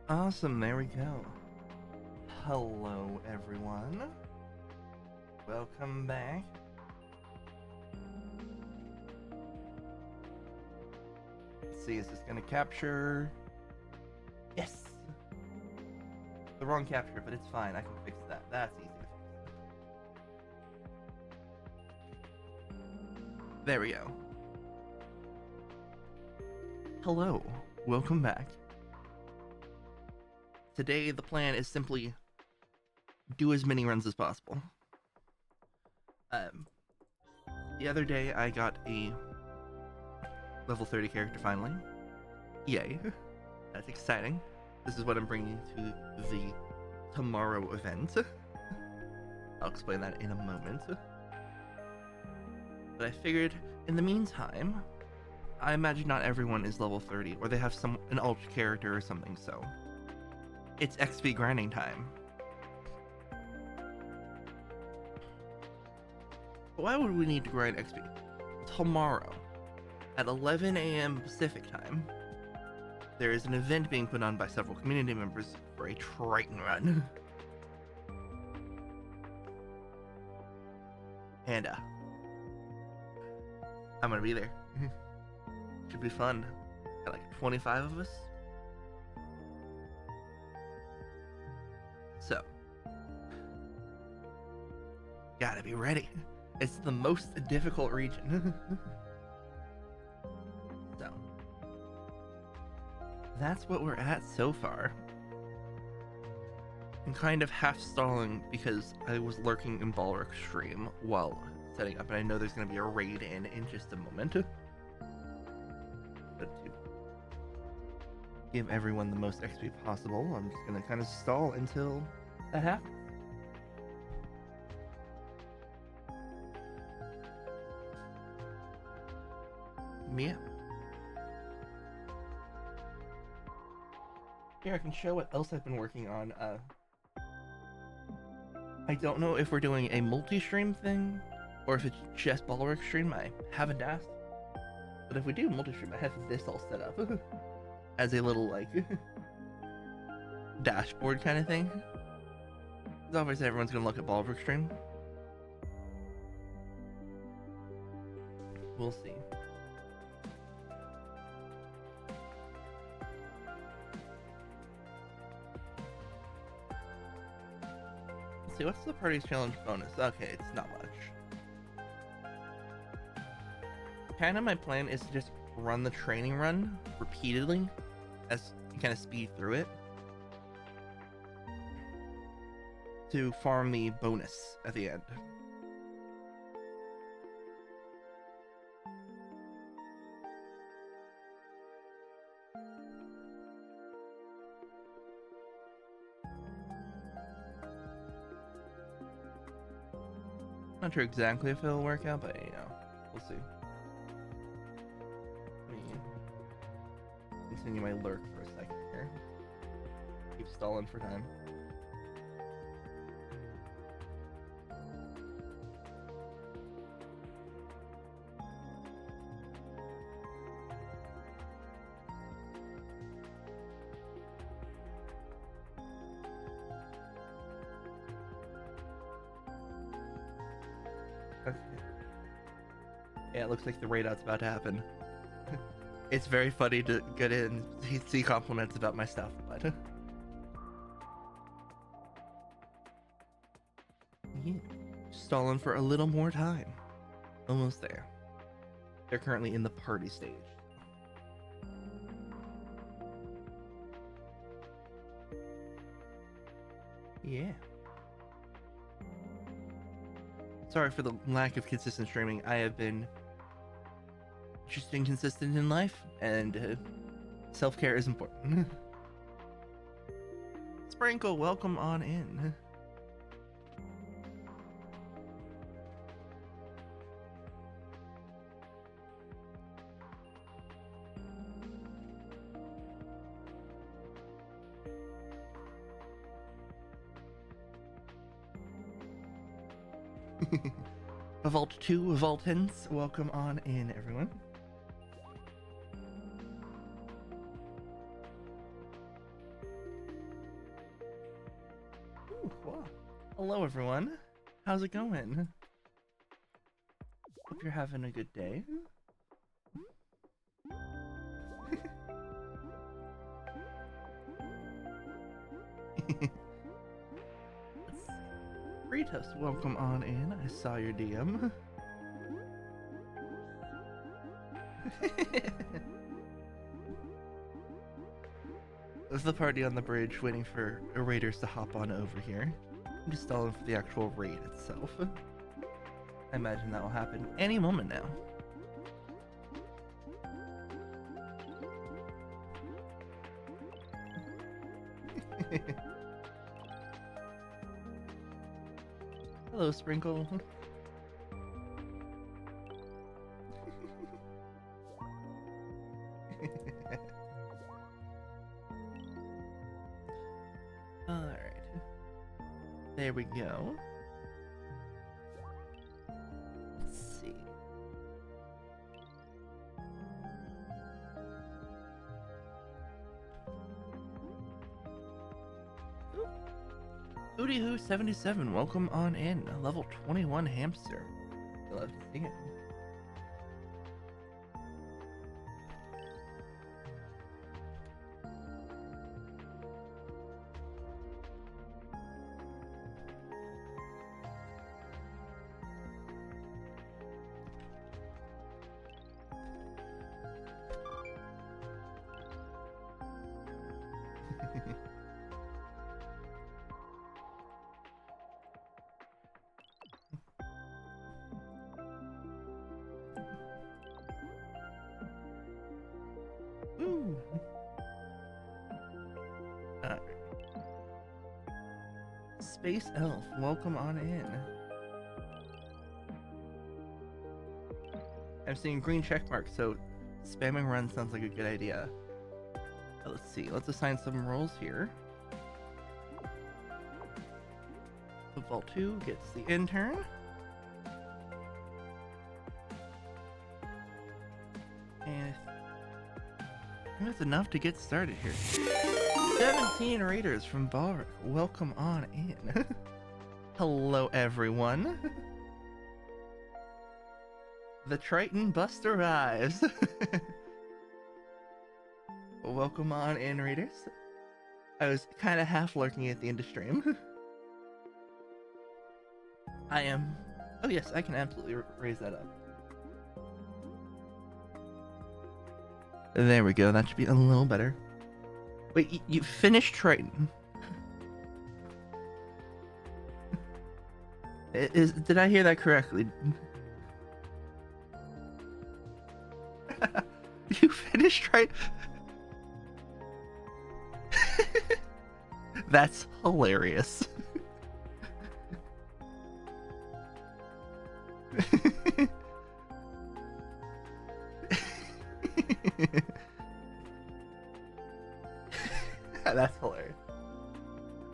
Awesome, there we go. Hello, everyone. Welcome back. Let's see, is this gonna capture? Yes! The wrong capture, but it's fine. I can fix that. That's easy to fix. There we go. Hello, welcome back. Today, the plan is simply do as many runs as possible. The other day, I got a level 30 character finally. Yay. That's exciting. This is what I'm bringing to the tomorrow event. I'll explain that in a moment. But I figured, in the meantime, I imagine not everyone is level 30, or they have an alt character or something, so it's XP grinding time. Why would we need to grind XP? Tomorrow, at 11 a.m. Pacific time, there is an event being put on by several community members for a Triton run. And, I'm gonna be there. Should be fun. Got like 25 of us. So, gotta be ready. It's the most difficult region. So, that's what we're at so far. I'm kind of half stalling because I was lurking in Balric stream while setting up, and I know there's going to be a raid in just a moment. But to give everyone the most XP possible, I'm just going to kind of stall until that happens. Yeah. Here, I can show what else I've been working on. I don't know if we're doing a multi-stream thing, or if it's just Balric stream. I haven't asked. But if we do multi-stream, I have this all set up as a little, like, dashboard kind of thing. Because obviously everyone's going to look at Balric stream. We'll see. Let's see, what's the party's challenge bonus? Okay, it's not much. Kind of my plan is to just run the training run repeatedly as you kind of speed through it to farm the bonus at the end. Not sure exactly if it'll work out, but you know, we'll see. Let me continue my lurk for a second here. Keep stalling for time. Yeah, it looks like the raid out's about to happen. It's very funny to get in and see compliments about my stuff, but yeah, stalling for a little more time. Almost there. They're currently in the party stage. Yeah. Sorry for the lack of consistent streaming. I have been just inconsistent in life, and self-care is important. Sprinkle, welcome on in. Vault 2, Vaultins, welcome on in, everyone. Ooh, cool. Hello, everyone. How's it going? Hope you're having a good day. Ritos, welcome on in. I saw your DM. The party on the bridge waiting for raiders to hop on over here. I'm just stalling for the actual raid itself. I imagine that will happen any moment now. Hello, Sprinkle. Alright. There we go. Let's see. Bootyhoo77, welcome on in. A level 21 hamster. I love to see it. Ooh. Space Elf, welcome on in. I'm seeing green check mark, so spamming run sounds like a good idea. Let's see, let's assign some roles here. Vault 2 gets the intern. And I think that's enough to get started here. 17 raiders from Balric, welcome on in. Hello, everyone. The Triton bust arrives. Welcome on in, raiders. I was kind of half lurking at the end of stream. I am. Oh yes, I can absolutely raise that up. There we go. That should be a little better. Wait, you finished Triton? Did I hear that correctly? You finished Triton? That's hilarious. That's hilarious.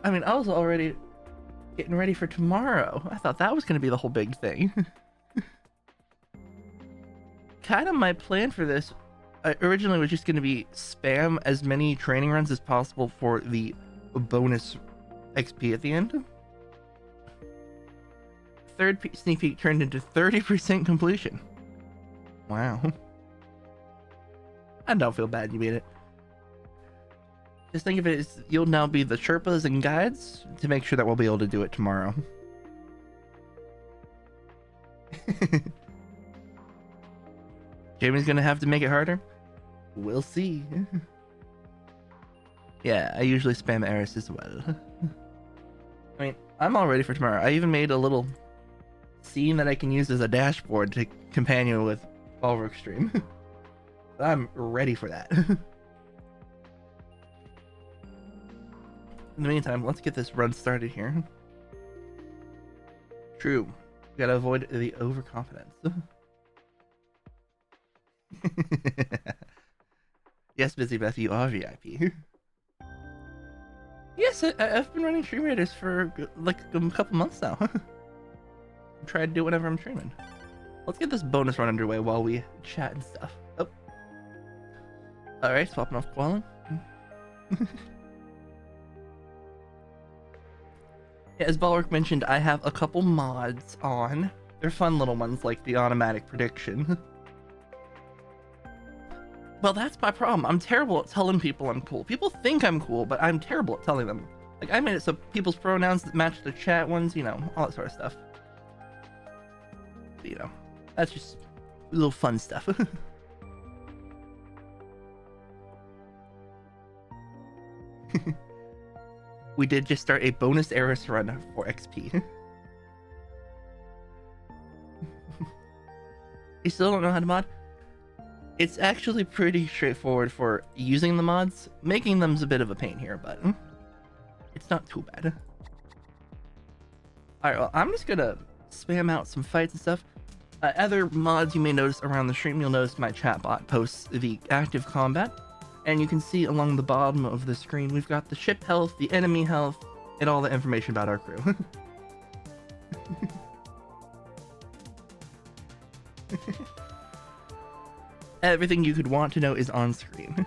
I mean, I was already getting ready for tomorrow. I thought that was going to be the whole big thing. Kind of my plan for this originally was just going to be spam as many training runs as possible for the bonus XP at the end. Third sneak peek turned into 30% completion. Wow. I don't feel bad you made it. Just think of it as you'll now be the Sherpas and guides to make sure that we'll be able to do it tomorrow. Jamie's gonna have to make it harder? We'll see. Yeah, I usually spam Eris as well. I mean, I'm all ready for tomorrow. I even made a little scene that I can use as a dashboard to companion with Slipstream. I'm ready for that. In the meantime, let's get this run started here. True. We gotta avoid the overconfidence. Yes, Busy Beth, you are VIP. Yes, I've been running Stream Raiders for like a couple months now. Try to do whenever I'm streaming. Let's get this bonus run underway while we chat and stuff. Oh. Alright, swapping off Quallen. Yeah, as Bulwark mentioned, I have a couple mods on. They're fun little ones like the automatic prediction. Well, that's my problem. I'm terrible at telling people I'm cool. People think I'm cool, but I'm terrible at telling them. Like, I made it so people's pronouns that match the chat ones, you know, all that sort of stuff. But, you know, that's just a little fun stuff. We did just start a bonus Eris run for XP. You still don't know how to mod? It's actually pretty straightforward for using the mods. Making them's a bit of a pain here, but it's not too bad. Alright, well, I'm just gonna spam out some fights and stuff. Other mods you may notice around the stream, you'll notice my chatbot posts the active combat. And you can see along the bottom of the screen, we've got the ship health, the enemy health, and all the information about our crew. Everything you could want to know is on screen.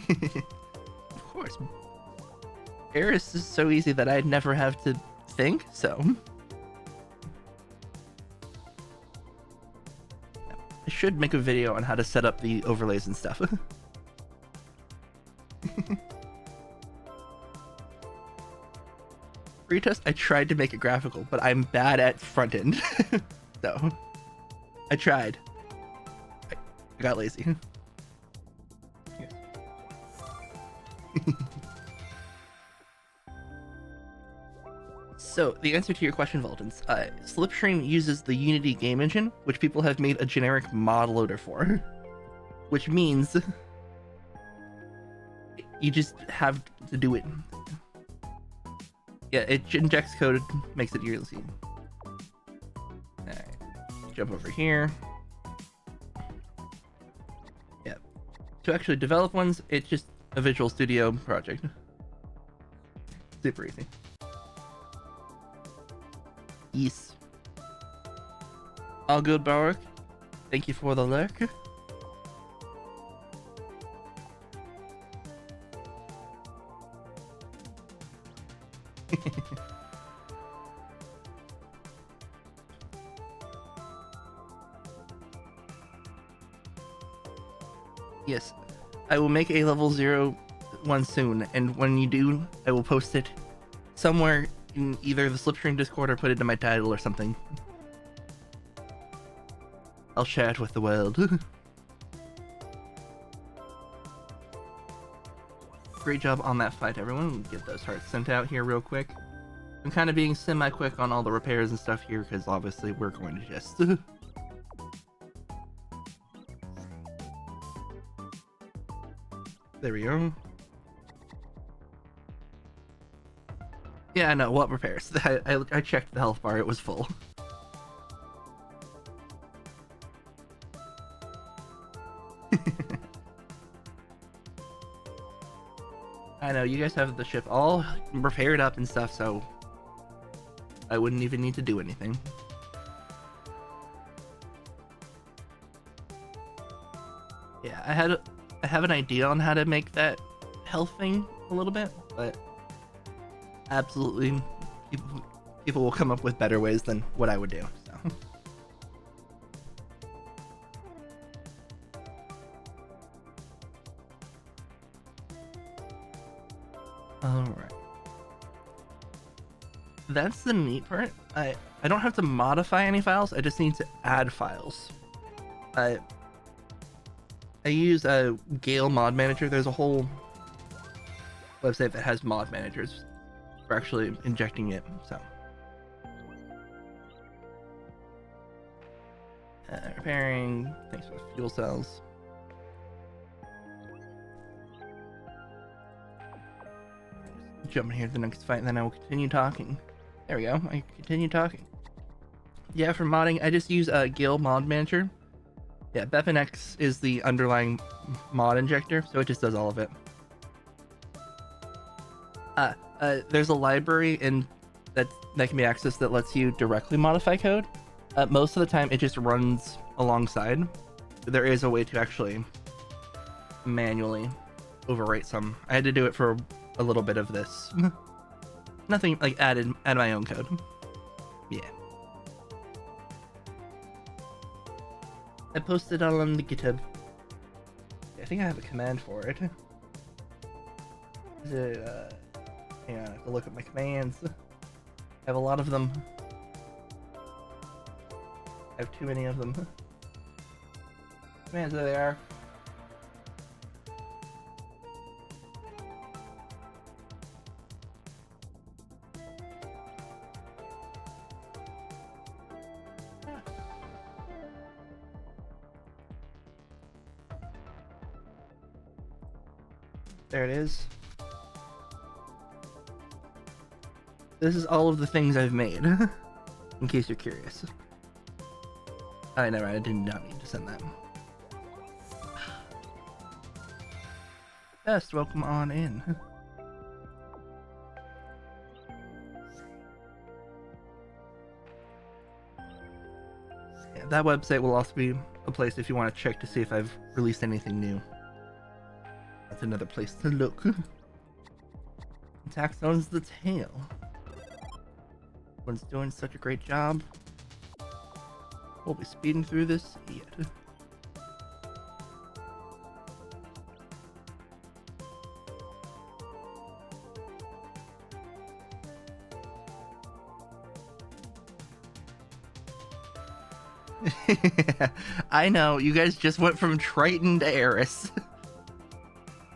Of course. Eris is so easy that I'd never have to think, so. I should make a video on how to set up the overlays and stuff. Retest, I tried to make it graphical, but I'm bad at front end. So, I tried. I got lazy. So, the answer to your question, Voltons, Slipstream uses the Unity game engine, which people have made a generic mod loader for. Which means you just have to do it. Yeah, it injects code, makes it easy. Alright, jump over here. Yeah. To actually develop ones, it's just a Visual Studio project. Super easy. Yes. All good, Barak. Thank you for the lurk. Yes, I will make a level 0 one soon, and when you do, I will post it somewhere in either the Slipstream Discord or put it in my title or something. I'll share it with the world. Great job on that fight, everyone. Get those hearts sent out here real quick. I'm kind of being semi-quick on all the repairs and stuff here, because obviously we're going to just... There we go. Yeah, I know. What repairs? I checked the health bar. It was full. I know. You guys have the ship all repaired up and stuff, so I wouldn't even need to do anything. Yeah, I have an idea on how to make that health thing a little bit, but absolutely people will come up with better ways than what I would do. So Alright. That's the neat part. I don't have to modify any files, I just need to add files. I use a Gale mod manager. There's a whole website that has mod managers for actually injecting it, so. Repairing, thanks for the fuel cells. Jumping here to the next fight, and then I will continue talking. There we go, I continue talking. Yeah, for modding, I just use a Gale mod manager. Yeah, BepInEx is the underlying mod injector, so it just does all of it. There's a library that can be accessed that lets you directly modify code. Most of the time, it just runs alongside. There is a way to actually manually overwrite some. I had to do it for a little bit of this. Nothing like add my own code. Yeah. I posted on the GitHub. I think I have a command for it. Is it, hang on, I have to look at my commands. I have a lot of them. I have too many of them. Commands, there they are. There it is. This is all of the things I've made, in case you're curious. I never, I did not need to send that. Best, welcome on in. Yeah, that website will also be a place if you want to check to see if I've released anything new. That's another place to look. Tax owns the tail. Everyone's doing such a great job. We'll be speeding through this yet. I know, you guys just went from Triton to Eris.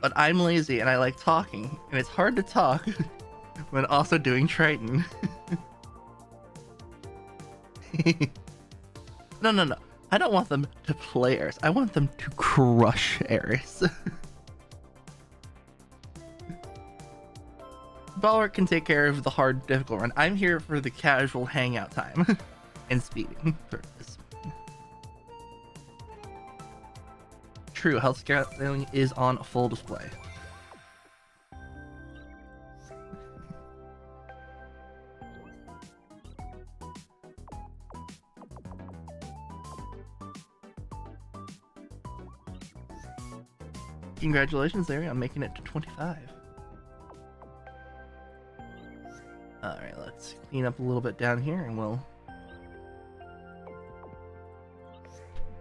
But I'm lazy and I like talking, and it's hard to talk when also doing Triton. No. I don't want them to play Eris. I want them to crush Eris. Bulwark can take care of the hard, difficult run. I'm here for the casual hangout time and speeding purpose. True, health scaling is on full display. Congratulations, Larry, on making it to 25. Alright, let's clean up a little bit down here and we'll...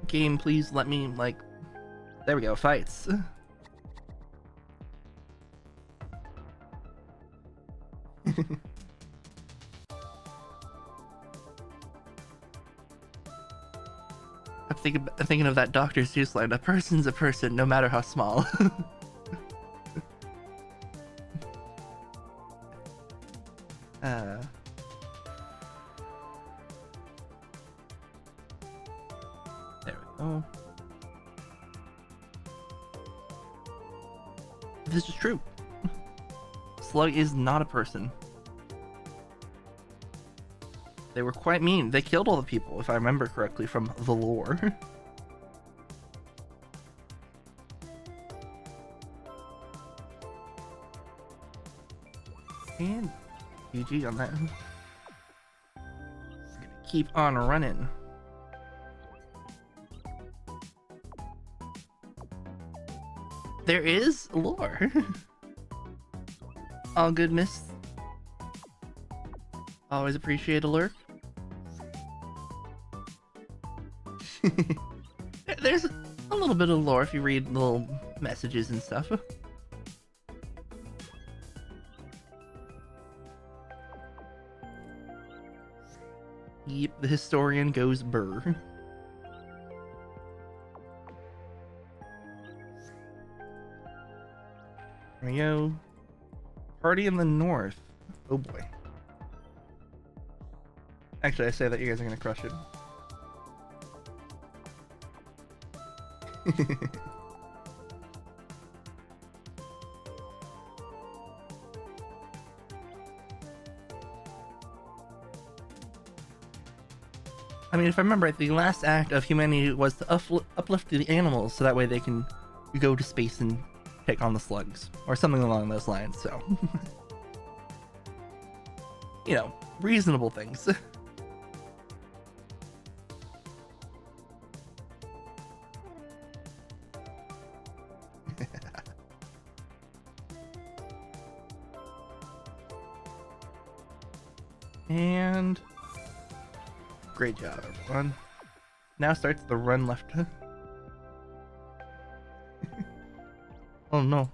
Game, please let me, like... There we go, fights. I'm thinking of that Dr. Seuss line, a person's a person, no matter how small. There we go. This is true. Slug is not a person. They were quite mean. They killed all the people, if I remember correctly from the lore. And GG on that. Keep on running. There is lore. All good, miss. Always appreciate a lurk. There's a little bit of lore if you read little messages and stuff. Yep, the historian goes burr. There we go. Party in the north. Oh boy. Actually, I say that you guys are gonna crush it. I mean, if I remember right, the last act of humanity was to uplift the animals so that way they can go to space and take on the slugs. Or something along those lines, so. You know, reasonable things. And great job, everyone. Now starts the run left. Oh no.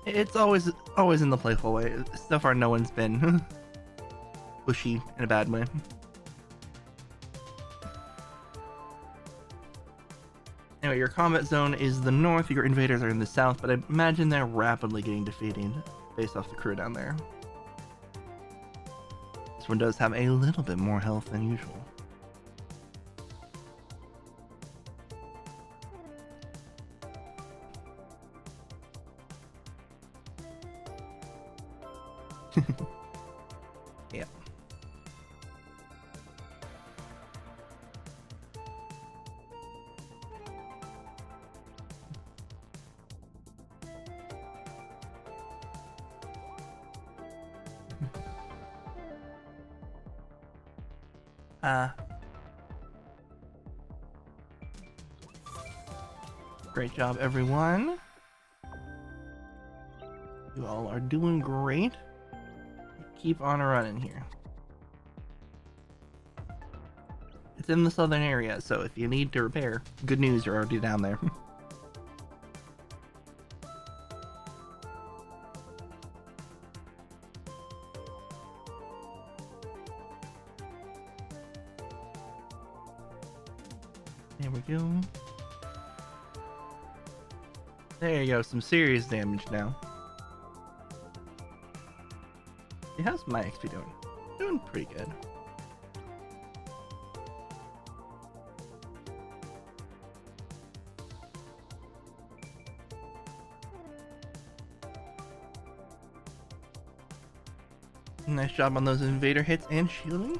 It's always in the playful way. So far, no one's been pushy in a bad way. Anyway, your combat zone is the north, your invaders are in the south, but I imagine they're rapidly getting defeated based off the crew down there. This one does have a little bit more health than usual. Yeah. Great job, everyone. You all are doing great. Keep on running here. It's in the southern area, so if you need to repair, good news, you're already down there. There we go. There you go, some serious damage now. Hey, how's my XP doing? Doing pretty good. Nice job on those invader hits and shielding.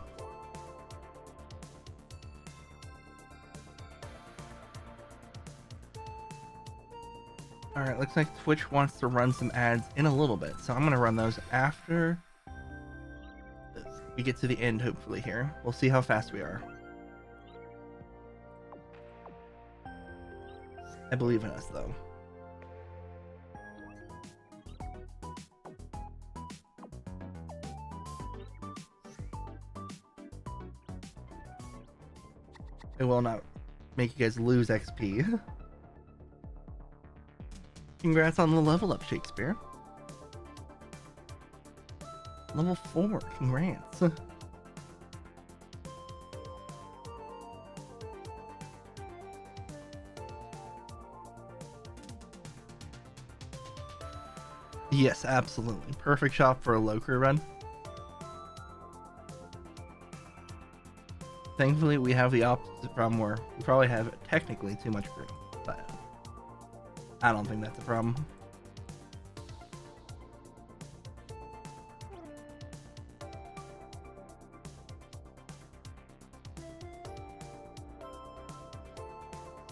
Alright, looks like Twitch wants to run some ads in a little bit, so I'm going to run those after we get to the end, hopefully, here. We'll see how fast we are. I believe in us, though. It will not make you guys lose XP. Congrats on the level up, Shakespeare. Level 4, congrats. Yes, absolutely. Perfect shop for a low crew run. Thankfully, we have the opposite problem where we probably have technically too much crew, but I don't think that's a problem.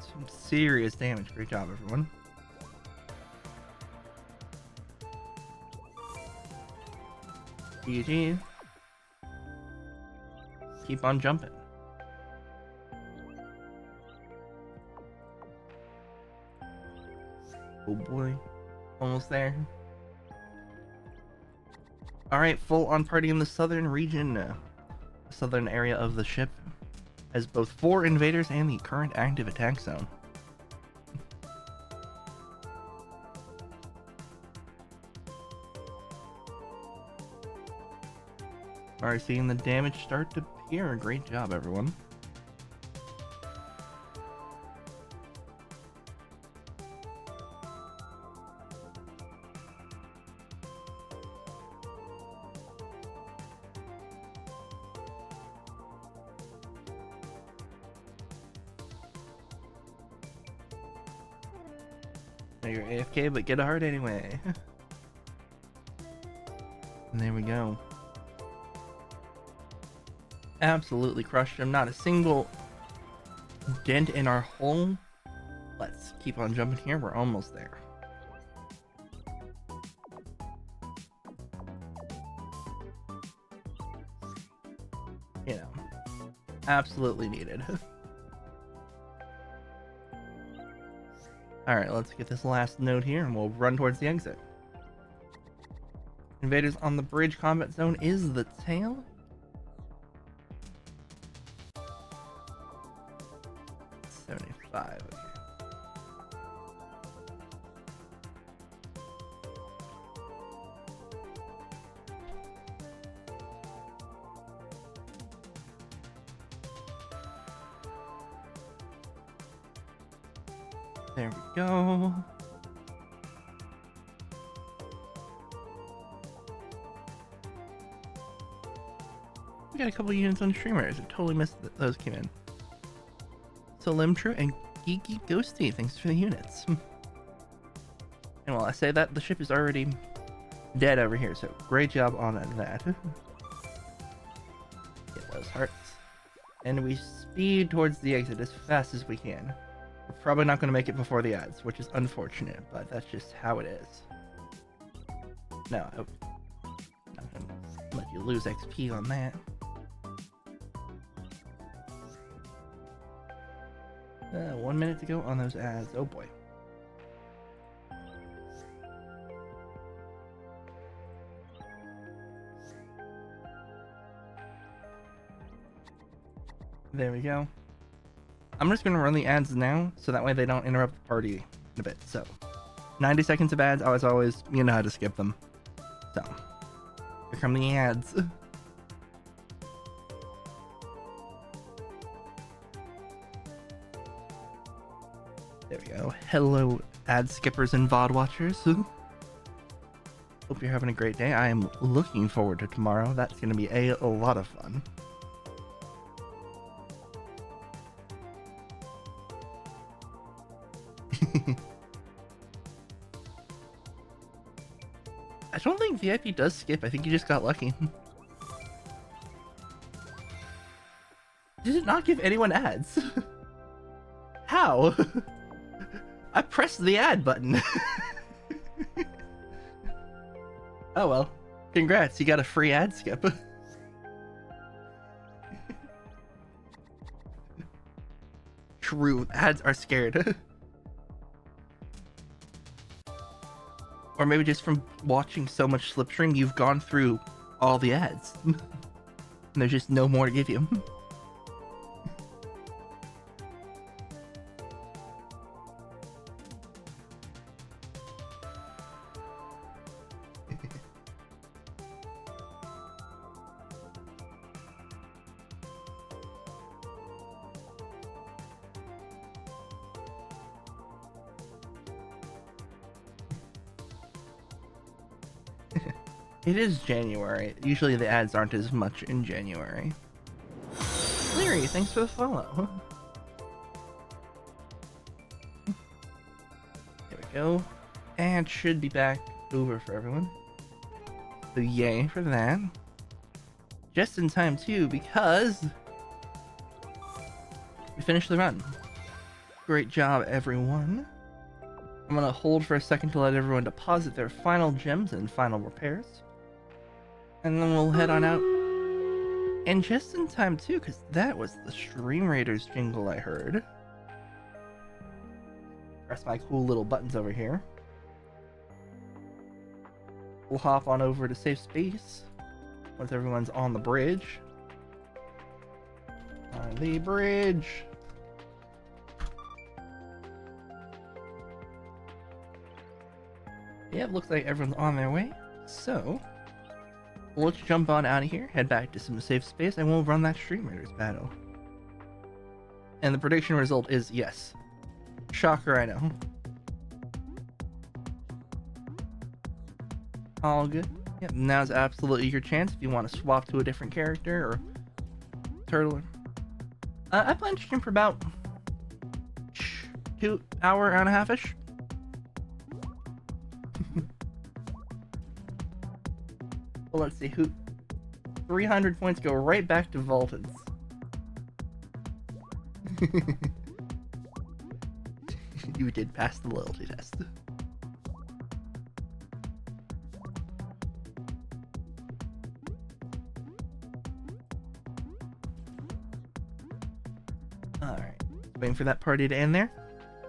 Some serious damage. Great job, everyone. GG. Keep on jumping. Oh boy. Almost there. Alright, full on party in the southern region. Southern area of the ship. Has both 4 invaders and the current active attack zone. Already seeing the damage start to appear. Great job, everyone. Now you're AFK, but get a heart anyway. And there we go. Absolutely crushed him. Not a single dent in our hull. Let's keep on jumping here. We're almost there. You know, absolutely needed. Alright, let's get this last node here and we'll run towards the exit. Invaders on the bridge combat zone is the tail. Okay. There we go. We got a couple units on streamers. I totally missed that those came in. So Limtru and Geeky Ghosty, thanks for the units. And while I say that, the ship is already dead over here, so great job on that. Get those hearts. And we speed towards the exit as fast as we can. We're probably not going to make it before the ads, which is unfortunate, but that's just how it is. No, I'm not going to let you lose XP on that. Uh, 1 minute to go on those ads. Oh boy. There we go. I'm just going to run the ads now, so that way they don't interrupt the party in a bit. So, 90 seconds of ads, as always, you know how to skip them. So, here come the ads. There we go. Hello, ad skippers and VOD watchers. Hope you're having a great day. I am looking forward to tomorrow. That's going to be a lot of fun. I don't think VIP does skip. I think you just got lucky. Did it not give anyone ads? How? I pressed the ad button. Oh well. Congrats, you got a free ad skip. True, ads are scared. Or maybe just from watching so much Slipstream, you've gone through all the ads. And there's just no more to give you. It is January. Usually the ads aren't as much in January. Leary, thanks for the follow. There we go. And should be back over for everyone. So yay for that. Just in time too, because we finished the run. Great job, everyone. I'm gonna hold for a second to let everyone deposit their final gems and final repairs. And then we'll head on out. And just in time too, because that was the Stream Raiders jingle I heard. Press my cool little buttons over here. We'll hop on over to safe space once everyone's on the bridge. Find the bridge. Yeah, it looks like everyone's on their way. So, let's jump on out of here, head back to some safe space, and we'll run that Stream Raiders battle. And the prediction result is yes. Shocker, I know. All good. Yep, now's absolutely your chance if you want to swap to a different character or turtle. I plan to stream for about 2 hour and a half-ish. Well, let's see, 300 points go right back to Vaulteds. You did pass the loyalty test. Alright, waiting for that party to end there.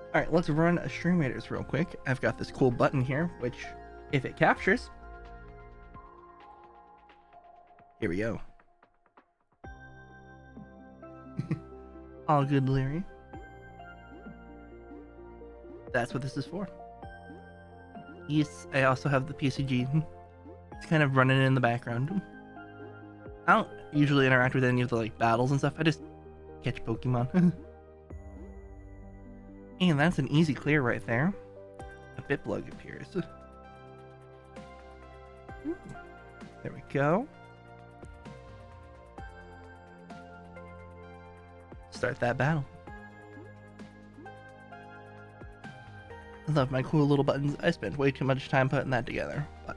Alright, let's run a Stream Raiders real quick. I've got this cool button here, which, if it captures... Here we go. All good, Larry. That's what this is for. Yes, I also have the PCG. It's kind of running in the background. I don't usually interact with any of the like battles and stuff. I just catch Pokemon. And that's an easy clear right there. A Biplug appears. There we go. Start that battle. I love my cool little buttons. I spent way too much time putting that together. But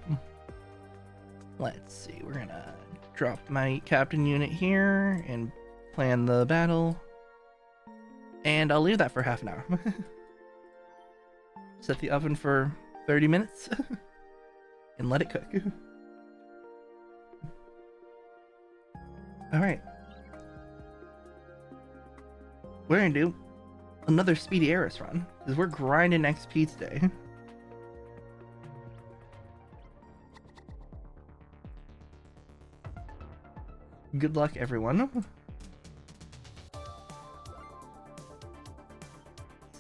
let's see. We're gonna drop my captain unit here and plan the battle. And I'll leave that for half an hour. Set the oven for 30 minutes and let it cook. Alright. We're gonna do another Speedy Eris run, because we're grinding XP today. Good luck, everyone. Let's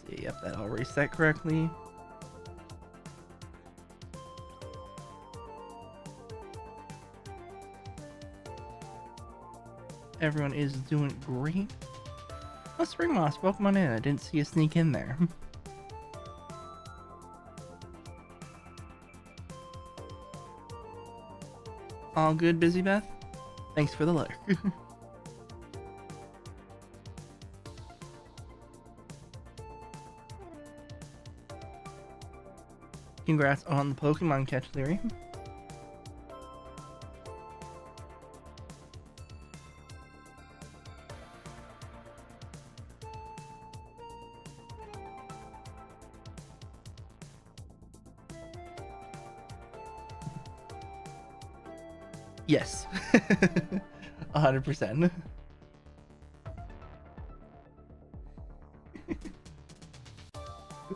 see, yep, that all reset correctly. Everyone is doing great. Oh, Spring Moss, welcome on in. I didn't see you sneak in there. All good, Busy Beth? Thanks for the letter. Congrats on the Pokemon catch, Leary. Yes. 100%.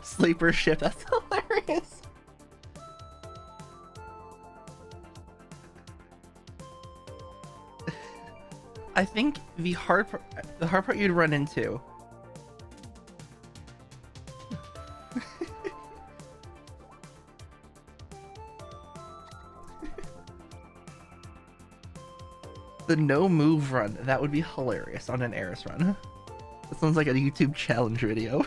Sleeper ship, that's hilarious. I think the hard part you'd run into the no move run. That would be hilarious on an Eris run. That sounds like a YouTube challenge video.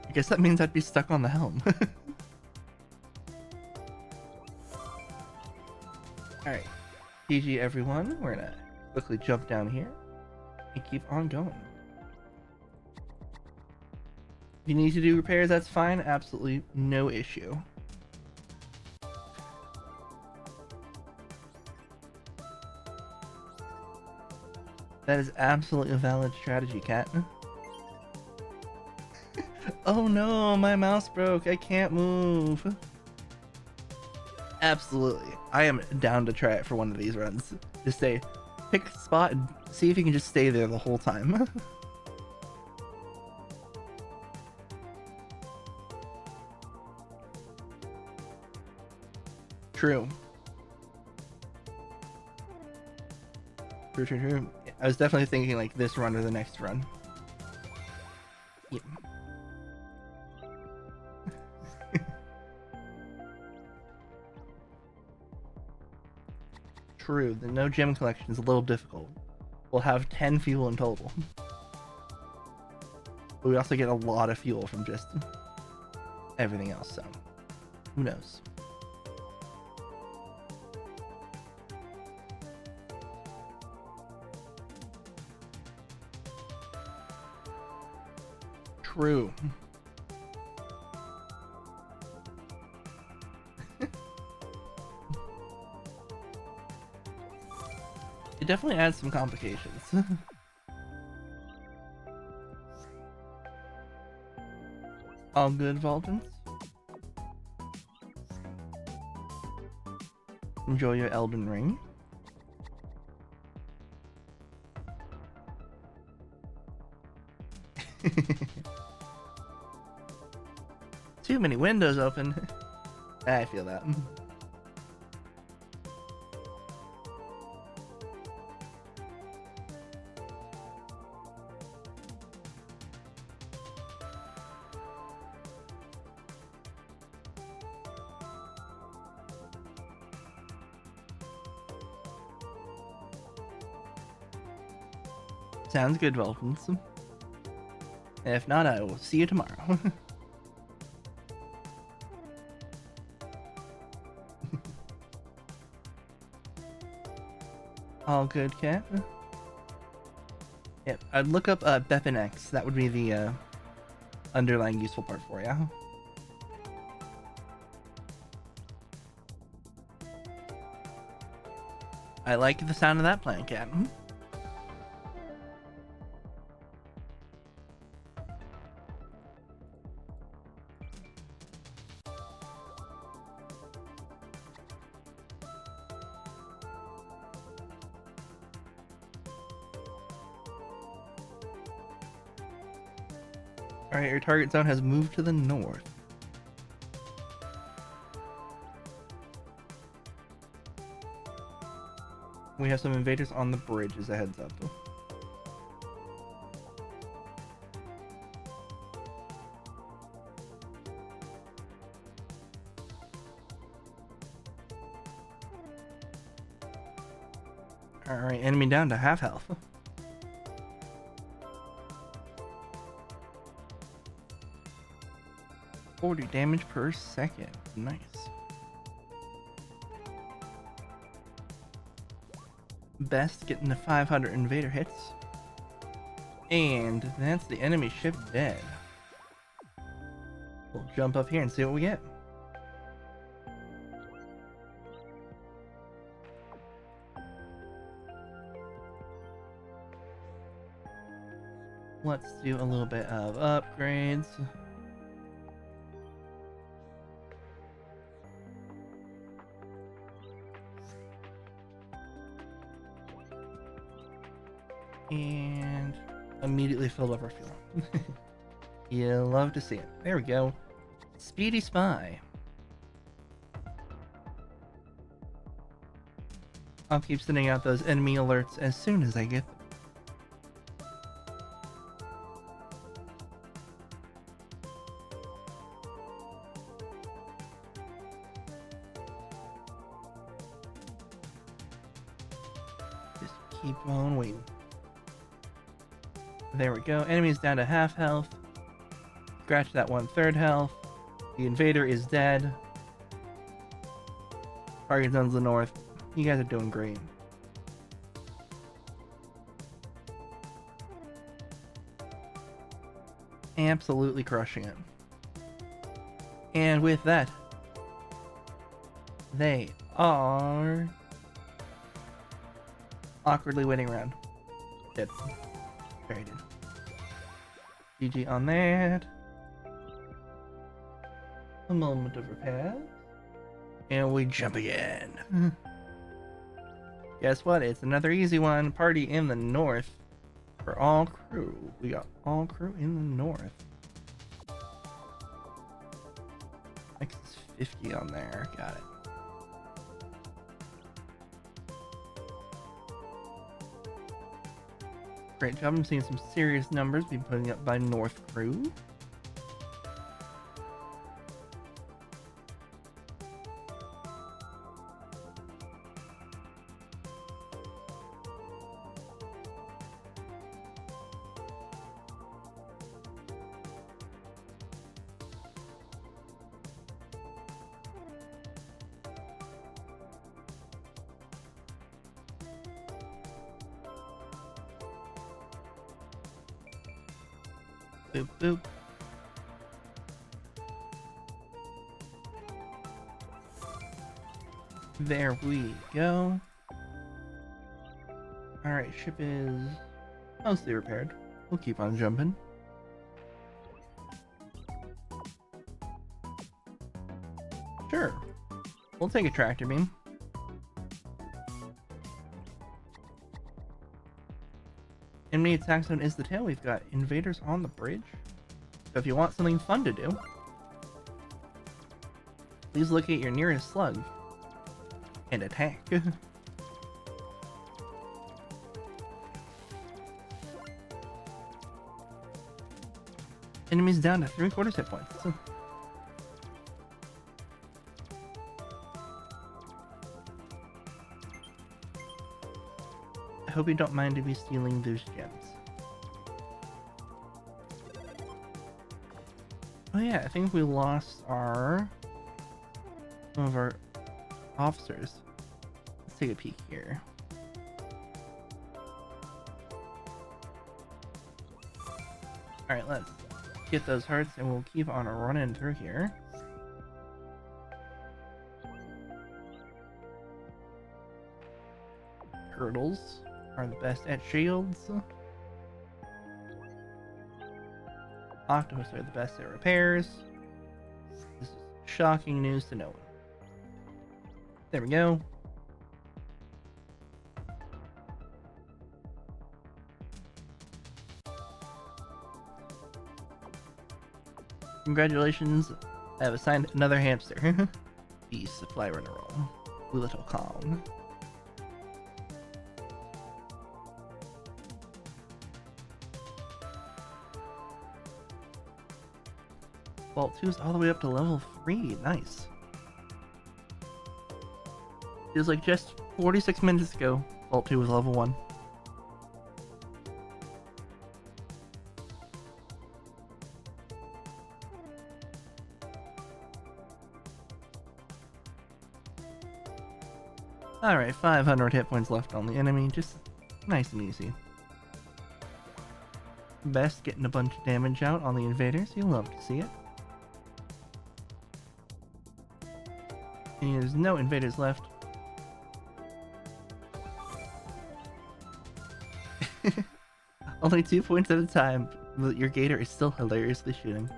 I guess that means I'd be stuck on the helm. Alright, GG everyone. We're gonna quickly jump down here and keep on going. If you need to do repairs, that's fine. Absolutely no issue. That is absolutely a valid strategy, Cat. Oh no, my mouse broke. I can't move. Absolutely. I am down to try it for one of these runs. Just pick a spot and see if you can just stay there the whole time. True. True, true, true. I was definitely thinking like this run or the next run. Yeah. True, the no gem collection is a little difficult. We'll have 10 fuel in total. But we also get a lot of fuel from just everything else, so who knows? True. It definitely adds some complications. All good, Vulcans. Enjoy your Elden Ring. Too many windows open. I feel that. Sounds good, Vulcans. If not, I will see you tomorrow. All good, cat. Yep, I'd look up Beppin X. That would be the underlying useful part for you. I like the sound of that plan, cat. Alright, your target zone has moved to the north. We have some invaders on the bridge as a heads up. Alright, enemy down to half health. $40 damage per second. Nice. Best getting to 500 invader hits. And that's the enemy ship dead. We'll jump up here and see what we get. Let's do a little bit of upgrades. And immediately filled up our fuel. You love to see it. There we go. Speedy Spy. I'll keep sending out those enemy alerts as soon as I get them. Just keep on waiting. There we go. Enemy's down to half health. Scratch that 1/3 health. The invader is dead. Target zone's the north. You guys are doing great. Absolutely crushing it. And with that, they are awkwardly winning round. Dead. Very good. GG on that. A moment of repair. And we jump again. Guess what? It's another easy one. Party in the north for all crew. We got all crew in the north. X is 50 on there. Got it. Great job. I'm seeing some serious numbers being put up by North Crew. Boop, boop. There we go. Alright, ship is mostly repaired. We'll keep on jumping. Sure. We'll take a tractor beam. Enemy attack zone is the tail. We've got invaders on the bridge. So if you want something fun to do, please locate your nearest slug and attack. Enemies down to 3/4 hit points. I hope you don't mind to be stealing those gems. Oh yeah, I think we lost some of our officers. Let's take a peek here. Alright, let's get those hearts and we'll keep on running through here. Turtles are the best at shields. Octopus are the best at repairs. This is shocking news to no one. There we go. Congratulations, I have assigned another hamster. The supply runner roll. Little Kong. Vault 2 is all the way up to level 3. Nice. Feels like just 46 minutes ago, Vault 2 was level 1. Alright, 500 hit points left on the enemy. Just nice and easy. Best getting a bunch of damage out on the invaders. You'll love to see it. And there's no invaders left. Only 2 points at a time, but your gator is still hilariously shooting.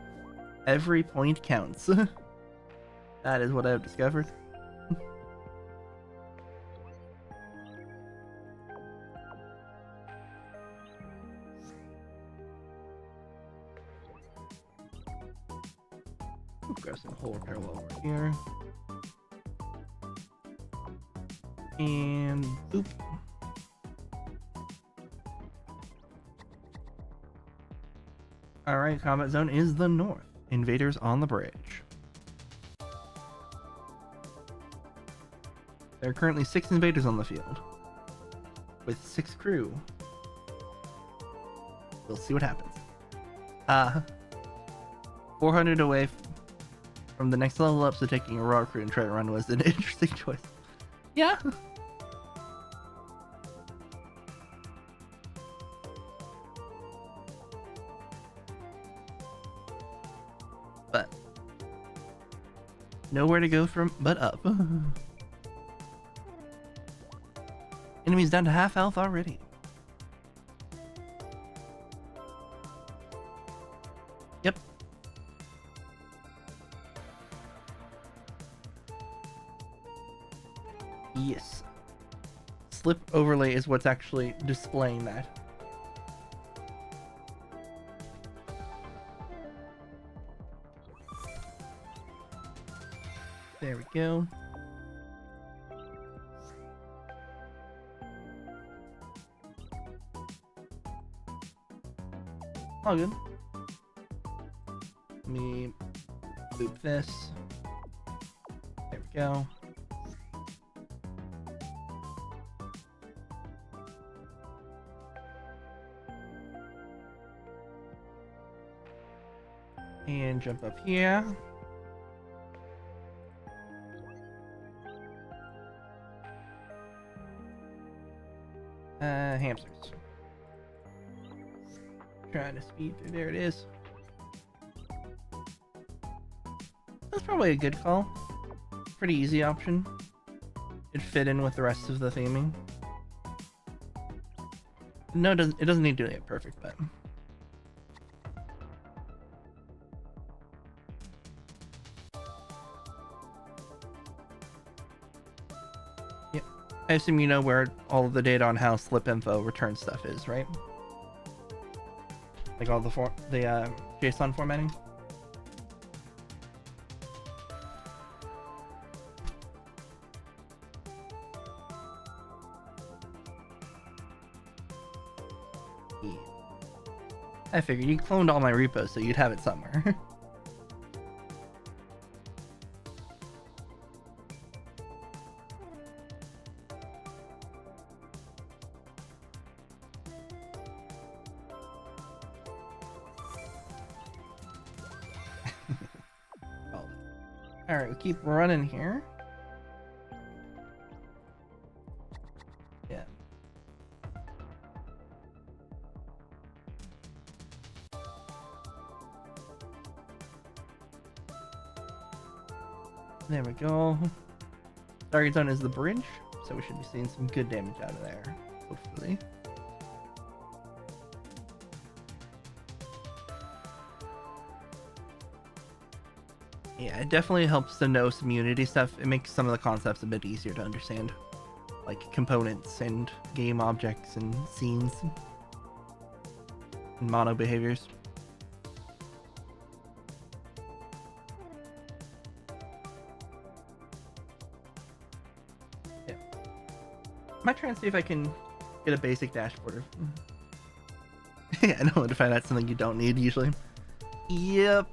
Every point counts. That is what I've discovered. Grab some whole repair while we're here. And boop. Alright, combat zone is the north. Invaders on the bridge. There are currently 6 invaders on the field. With 6 crew. We'll see what happens. 400 away from the next level up, so taking a raw crew and try to run was an interesting choice. Yeah. But nowhere to go from but up. Enemies down to half health already. Yep. Yes. Slip overlay is what's actually displaying that. There we go. All good. Let me loop this. There we go. And jump up here. Hamsters. Trying to speed through. There it is. That's probably a good call. Pretty easy option. It'd fit in with the rest of the theming. No, it doesn't need to get perfect, but yeah. I assume you know where all of the data on how slip info return stuff is, right? Like all the JSON formatting. Yeah. I figured you cloned all my repos, so you'd have it somewhere. Alright, we keep running here. Yeah. There we go. Target zone is the bridge, so we should be seeing some good damage out of there, hopefully. Yeah, it definitely helps to know some Unity stuff. It makes some of the concepts a bit easier to understand. Like components and game objects and scenes and mono behaviors. Yeah. Might try and see if I can get a basic dashboard. Yeah, I know to find out something you don't need usually. Yep.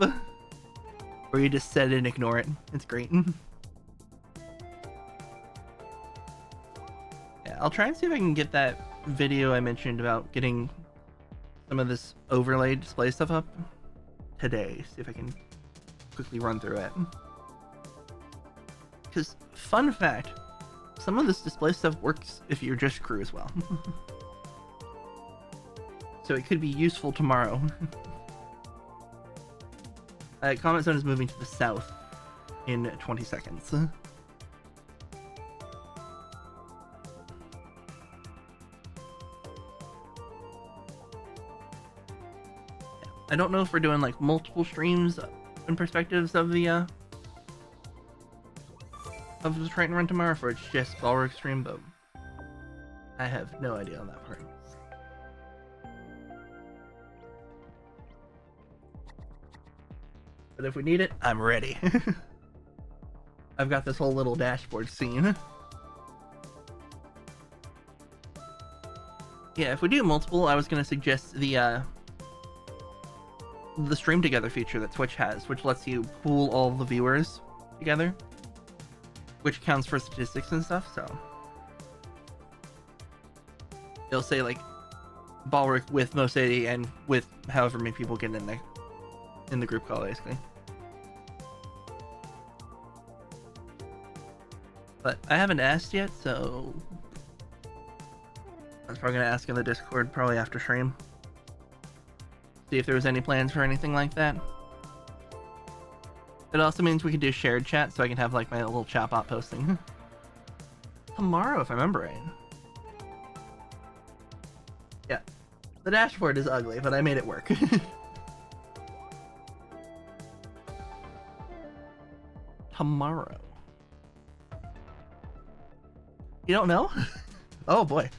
Or you just set it and ignore it. It's great. Yeah, I'll try and see if I can get that video I mentioned about getting some of this overlay display stuff up today. See if I can quickly run through it. Because, fun fact, some of this display stuff works if you're just crew as well. So it could be useful tomorrow. Comment zone is moving to the south in 20 seconds. I don't know if we're doing like multiple streams and perspectives of the Triton run tomorrow, or it's just Balrog stream, but I have no idea on that part. But if we need it, I'm ready. I've got this whole little dashboard scene. Yeah, if we do multiple, I was gonna suggest the stream together feature that Twitch has, which lets you pool all the viewers together, which counts for statistics and stuff. So it'll say like Balrog with Mosady and with however many people get in there in the group call, basically. But I haven't asked yet, so I was probably gonna ask in the Discord probably after stream. See if there was any plans for anything like that. It also means we can do shared chat, so I can have like my little chat bot posting tomorrow, if I remember right. Yeah, the dashboard is ugly, but I made it work. Tomorrow. You don't know? Oh boy.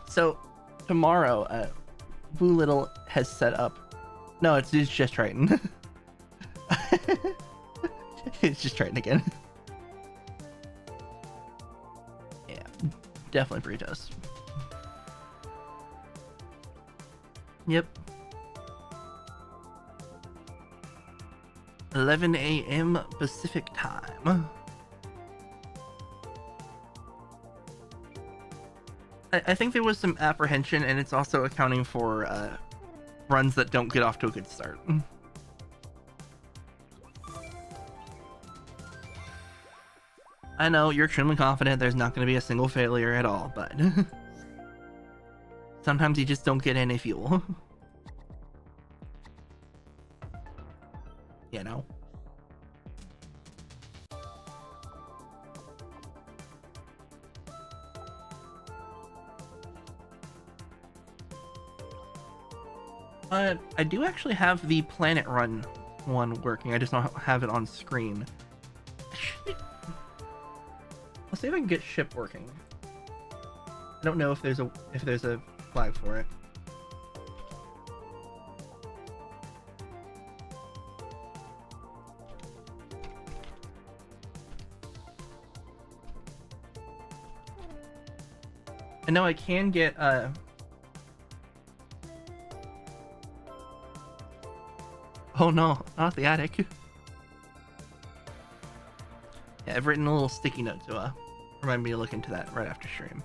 So tomorrow, Boo Little has set up. No, it's just Triton. It's just Triton again. Yeah, definitely burritos. Yep. 11 a.m. Pacific time. I think there was some apprehension, and it's also accounting for runs that don't get off to a good start. I know you're extremely confident there's not going to be a single failure at all, but sometimes you just don't get any fuel. You know? I do actually have the Planet Run one working. I just don't have it on screen. Let's see if I can get ship working. I don't know if there's a flag for it. I know I can get oh no, not the attic. Yeah, I've written a little sticky note to remind me to look into that right after stream.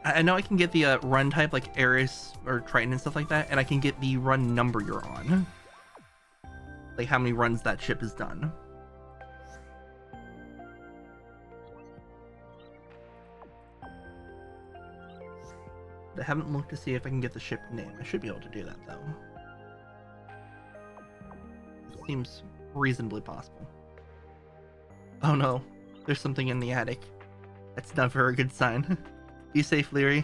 I know I can get the run type like Ares or Triton and stuff like that, and I can get the run number you're on. Like how many runs that ship has done. I haven't looked to see if I can get the ship name. I should be able to do that though. Seems reasonably possible. Oh no, there's something in the attic. That's not a very good sign. Be safe, Leary.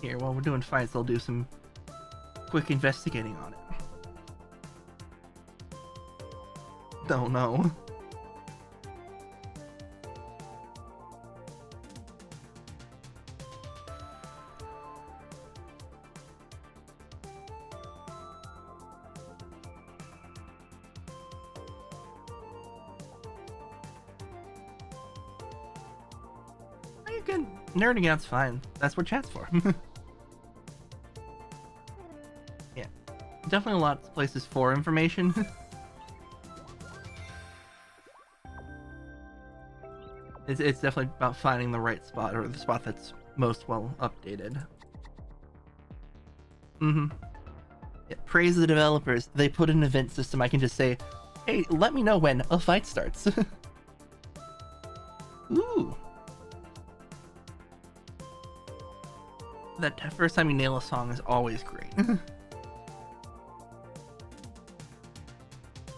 Here, while we're doing fights, I'll do some quick investigating on it. Oh no. You can nerding out's fine. That's what chat's for. Yeah, definitely lots of places for information. It's definitely about finding the right spot, or the spot that's most well updated. Yeah, praise the developers. They put an event system. I can just say, hey, let me know when a fight starts. Ooh. That first time you nail a song is always great.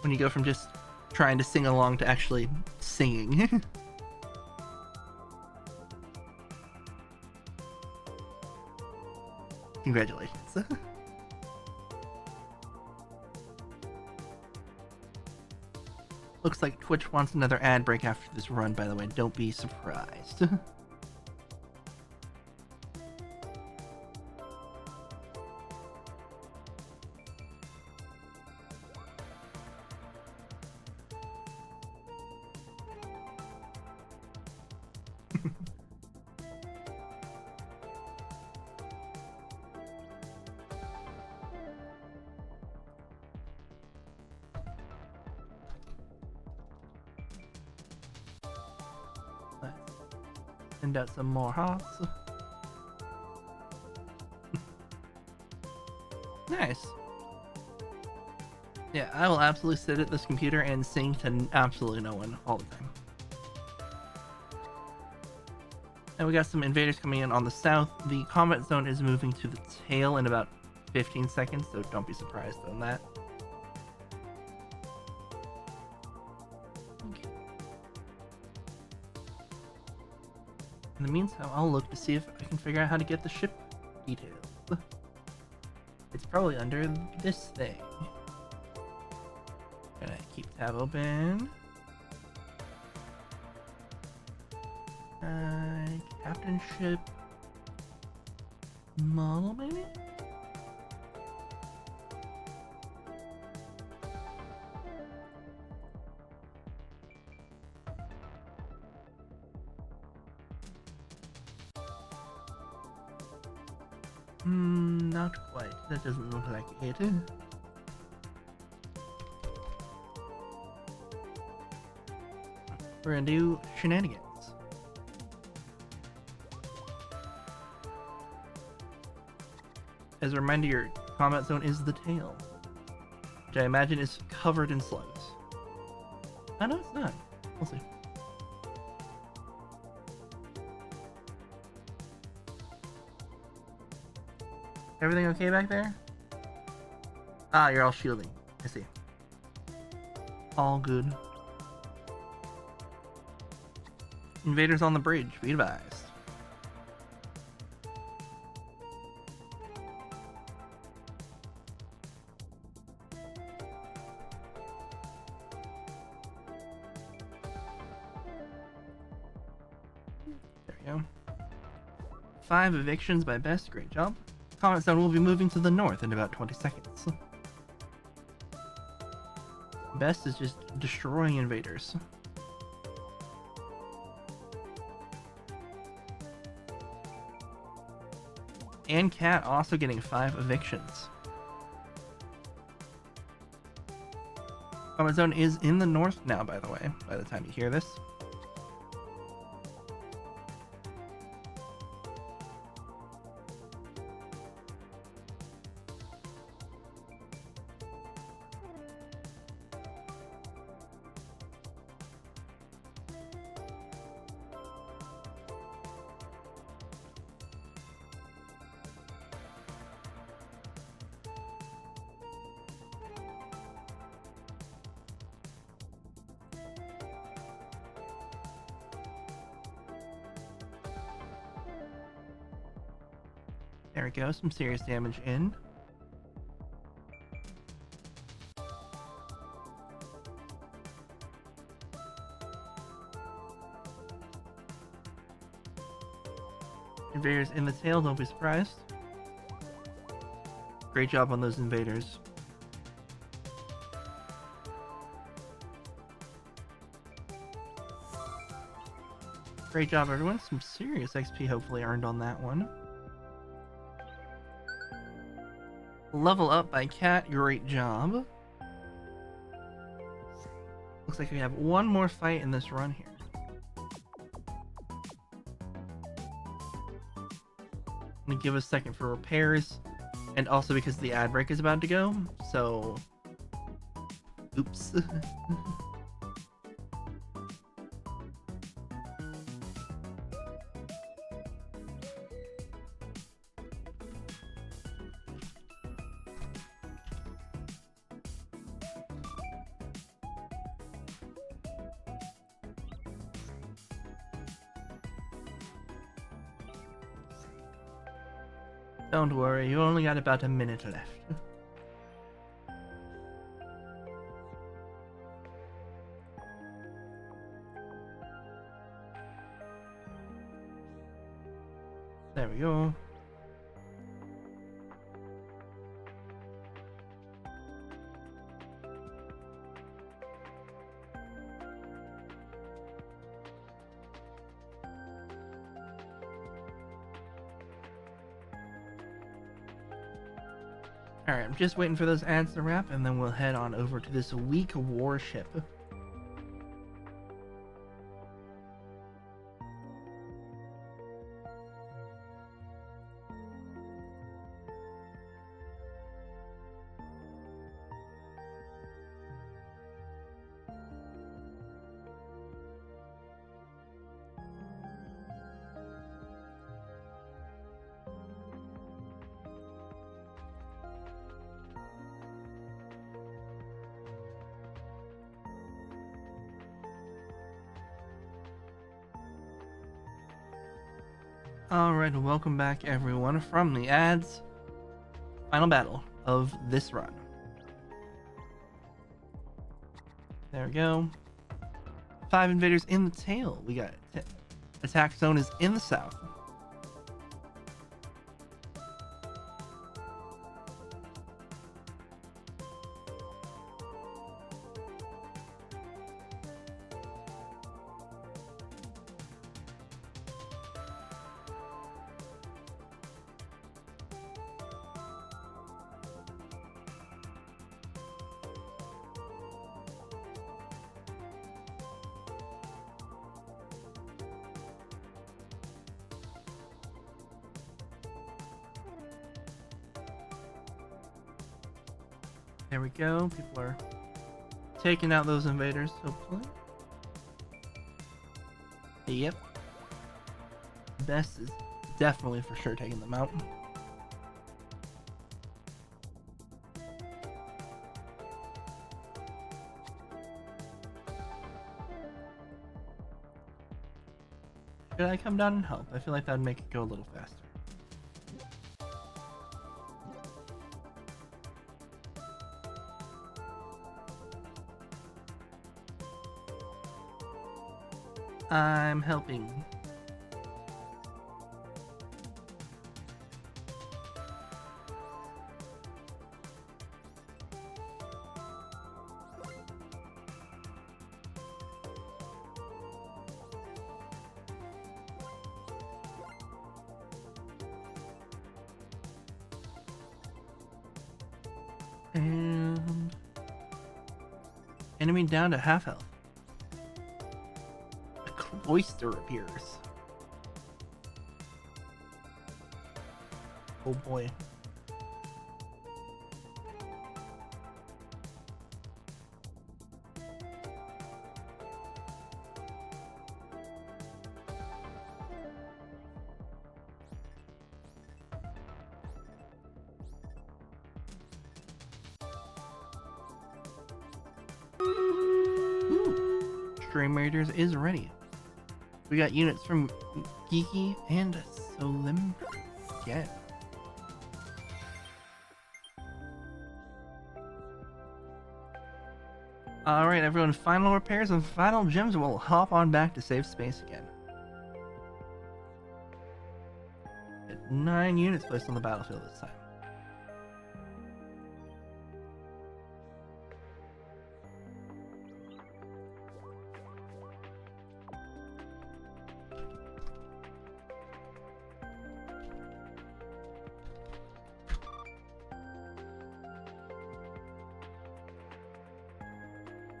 When you go from just trying to sing along to actually singing. Congratulations. Looks like Twitch wants another ad break after this run, by the way. Don't be surprised. Send out some more hearts. Nice. Yeah, I will absolutely sit at this computer and sing to absolutely no one all the time. And we got some invaders coming in on the south. The combat zone is moving to the tail in about 15 seconds, so don't be surprised on that. In the meantime, I'll look to see if I can figure out how to get the ship details. It's probably under this thing. Gonna keep tab open. Captain ship model, maybe? Not quite. That doesn't look like it. We're gonna do shenanigans. As a reminder, your combat zone is the tail, which I imagine is covered in slugs. Oh, no, it's not. We'll see. Everything okay back there? Ah, you're all shielding. I see. All good. Invaders on the bridge. Be advised. There we go. 5 evictions by Best. Great job. Comment zone will be moving to the north in about 20 seconds. Best is just destroying invaders. And Cat also getting 5 evictions. Comment zone is in the north now, by the way, by the time you hear this. There we go, some serious damage in. Invaders in the tail, don't be surprised. Great job on those invaders. Great job, everyone. Some serious XP hopefully earned on that one. Level up by Cat, great job. Looks like we have one more fight in this run here. I'm gonna give a second for repairs, and also because the ad break is about to go, so... Oops. Don't worry, you only got about a minute left. There we go. Alright, I'm just waiting for those ads to wrap, and then we'll head on over to this weak warship. Alright, welcome back everyone from the ads. Final battle of this run. There we go. 5 invaders in the tail. We got attack zone is in the south. There we go. People are taking out those invaders, hopefully. Yep. Best is definitely for sure taking them out. Should I come down and help? I feel like that would make it go a little faster. I'm helping. And enemy down to half health. A cloister appears. Oh boy. Stream Raiders is ready. We got units from Geeky and Solim. Yeah. Alright, everyone, final repairs and final gems. We'll hop on back to save space again. 9 units placed on the battlefield this time.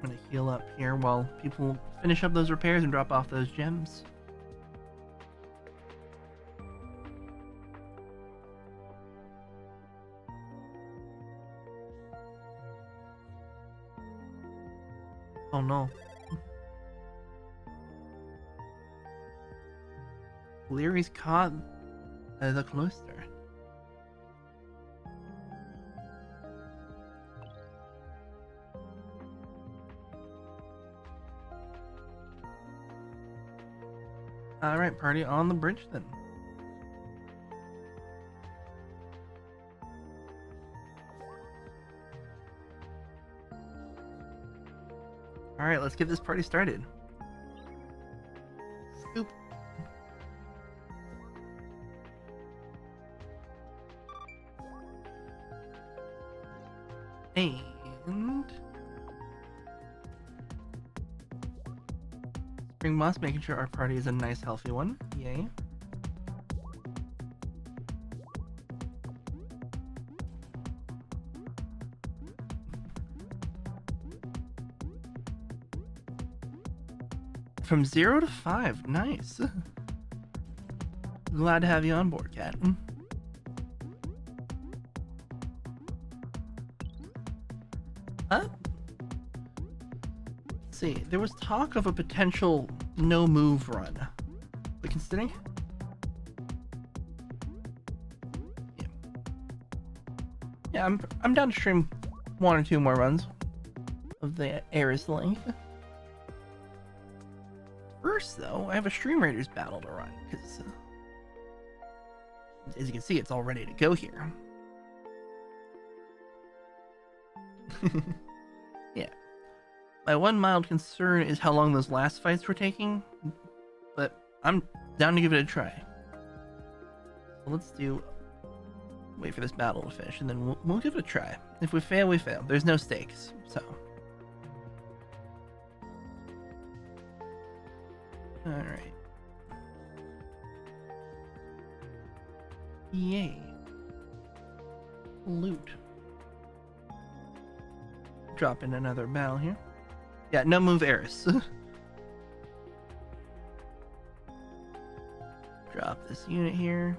I'm gonna heal up here while people finish up those repairs and drop off those gems. Oh no. Leary's caught the cloister. Alright, party on the bridge then. Alright, let's get this party started. Scoop. And Spring Moss, making sure our party is a nice healthy one. Yay. From 0 to 5, nice. Glad to have you on board, Cat. Let's see, there was talk of a potential no move run. But considering, yeah, I'm down to stream 1 or 2 more runs of the Ares link. First, though, I have a Stream Raiders battle to run, because as you can see, it's all ready to go here. Yeah. My one mild concern is how long those last fights were taking, but I'm down to give it a try. So let's wait for this battle to finish, and then we'll give it a try. If we fail, we fail. There's no stakes, so. Alright. Yay. Loot. Drop in another battle here. Yeah, no move Eris. Drop this unit here.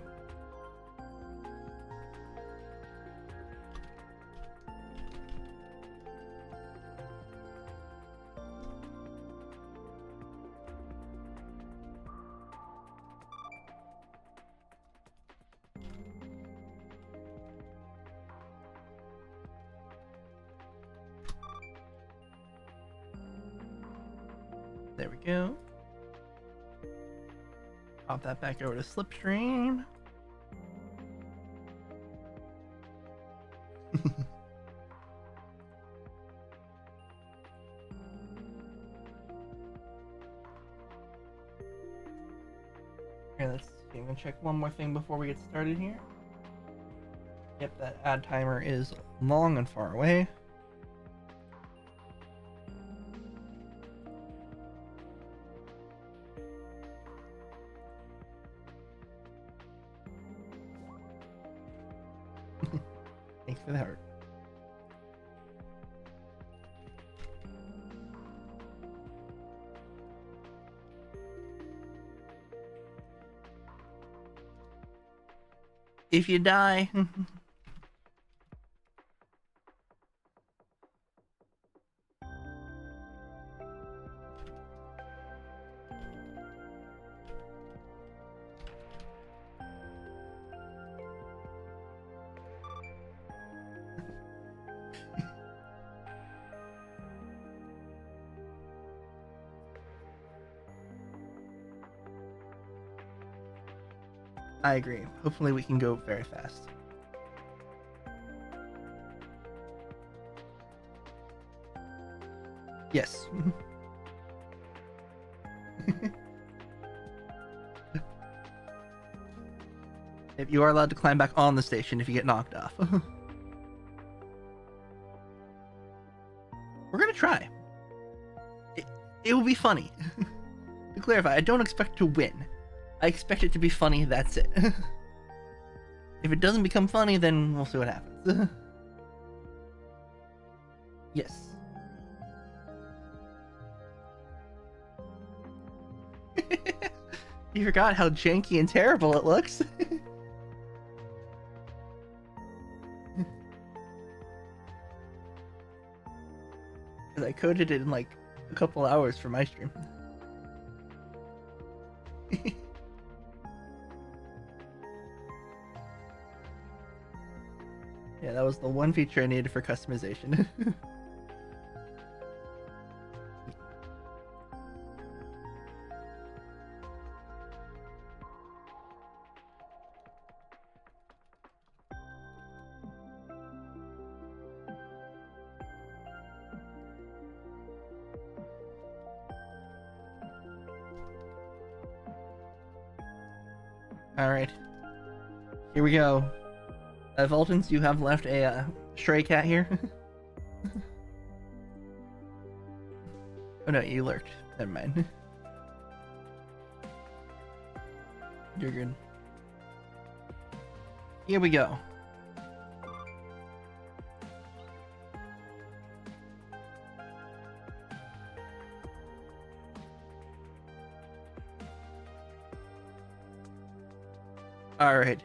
we go. Pop that back over to Slipstream. Here, let's see. I'm gonna check one more thing before we get started here. Yep, that ad timer is long and far away. Thanks for the heart. If you die. I agree. Hopefully we can go very fast. Yes. If you are allowed to climb back on the station if you get knocked off. We're gonna try. It will be funny. To clarify, I don't expect to win. I expect it to be funny, that's it. If it doesn't become funny, then we'll see what happens. Yes. You forgot how janky and terrible it looks. Because I coded it in like a couple hours for my stream. Yeah, that was the one feature I needed for customization. Alright. Here we go. Vultans, you have left a stray cat here. Oh no, you lurked. Never mind. You're good. Here we go. Alright.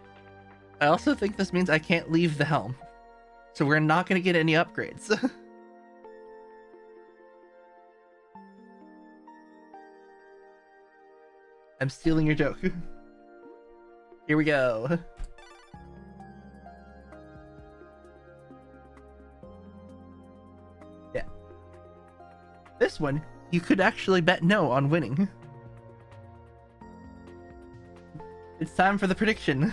I also think this means I can't leave the helm. So we're not going to get any upgrades. I'm stealing your joke. Here we go. Yeah. This one, you could actually bet no on winning. It's time for the prediction.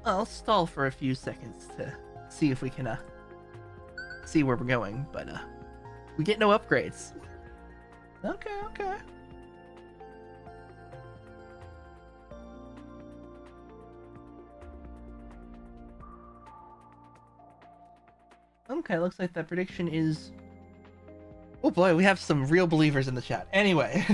I'll stall for a few seconds to see if we can see where we're going, but we get no upgrades. Okay. Okay, looks like that prediction is... Oh boy, we have some real believers in the chat. Anyway.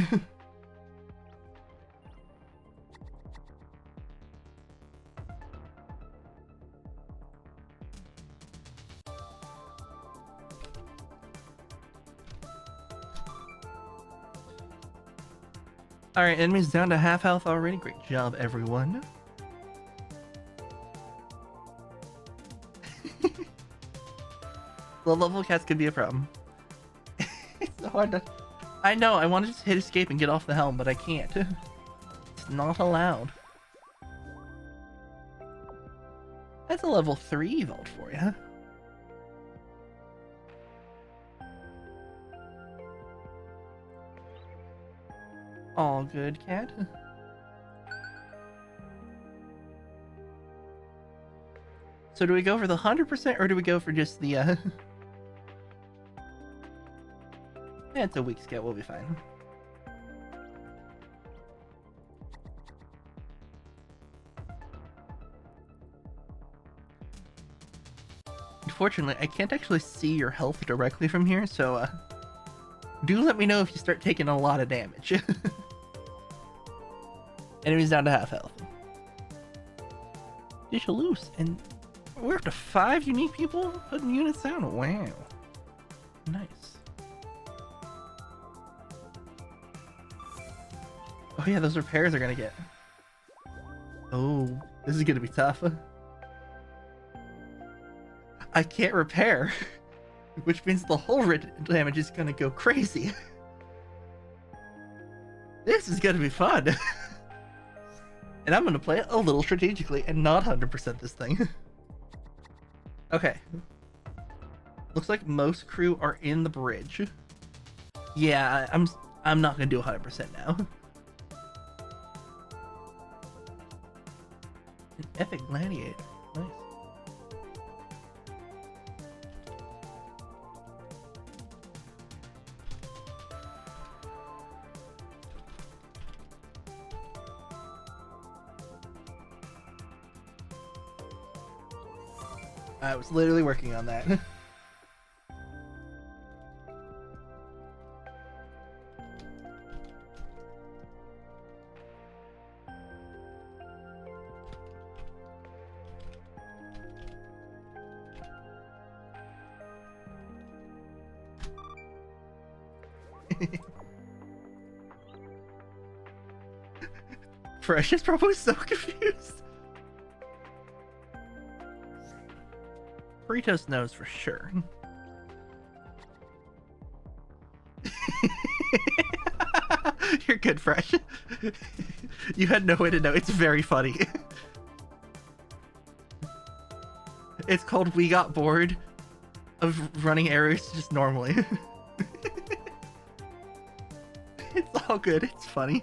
Alright, enemies down to half health already. Great job, everyone. Low level cats could be a problem. It's so hard to... I know, I want to just hit escape and get off the helm, but I can't. It's not allowed. That's a level 3 vault for you. All good, cat. So do we go for the 100% or do we go for just the Yeah, it's a weak scout, we'll be fine. Unfortunately, I can't actually see your health directly from here, so do let me know if you start taking a lot of damage. Enemies down to half health. Dish loose, and we're up to 5 unique people putting units down. Wow. Nice. Oh yeah, those repairs are gonna get... Oh, this is gonna be tough. I can't repair, which means the hull damage is gonna go crazy. This is gonna be fun. And I'm gonna play it a little strategically and not 100% this thing. Okay. Looks like most crew are in the bridge. Yeah, I'm not gonna do 100% now. An epic gladiator. Nice. I was literally working on that. Fresh is probably so confused. Burritos knows for sure. You're good, Fresh. You had no way to know. It's very funny. It's called We Got Bored of running errors just normally. It's all good. It's funny.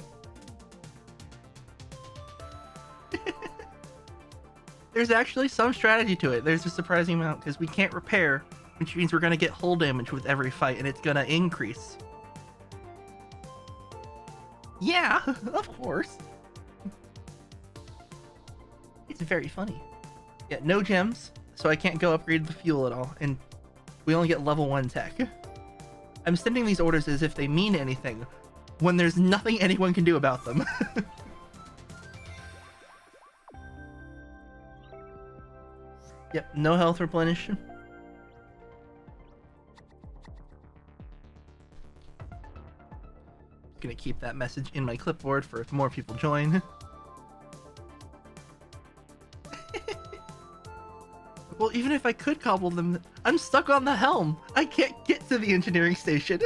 There's actually some strategy to it. There's a surprising amount because we can't repair, which means we're going to get hull damage with every fight and it's going to increase. Yeah, of course. It's very funny. Yeah, no gems, so I can't go upgrade the fuel at all, and we only get level 1 tech. I'm sending these orders as if they mean anything, when there's nothing anyone can do about them. Yep, no health replenish. Gonna keep that message in my clipboard for if more people join. Well, even if I could cobble them, I'm stuck on the helm. I can't get to the engineering station.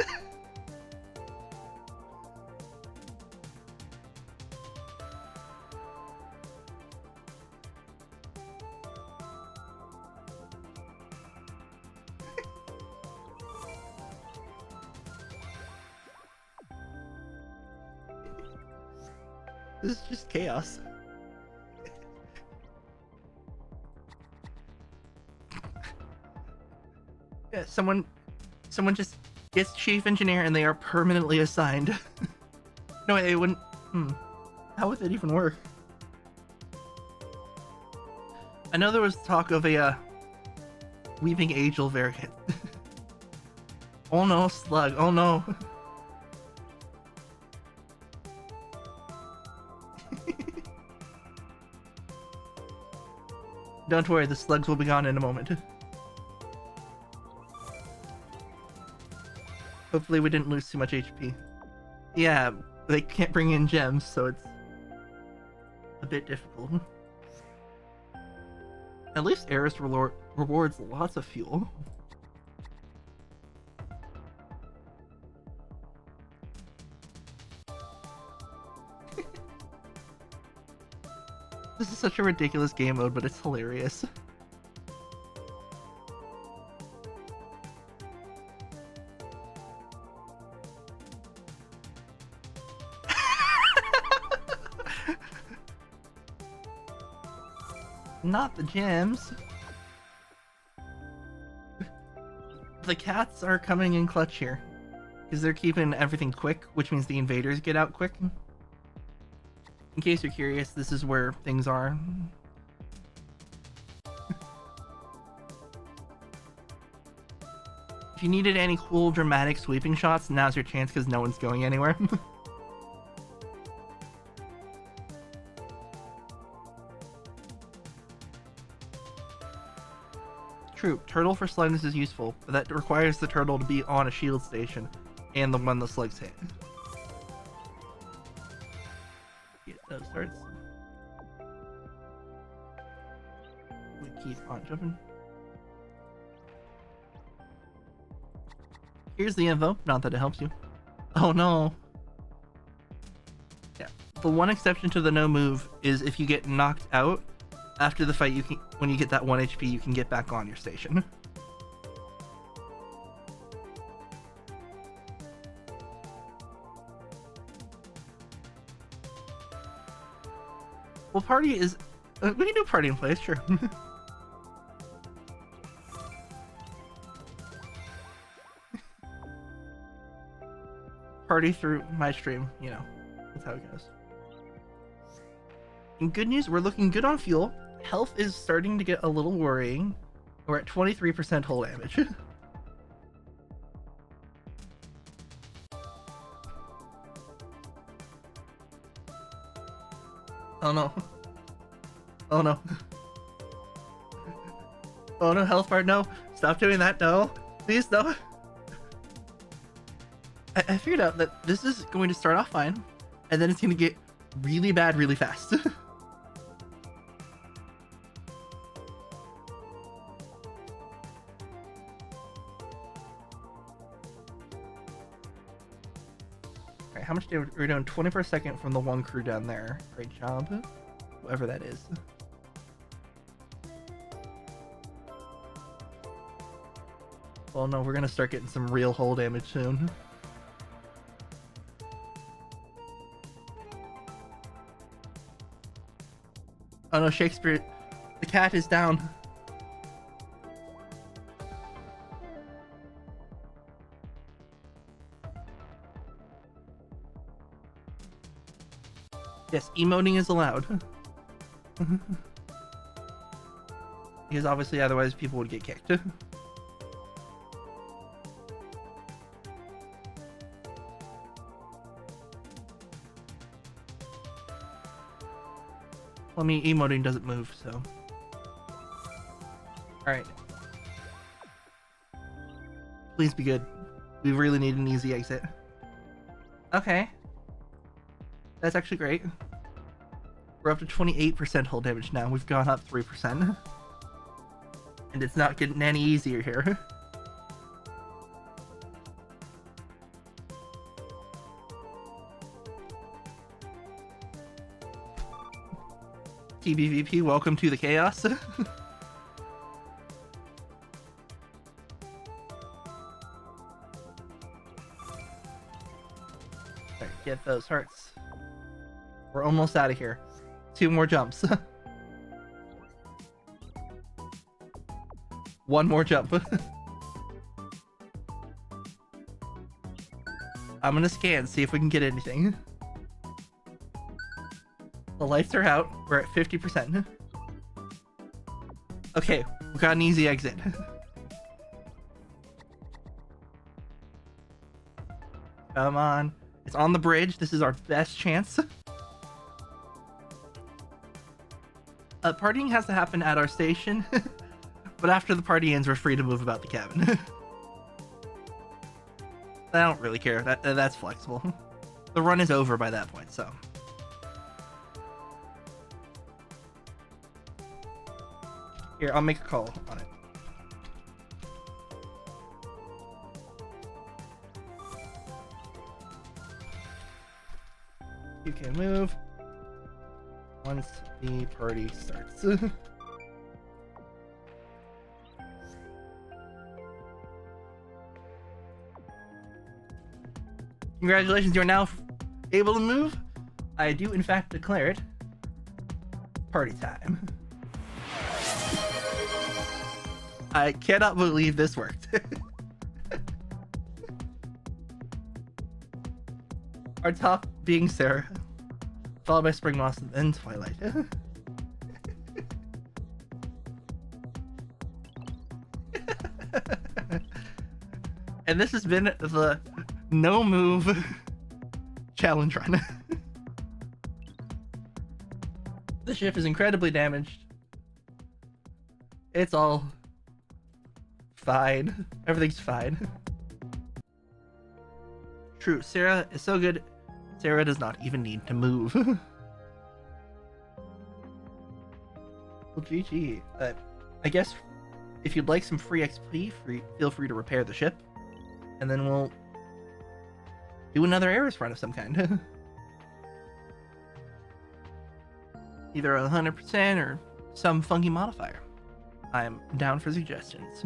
This is just chaos. Yeah, someone just gets chief engineer and they are permanently assigned. No, they wouldn't. How would that even work? I know there was talk of a Weaving Angel variant. Oh no, slug. Oh no. Don't worry, the slugs will be gone in a moment. Hopefully we didn't lose too much HP. Yeah, they can't bring in gems, so it's a bit difficult. At least Eris rewards lots of fuel. This is such a ridiculous game mode, but it's hilarious. Not the gems. The cats are coming in clutch here. Because they're keeping everything quick, which means the invaders get out quick. In case you're curious, this is where things are. If you needed any cool, dramatic sweeping shots, now's your chance because no one's going anywhere. True, turtle for slugs is useful, but that requires the turtle to be on a shield station, and the one the slugs hit. Get those starts. We keep on jumping. Here's the info, not that it helps you. Oh no. Yeah, the one exception to the no move is if you get knocked out after the fight, you can, when you get that 1 HP, you can get back on your station. Well, party is... we can do party in place, sure. Party through my stream, you know. That's how it goes. In good news, we're looking good on fuel. Health is starting to get a little worrying. We're at 23% hull damage. Oh no. Oh no. Oh no, health bar, no. Stop doing that, no. Please, no. I figured out that this is going to start off fine, and then it's going to get really bad really fast. Alright, how much damage? We're doing 20 per second from the one crew down there. Great job. Whoever that is. Well, no, we're going to start getting some real hull damage soon. Oh no, Shakespeare, the cat is down. Yes, emoting is allowed. Because obviously otherwise people would get kicked. Well, I mean, emoting doesn't move, so. Alright. Please be good. We really need an easy exit. Okay. That's actually great. We're up to 28% hull damage now. We've gone up 3%. And it's not getting any easier here. TBVP, welcome to the chaos. Right, get those hearts. We're almost out of here. 2 more jumps. 1 more jump. I'm gonna scan, see if we can get anything. The lights are out. We're at 50%. Okay, we got an easy exit. Come on. It's on the bridge. This is our best chance. Partying has to happen at our station. But after the party ends, we're free to move about the cabin. I don't really care. That's flexible. The run is over by that point, so... Here, I'll make a call on it. You can move. once the party starts. Congratulations, you are now able to move. I do in fact declare it party time. I cannot believe this worked. Our top being Sarah, followed by Spring Moss and then Twilight. And this has been the no move challenge run. The ship is incredibly damaged. It's all fine. Everything's fine. True, Sarah is so good, Sarah does not even need to move. Well, GG. I guess if you'd like some free XP, feel free to repair the ship. And then we'll do another Eris run of some kind. Either 100% or some funky modifier. I'm down for suggestions.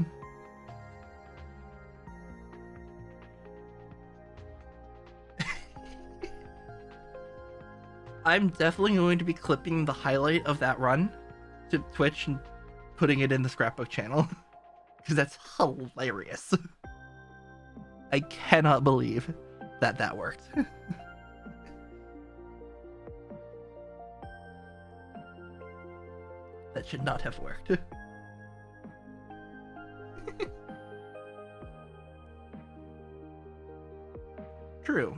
I'm definitely going to be clipping the highlight of that run to Twitch and putting it in the scrapbook channel. Because that's hilarious. I cannot believe that worked. That should not have worked. True.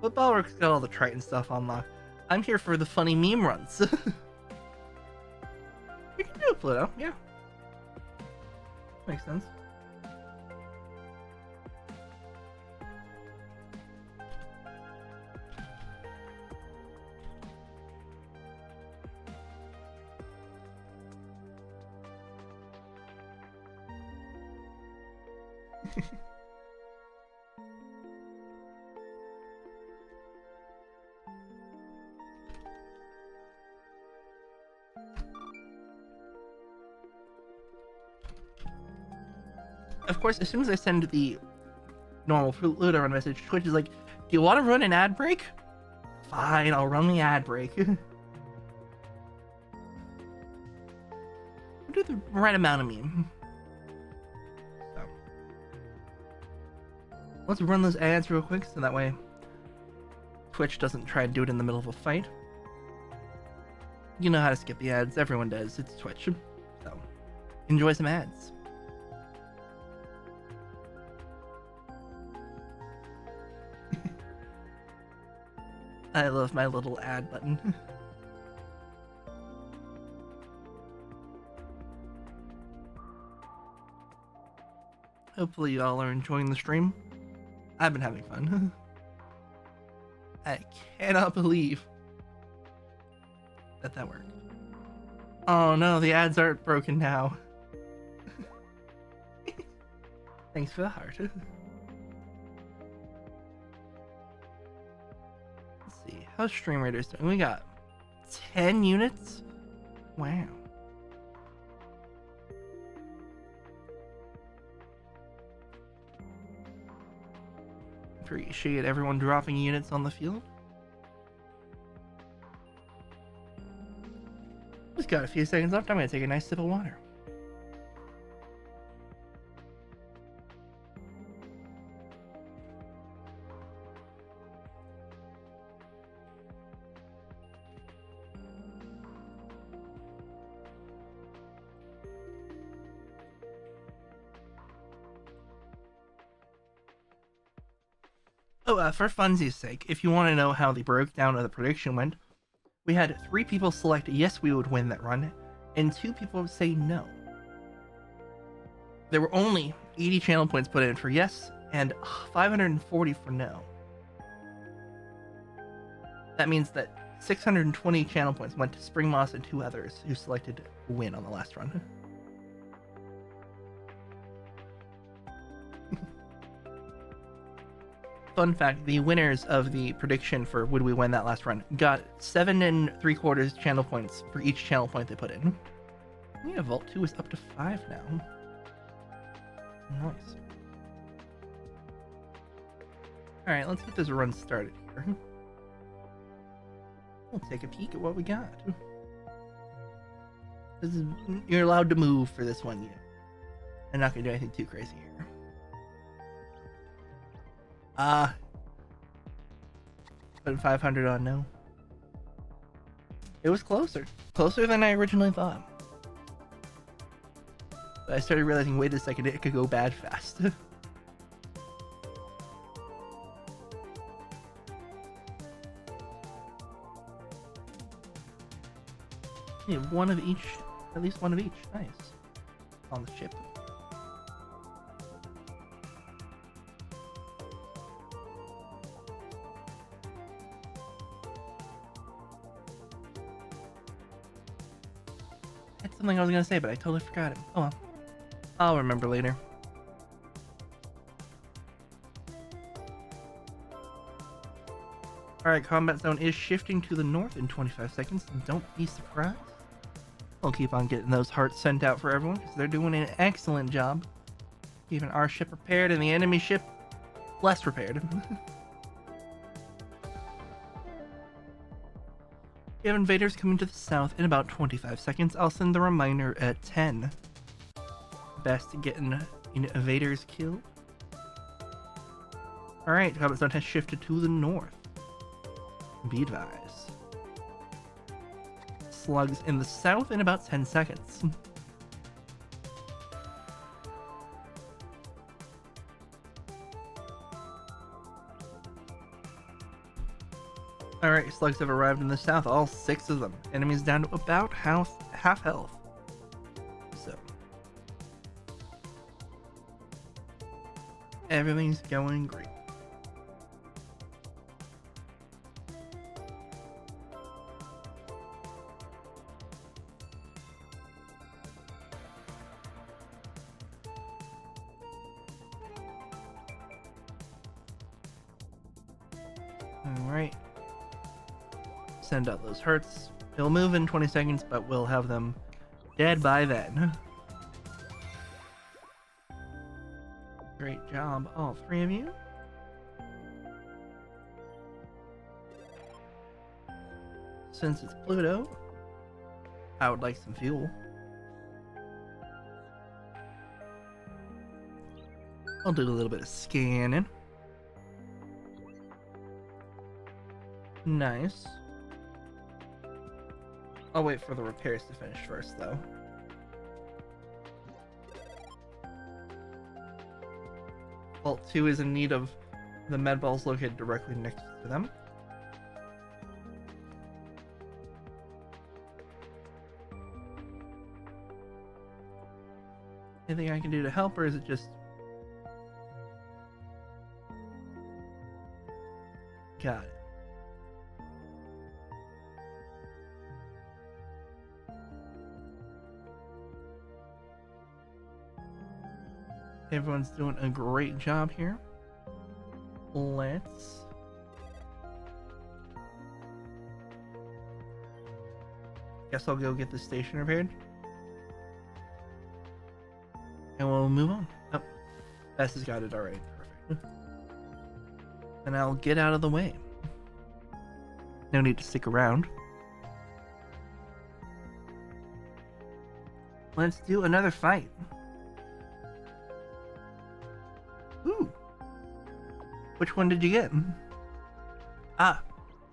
But Balrog's got all the Triton stuff unlocked. I'm here for the funny meme runs. We can do it, Pluto. Yeah. Makes sense. Of course, as soon as I send the normal Pluto run message, Twitch is like, do you want to run an ad break? Fine, I'll run the ad break. We'll do the right amount of meme. So, let's run those ads real quick so that way Twitch doesn't try to do it in the middle of a fight. You know how to skip the ads, everyone does, it's Twitch. So, enjoy some ads. I love my little ad button. Hopefully you all are enjoying the stream. I've been having fun. I cannot believe that worked. Oh no, the ads aren't broken now. Thanks for the heart. How's Stream Raiders doing? We got 10 units? Wow. Appreciate everyone dropping units on the field. Just got a few seconds left. I'm gonna take a nice sip of water. Oh, for funsies' sake, if you want to know how the breakdown of the prediction went, we had 3 people select yes, we would win that run, and 2 people say no. There were only 80 channel points put in for yes, and 540 for no. That means that 620 channel points went to Spring Moss and 2 others who selected win on the last run. Fun fact, the winners of the prediction for would we win that last run got 7 3/4 channel points for each channel point they put in. Yeah, Vault 2 is up to 5 now. Nice. Alright, let's get this run started here. We'll take a peek at what we got. You're allowed to move for this one, I'm not gonna do anything too crazy here. Put 500 on no. It was closer than I originally thought. But I started realizing, wait a second, it could go bad fast. Yeah, one of each, at least one of each. Nice. On the ship. I had something I was gonna say, but I totally forgot it. Oh well. I'll remember later. Alright, combat zone is shifting to the north in 25 seconds. Don't be surprised. We'll keep on getting those hearts sent out for everyone because they're doing an excellent job keeping our ship prepared and the enemy ship less prepared. We have invaders coming to the south in about 25 seconds. I'll send the reminder at 10. Best getting invaders killed. Alright, combat zone has shifted to the north. Be advised. Slugs in the south in about 10 seconds. Alright, slugs have arrived in the south, all 6 of them. Enemies down to about half health. So everything's going great. Alright. Send out those hearts. They'll move in 20 seconds, but we'll have them dead by then. Great job, all 3 of you. Since it's Pluto, I would like some fuel. I'll do a little bit of scanning. Nice. I'll wait for the repairs to finish first, though. Vault 2 is in need of the med balls located directly next to them. Anything I can do to help, or is it just... Got it. Everyone's doing a great job here. Let's... Guess I'll go get the station repaired. And we'll move on. Oh, Bess has got it already. Perfect. And I'll get out of the way. No need to stick around. Let's do another fight. Ooh. Which one did you get? Ah,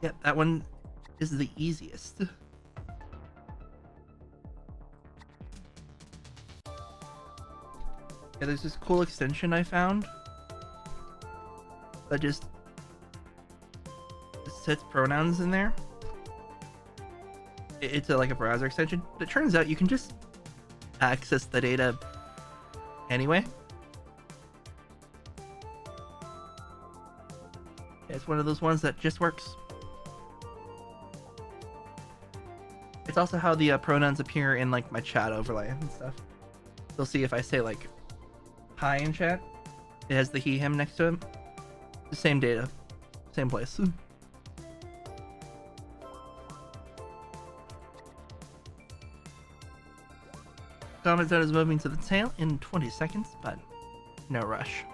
yep, that one is the easiest. Yeah, there's this cool extension I found that just sets pronouns in there. It's like a browser extension, but it turns out you can just access the data anyway. It's one of those ones that just works. It's also how the pronouns appear in like my chat overlay and stuff. You'll see if I say like hi in chat, it has the he him next to him. Same data, same place. Comment zone is moving to the tail in 20 seconds, but no rush.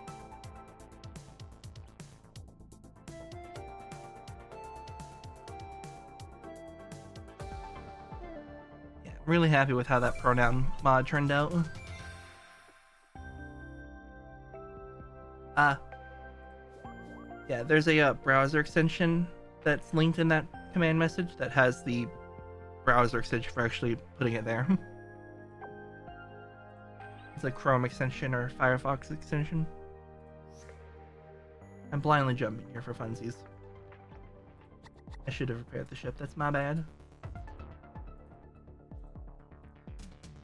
Yeah, really happy with how that pronoun mod turned out. Yeah, there's a browser extension that's linked in that command message that has the browser extension for actually putting it there. It's a Chrome extension or Firefox extension. I'm blindly jumping here for funsies. I should have repaired the ship, that's my bad.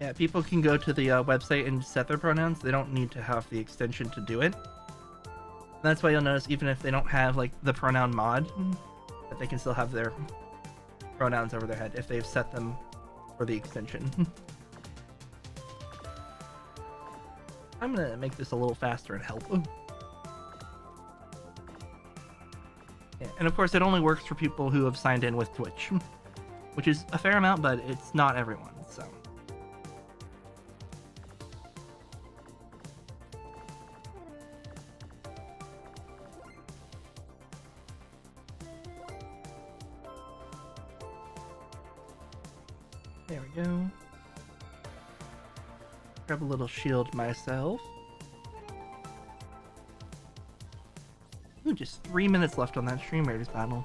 Yeah, people can go to the website and set their pronouns. They don't need to have the extension to do it. And that's why you'll notice even if they don't have like the pronoun mod, that they can still have their pronouns over their head if they've set them for the extension. I'm gonna make this a little faster and help. Yeah, and of course it only works for people who have signed in with Twitch, which is a fair amount, but it's not everyone, so. There we go. Grab a little shield myself. Ooh, just 3 minutes left on that Stream Raiders battle.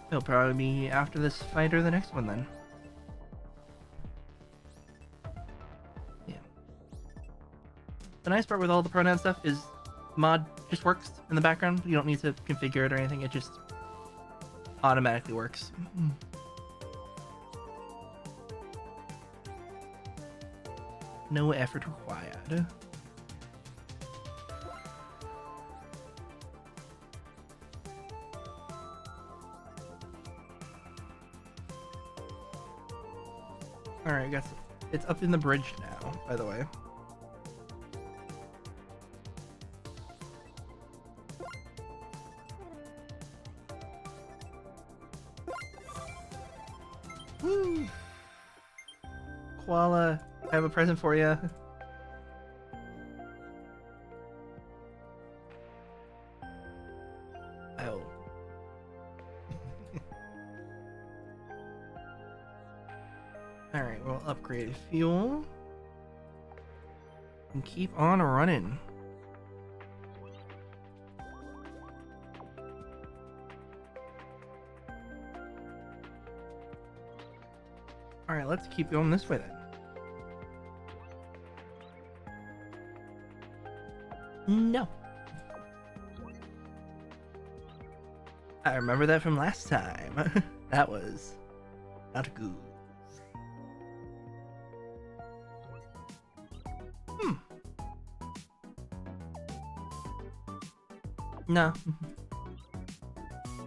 It'll probably be after this fight or the next one then. Yeah. The nice part with all the pronoun stuff is mod just works in the background. You don't need to configure it or anything. It just automatically works. No effort required. Alright, I guess it's up in the bridge now, by the way. Woo! Koala, I have a present for you. Oh. Alright, we'll upgrade fuel. And keep on running. Alright, let's keep going this way then. No. I remember that from last time. That was not good. No.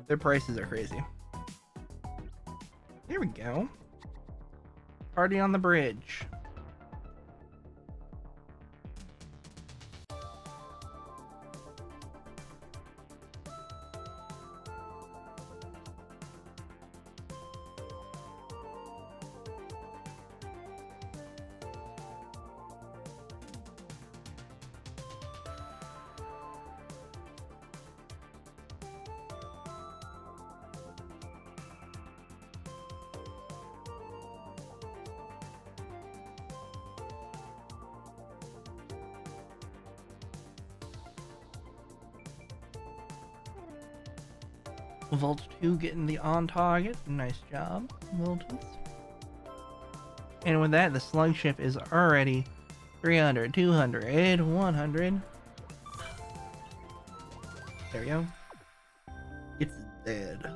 Their prices are crazy. There we go. Party on the bridge. Vault 2 getting the on target. Nice job, Voltons. And with that, the slug ship is already 300, 200, 100. There we go. It's dead.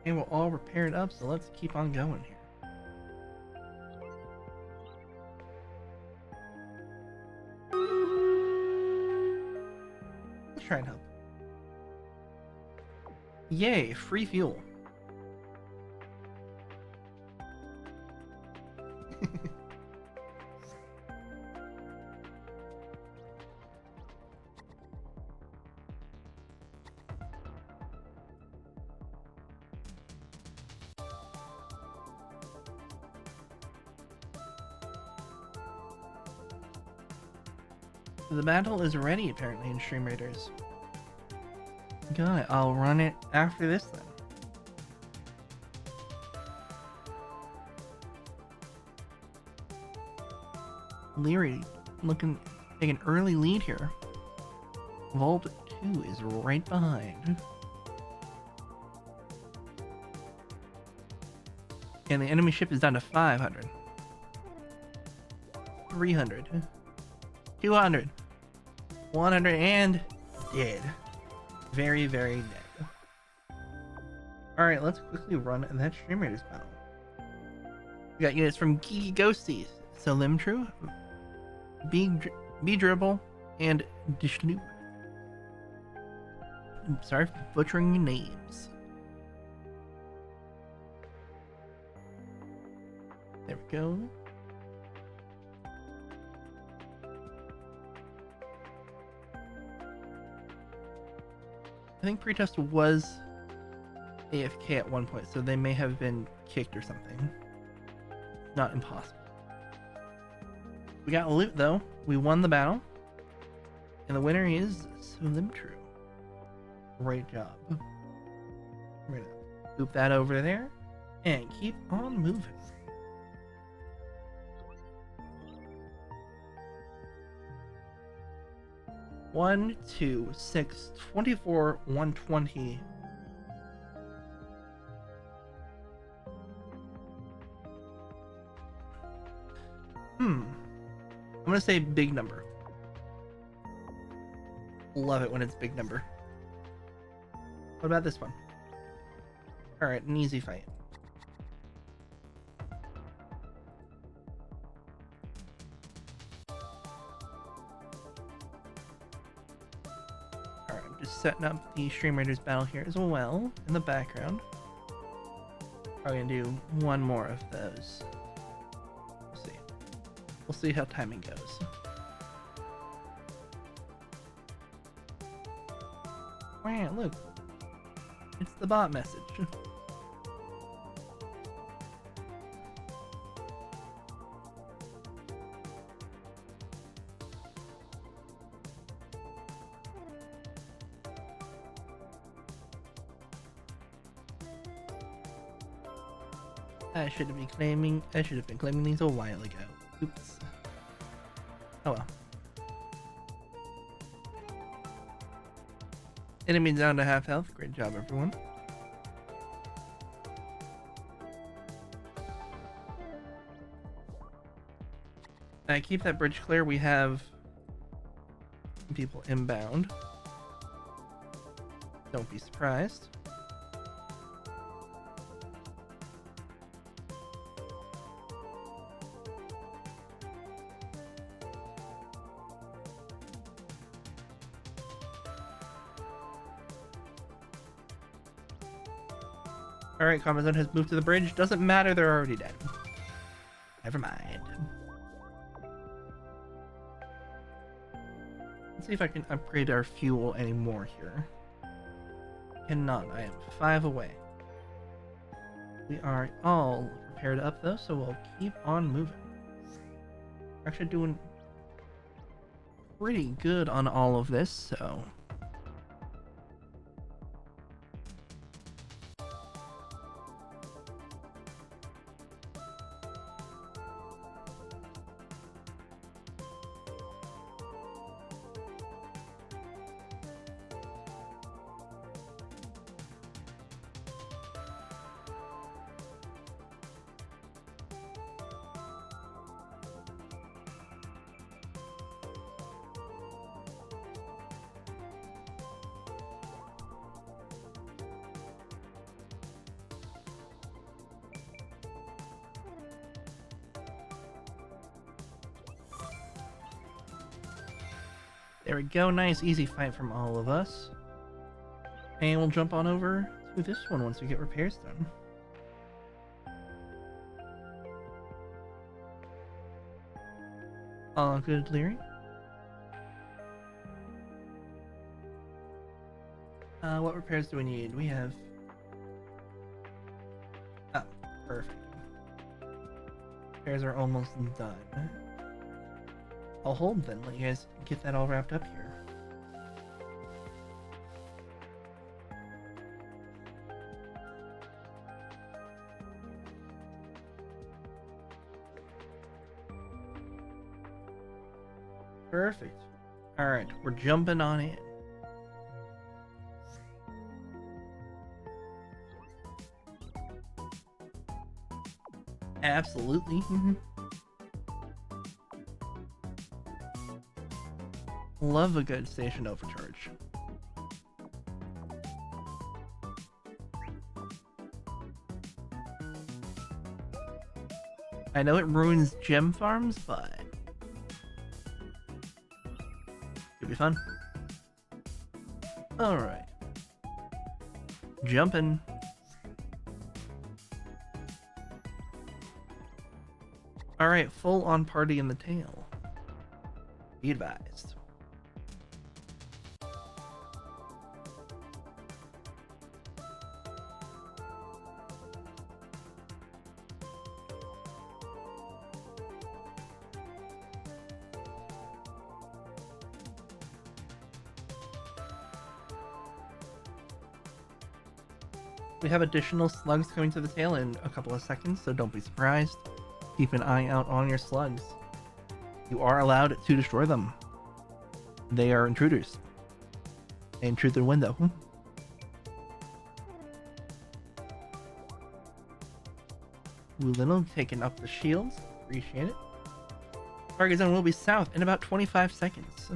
And we're all repaired up, so let's keep on going here. Let's try and help. Yay, free fuel. The battle is ready, apparently, in Stream Raiders. Got it. I'll run it after this, then. Leary take an early lead here. Vault 2 is right behind. And the enemy ship is down to 500. 300. 200. 100 and dead. Very, very dead. Alright, let's quickly run that Stream Raiders battle. We got units from Geeky Ghosties, Slipstream, B Dribble, and Dishloop. Sorry for butchering your names. There we go. I think Pretest was AFK at one point, so they may have been kicked or something. Not impossible. We got loot though. We won the battle. And the winner is Slipstream. Great job. We're gonna loop that over there and keep on moving. One, 2, 6, 24, 120. I'm gonna say big number. Love it when it's big number. What about this one? Alright, an easy fight. Alright, I'm just setting up the Stream Raiders battle here as well in the background. Probably gonna do one more of those. We'll see. We'll see how timing goes. Wow, look. It's the bot message. I should have been claiming these a while ago. Oops. Oh well. Enemy down to half health. Great job, everyone. Keep that bridge clear. We have people inbound. Don't be surprised. Alright, Combat Zone has moved to the bridge. Doesn't matter, they're already dead. Never mind. Let's see if I can upgrade our fuel anymore here. Cannot. I am 5 away. We are all prepared up though, so we'll keep on moving. We're actually doing pretty good on all of this, so... There we go, nice easy fight from all of us. And we'll jump on over to this one once we get repairs done. All good, Leary? What repairs do we need? We have... Oh, perfect. Repairs are almost done. I'll hold then, let you guys get that all wrapped up here. Perfect. Alright, we're jumping on in. Absolutely. Love a good station overcharge. I know it ruins gem farms, but could be fun. Alright. Jumping. Alright, full on party in the tail. Be advised. We have additional slugs coming to the tail in a couple of seconds, so don't be surprised. Keep an eye out on your slugs. You are allowed to destroy them. They are intruders. They intrude through the window. Woolino taking up the shields. Appreciate it. Target zone will be south in about 25 seconds.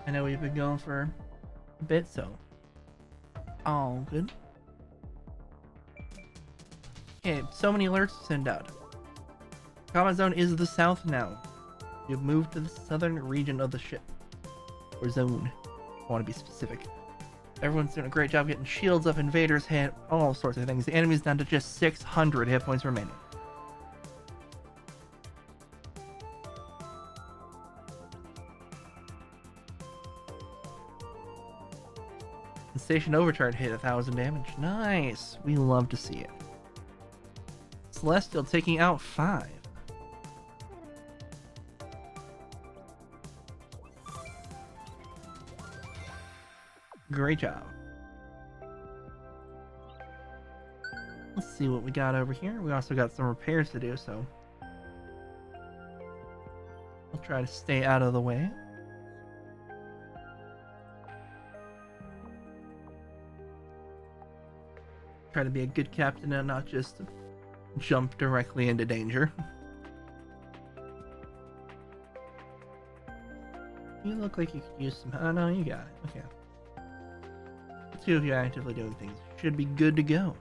I know we've been going for a bit, so all good. Okay, so many alerts to send out. Combat zone is the south now. You've moved to the southern region of the ship. Or zone. I want to be specific. Everyone's doing a great job getting shields up, invaders hit, all sorts of things. The enemy's down to just 600 hit points remaining. The station overcharge hit 1,000 damage. Nice. We love to see it. Celestial taking out 5. Great job. Let's see what we got over here. We also got some repairs to do, so I'll try to stay out of the way. Try to be a good captain and not just jump directly into danger. You look like you could use some... Oh no, you got it. Okay. The two of you actively doing things should be good to go.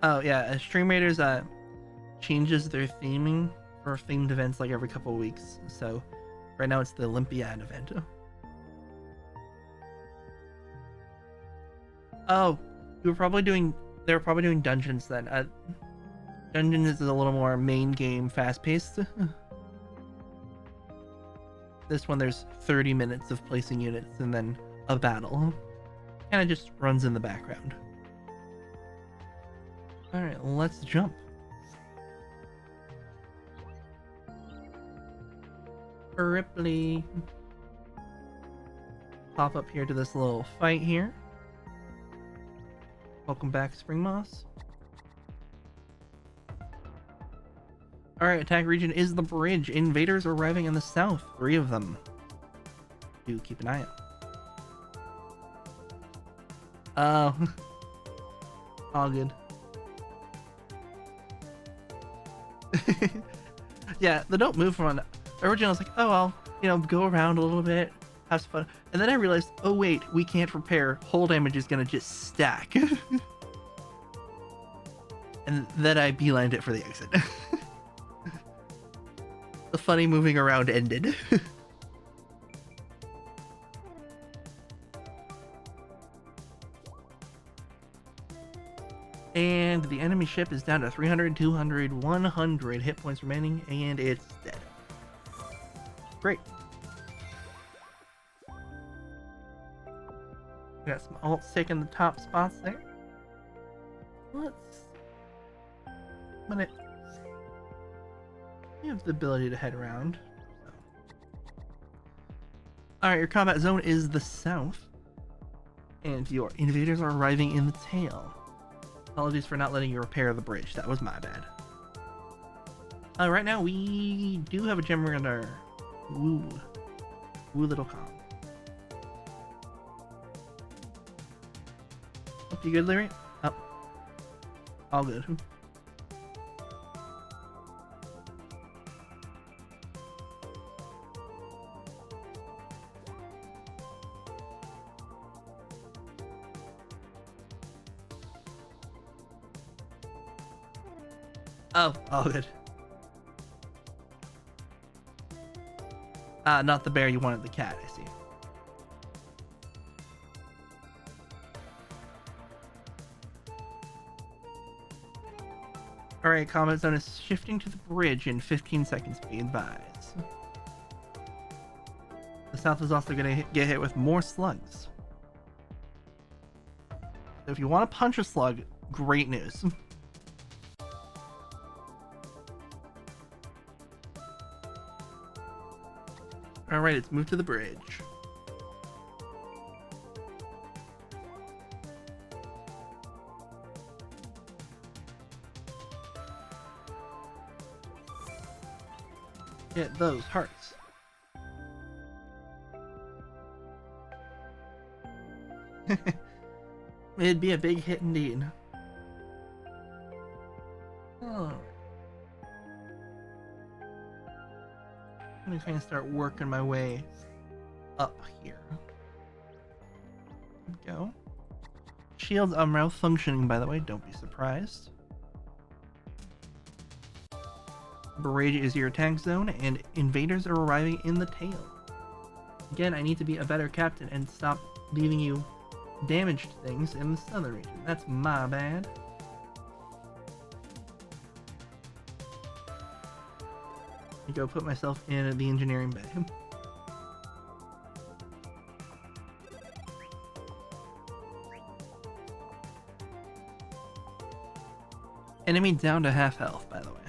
Oh yeah, Stream Raiders changes their theming for themed events like every couple of weeks. So right now it's the Olympiad event. Oh, they were probably doing dungeons then. Dungeons is a little more main game, fast paced. This one there's 30 minutes of placing units and then a battle. Kind of just runs in the background. All right, let's jump. Ripley. Pop up here to this little fight here. Welcome back, Spring Moss. Alright, attack region is the bridge. Invaders arriving in the south. 3 of them. Do keep an eye out. Oh. All good. Yeah, the don't move one. Originally I was like, oh, I'll, go around a little bit, have some fun. And then I realized, oh wait, we can't repair. Hull damage is gonna just stack. And then I beelined it for the exit. The funny moving around ended. And the enemy ship is down to 300, 200, 100 hit points remaining, and it's dead. Great. We got some alts taking the top spots there. You have the ability to head around. So. Alright, your combat zone is the south. And your invaders are arriving in the tail. Apologies for not letting you repair the bridge. That was my bad. Right now, we do have a gem runner. Woo. Woo little calm. Hope you good, Larry? Oh. All good. Oh, all good. Not the bear, you wanted the cat, I see. Alright, combat zone is shifting to the bridge in 15 seconds, be advised. The south is also going to get hit with more slugs. So if you want to punch a slug, great news. Alright, it's moved to the bridge. Get those hearts. It'd be a big hit indeed. Oh. I'm gonna kind of start working my way up here. There we go. Shields are malfunctioning, by the way, don't be surprised. Bridge is your attack zone, and invaders are arriving in the tail. Again, I need to be a better captain and stop leaving you damaged things in the southern region. That's my bad. I go put myself in the engineering bay. Enemy down to half health, by the way.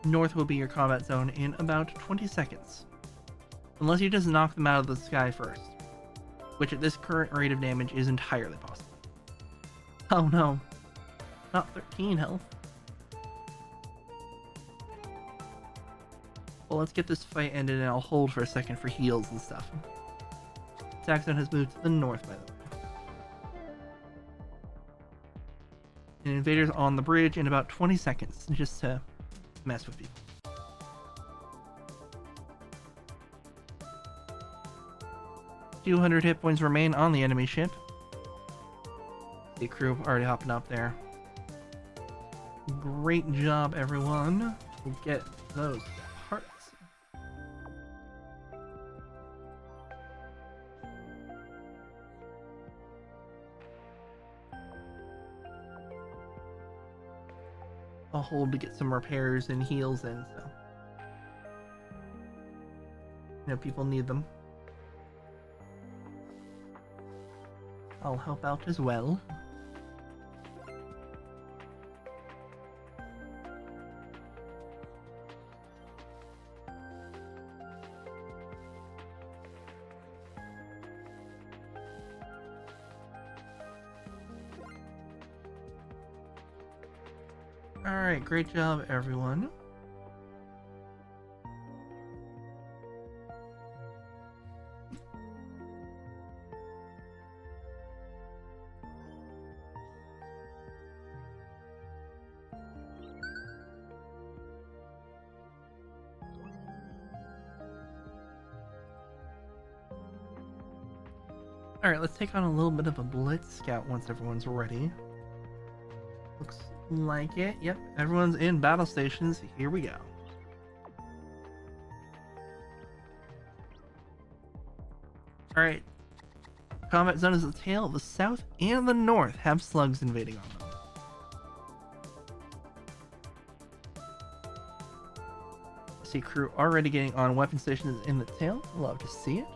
North will be your combat zone in about 20 seconds. Unless you just knock them out of the sky first. Which at this current rate of damage is entirely possible. Oh no. Not 13 health. Well, let's get this fight ended and I'll hold for a second for heals and stuff. Attack zone has moved to the north, by the way. And invaders on the bridge in about 20 seconds, just to mess with people. $200 hit points remain on the enemy ship. The crew already hopping up there. Great job, everyone. We'll get those hearts. I'll hold to get some repairs and heals in, so. You know, people need them. I'll help out as well. Alright, great job, everyone. Alright, let's take on a little bit of a blitz scout once everyone's ready. Looks like it. Yep, everyone's in battle stations. Here we go. Alright. Combat zone is the tail. The south and the north have slugs invading on them. I see crew already getting on weapon stations in the tail. Love to see it.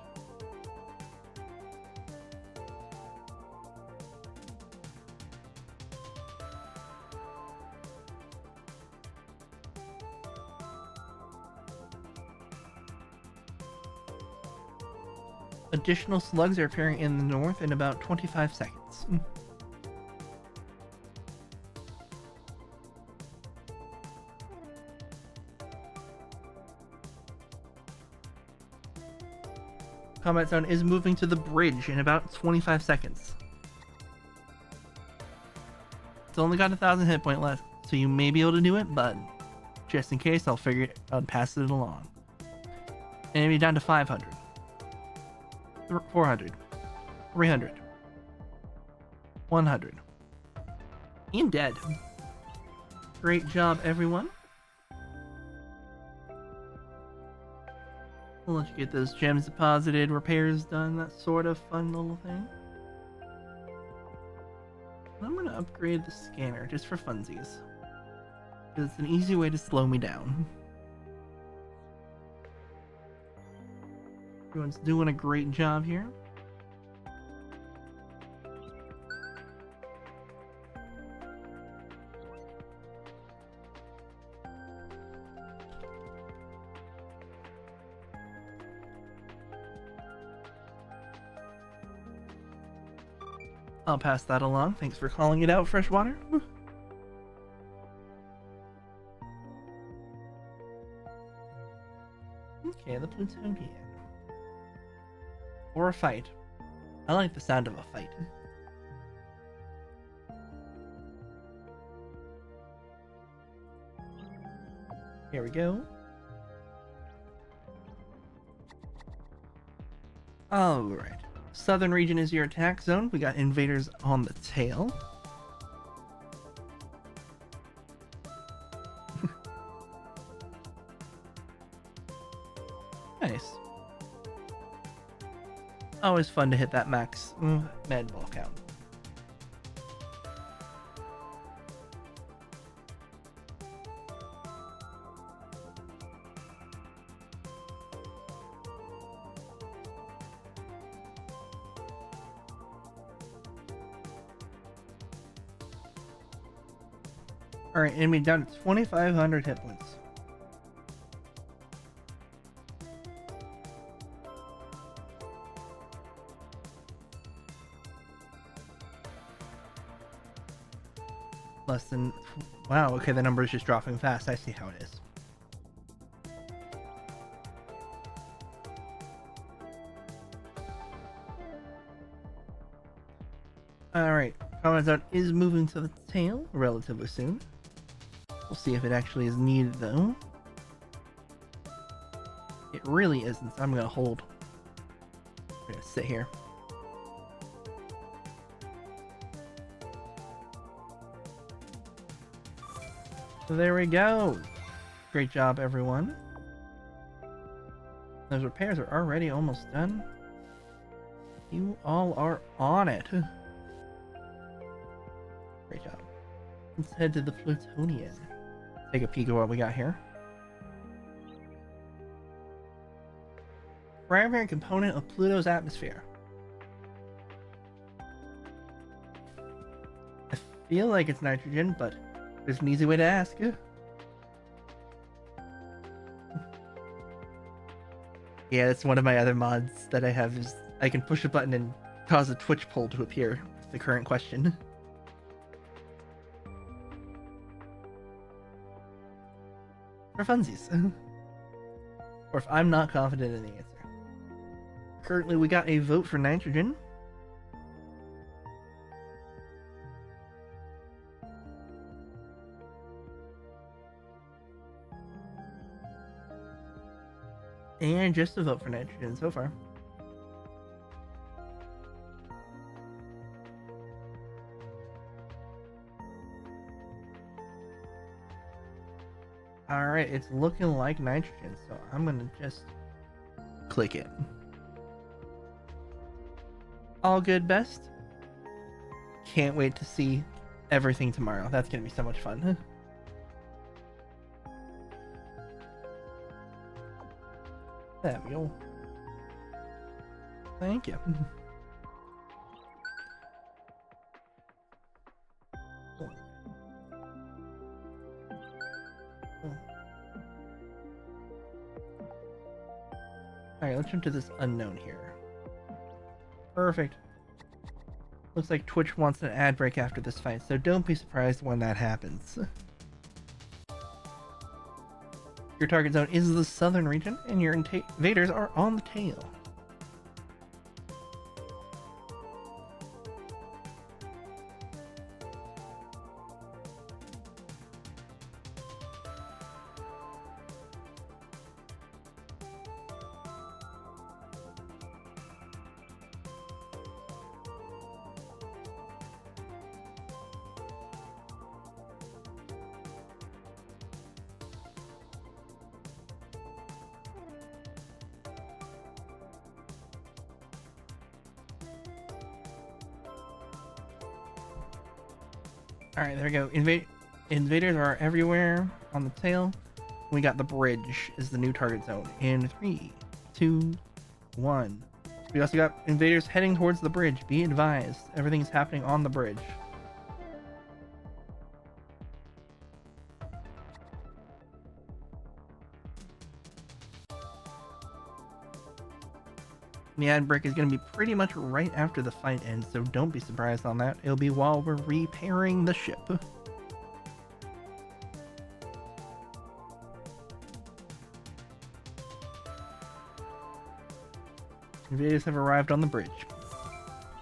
Additional slugs are appearing in the north in about 25 seconds. Combat zone is moving to the bridge in about 25 seconds. It's only got 1,000 hit point left, so you may be able to do it, but just in case, I'll pass it along. Enemy down to 500. 400, 300, 100. And dead. Great job, everyone. We'll let you get those gems deposited, repairs done, that sort of fun little thing. I'm gonna upgrade the scanner just for funsies, because it's an easy way to slow me down. Everyone's doing a great job here. I'll pass that along. Thanks for calling it out, Freshwater. Okay, the Plutonian. Or a fight. I like the sound of a fight. Here we go. Alright. Southern region is your attack zone. We got invaders on the tail. Nice. Always fun to hit that max med ball count. Alright, enemy down to 2,500 hit points. Less than... Wow, okay, the number is just dropping fast. I see how it is. Alright, combat zone is moving to the tail relatively soon. We'll see if it actually is needed, though. It really isn't, so I'm gonna hold. I'm gonna sit here. So there we go. Great job, everyone. Those repairs are already almost done. You all are on it. Great job. Let's head to the Plutonian. Take a peek at what we got here. Primary component of Pluto's atmosphere. I feel like it's nitrogen, but there's an easy way to ask. Yeah, that's one of my other mods that I have, is I can push a button and cause a Twitch poll to appear with the current question. For funsies. Or if I'm not confident in the answer. Currently we got a vote for nitrogen. And just a vote for nitrogen so far. Alright, it's looking like nitrogen, so I'm gonna just click it. all good, best. Can't wait to see everything tomorrow. That's gonna be so much fun. There we go. Thank you. Alright, let's jump to this unknown here. Perfect. Looks like Twitch wants an ad break after this fight, so don't be surprised when that happens. Your target zone is the southern region, and your invaders are on the tail. Alright, there we go. Invaders are everywhere on the tail. We got the bridge is the new target zone. In 3, 2, 1. We also got invaders heading towards the bridge. Be advised, everything's happening on the bridge. The ad break is going to be pretty much right after the fight ends, so don't be surprised on that. It'll be while we're repairing the ship. Invaders have arrived on the bridge.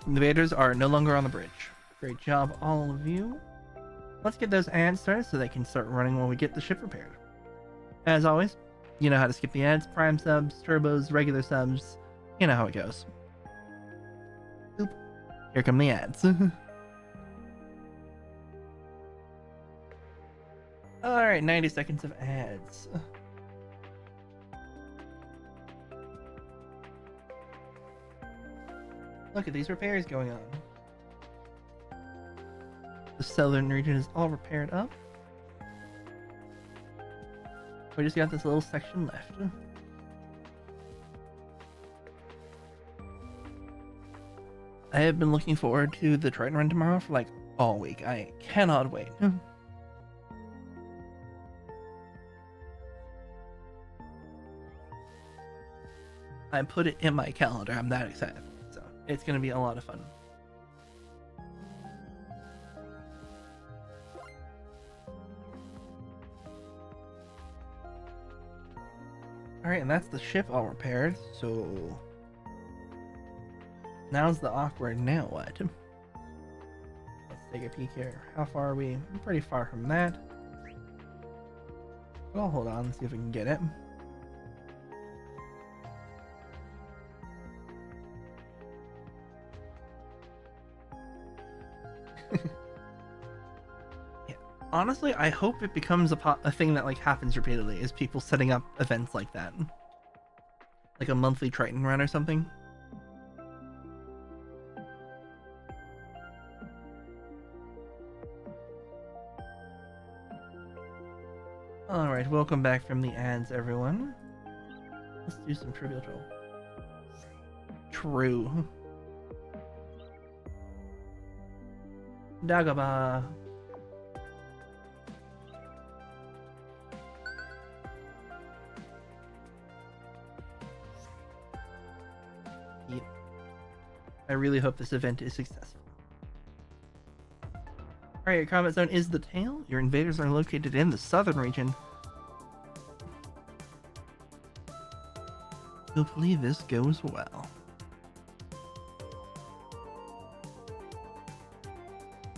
Invaders are no longer on the bridge. Great job, all of you. Let's get those ads started so they can start running while we get the ship repaired. As always, you know how to skip the ads, prime subs, turbos, regular subs. You know how it goes. Oop. Here come the ads. Alright, 90 seconds of ads. Look at these repairs going on. The southern region is all repaired up. We just got this little section left. I have been looking forward to the Triton run tomorrow for like all week. I cannot wait. I put it in my calendar. I'm that excited. So it's going to be a lot of fun. Alright, and that's the ship all repaired. So now's the awkward now what? Let's take a peek here. How far are we? I'm pretty far from that. But I'll hold on and see if we can get it. Yeah. Honestly, I hope it becomes a thing that like happens repeatedly, is people setting up events like that. Like a monthly Triton run or something. Alright, welcome back from the ads, everyone. Let's do some trivial troll. True. Dagobah. Yep. I really hope this event is successful. Alright, your combat zone is the tail. Your invaders are located in the southern region. Hopefully this goes well.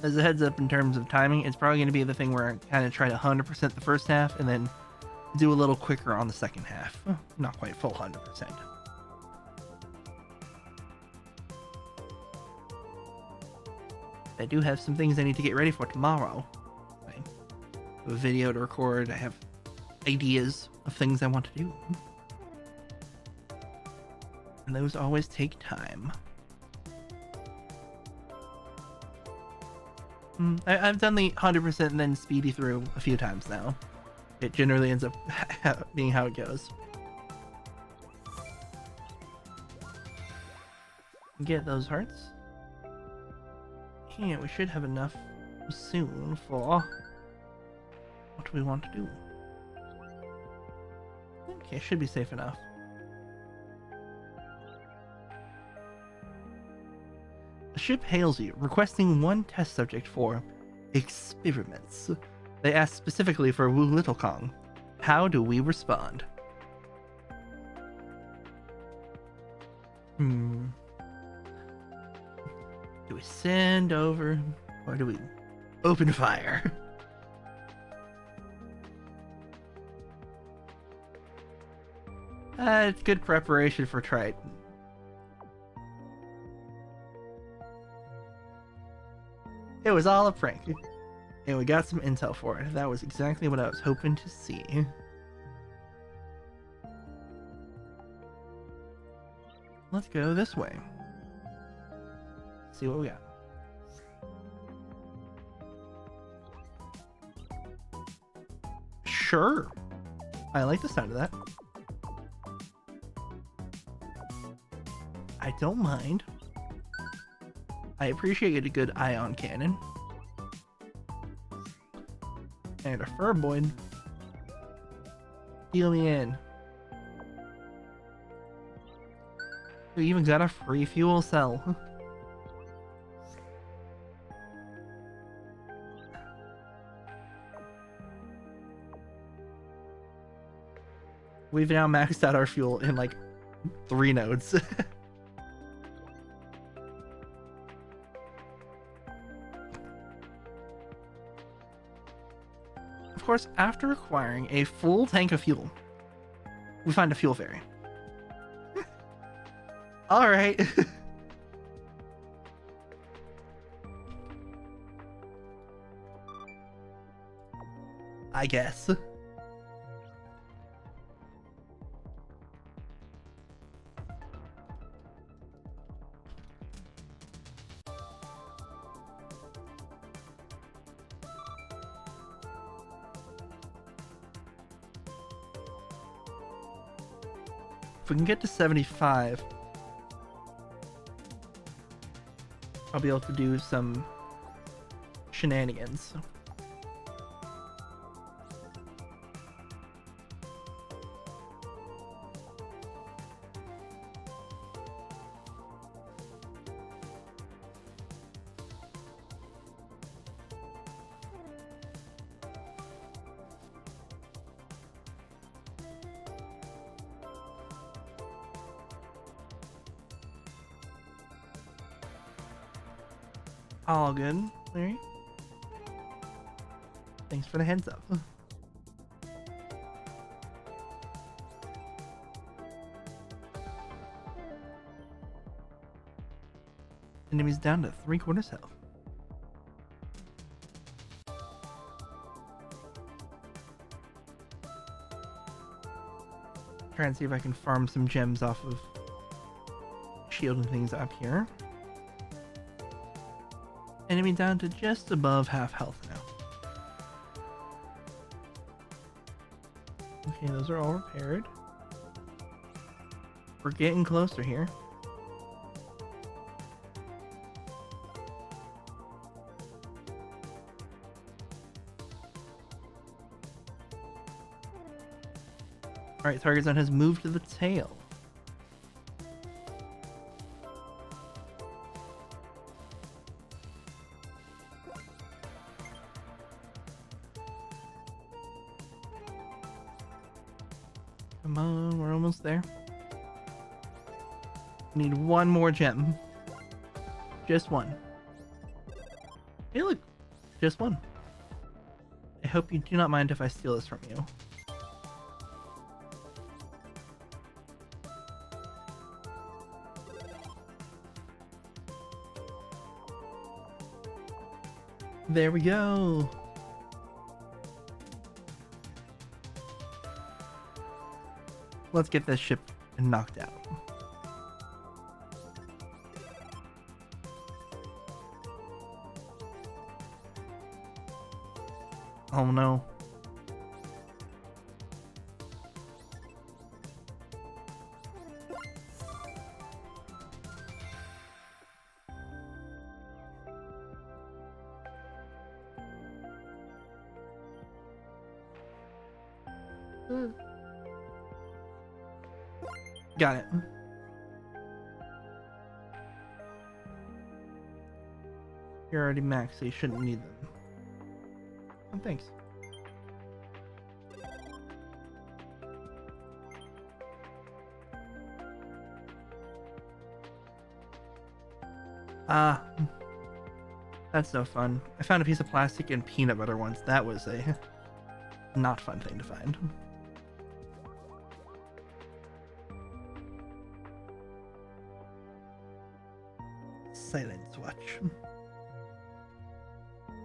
As a heads up in terms of timing, it's probably going to be the thing where I kind of try to 100% the first half and then do a little quicker on the second half. Not quite full 100%. I do have some things I need to get ready for tomorrow. I have a video to record. I have ideas of things I want to do. And those always take time. I've done the 100% and then speedy through a few times now. It generally ends up being how it goes. Get those hearts. Yeah, we should have enough soon for what do we want to do. Okay, should be safe enough. A ship hails you, requesting one test subject for experiments. They ask specifically for Wu Little Kong. How do we respond? Do we send over, or do we open fire? It's good preparation for Triton. It was all a prank, and we got some intel for it. That was exactly what I was hoping to see. Let's go this way. See what we got. Sure. I like the sound of that. I don't mind. I appreciate a good ion cannon. And a furboid. Deal me in. We even got a free fuel cell. We've now maxed out our fuel in like 3 nodes. Of course, after acquiring a full tank of fuel, we find a fuel fairy. Alright. I guess. If we can get to 75, I'll be able to do some shenanigans. All good, Larry. Thanks for the heads up. Enemy's down to 3/4 health. Try and see if I can farm some gems off of shielding things up here. Enemy down to just above half health now. Okay, those are all repaired. We're getting closer here. Alright, target zone has moved to the tail. Come on, we're almost there. Need one more gem. Just one. Hey look, just one. I hope you do not mind if I steal this from you. There we go. Let's get this ship knocked out. Oh no. Got it. You're already maxed, so you shouldn't need them. Oh, thanks. Ah, that's no fun. I found a piece of plastic and peanut butter once. That was a not fun thing to find. Silence watch.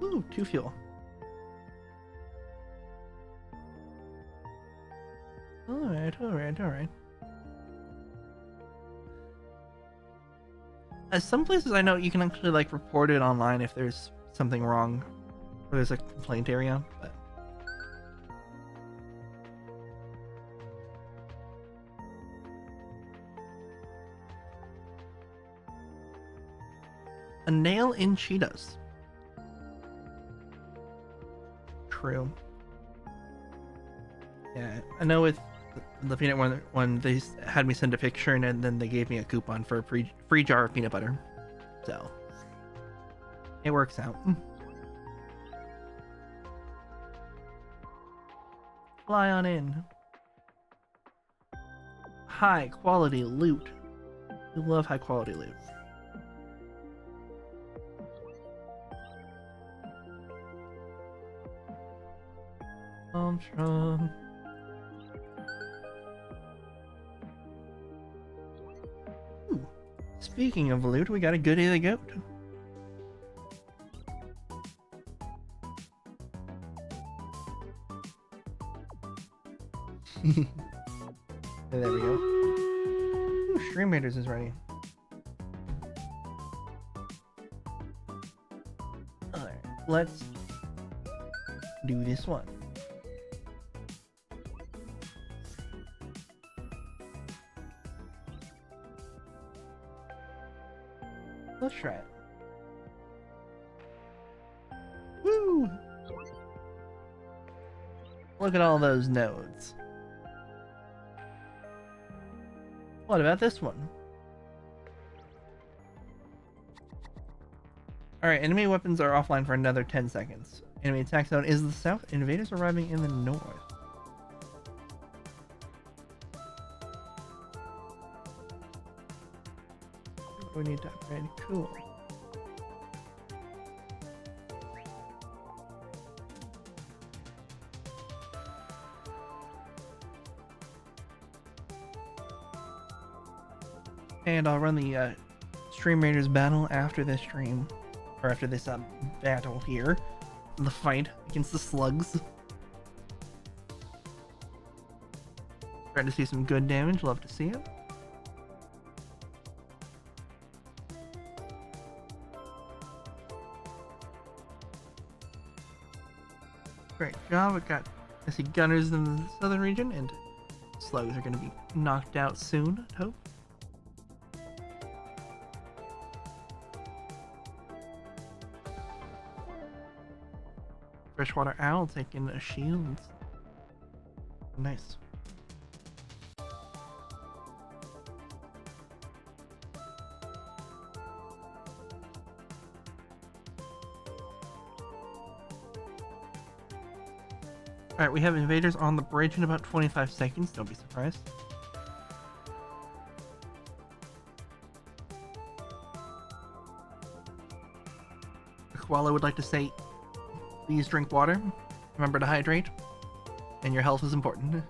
Ooh, 2 fuel. Alright. Some places I know you can actually like report it online if there's something wrong, or there's a complaint area, but a nail in Cheetos. True. Yeah, I know with the peanut one they had me send a picture and then they gave me a coupon for a free jar of peanut butter. So it works out. Fly on in. High quality loot. We love high quality loot. Armstrong. Ooh. Speaking of loot, we got a goodie the goat. There we go. Ooh, Stream Raiders is ready. Alright, let's do this one. Let's try it. Woo! Look at all those nodes. What about this one? Alright, enemy weapons are offline for another 10 seconds. Enemy attack zone is the south. Invaders arriving in the north. We need to upgrade. Cool. And I'll run the Stream Raiders battle after this stream, or after this battle here, the fight against the slugs. Trying to see some good damage. Love to see it. Great job. I see gunners in the southern region, and slugs are going to be knocked out soon, I hope. Freshwater owl taking a shield. Nice. Alright, we have invaders on the bridge in about 25 seconds. Don't be surprised. The koala would like to say, please drink water. Remember to hydrate. And your health is important.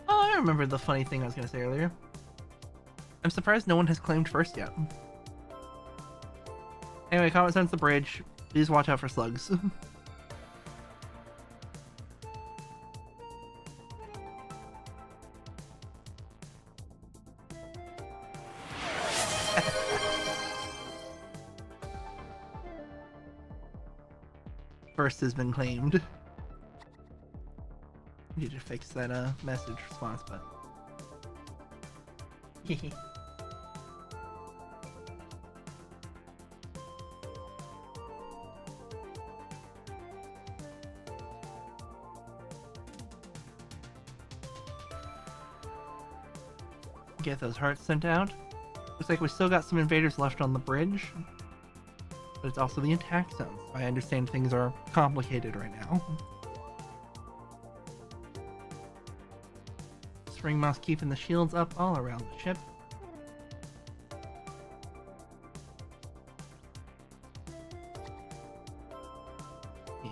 Oh, I remember the funny thing I was going to say earlier. I'm surprised no one has claimed first yet. Anyway, comment sense the bridge. Please watch out for slugs. First has been claimed. Need to fix that message response button. Get those hearts sent out. Looks like we still got some invaders left on the bridge, but it's also the attack zones. I understand things are complicated right now. Spring mouse keeping the shields up all around the ship. Yeah.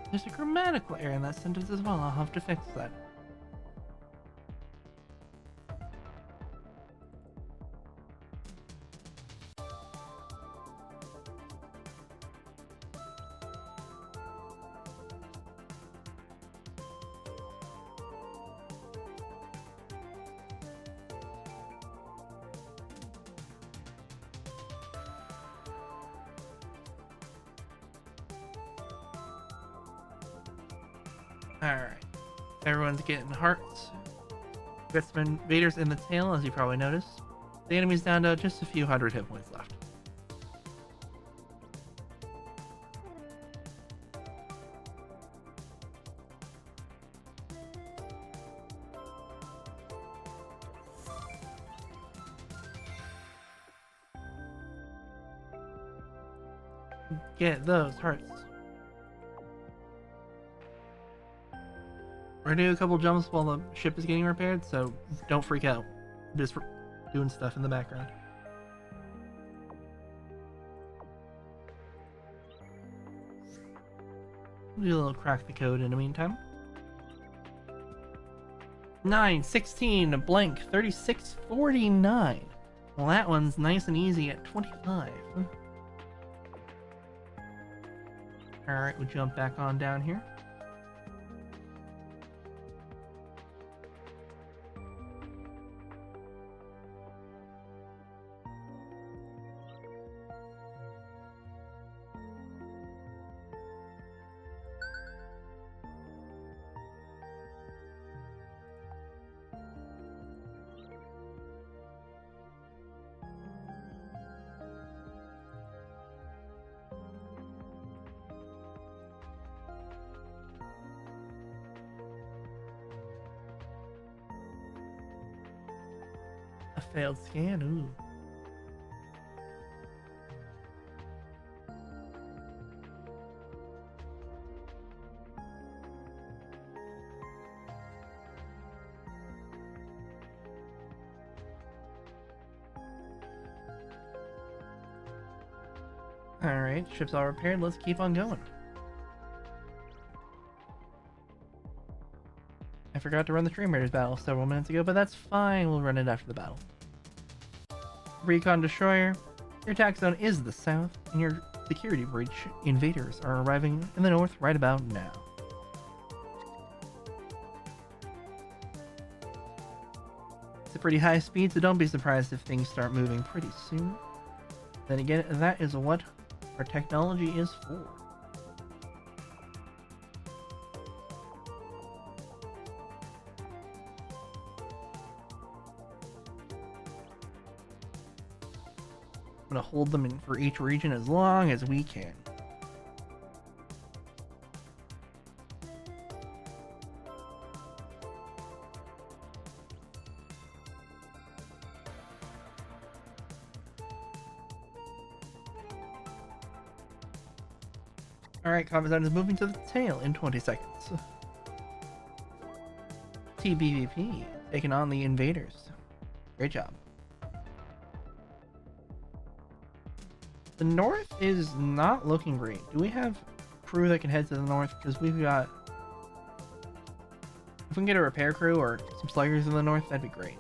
There's a grammatical error in that sentence as well. I'll have to fix that. Alright. Everyone's getting hearts. Got some invaders in the tail, as you probably noticed. The enemy's down to just a few hundred hit points left. Get those hearts. We're gonna do a couple jumps while the ship is getting repaired, so don't freak out. I'm just doing stuff in the background. We'll do a little crack the code in the meantime. 9, 16, blank, 36, 49. Well, that one's nice and easy at 25. Alright, we'll jump back on down here. A failed scan, ooh. Alright, ship's all repaired, let's keep on going. I forgot to run the Stream Raiders battle several minutes ago, but that's fine, we'll run it after the battle. Recon Destroyer, your attack zone is the south, and your security breach invaders are arriving in the north right about now. It's a pretty high speed, so don't be surprised if things start moving pretty soon. Then again, that is what our technology is for. I'm going to hold them in for each region as long as we can. Alright, combat zone is moving to the tail in 20 seconds. TBVP, taking on the invaders. Great job. The north is not looking great. Do we have crew that can head to the north? Because we've got... If we can get a repair crew or some sluggers in the north, that'd be great.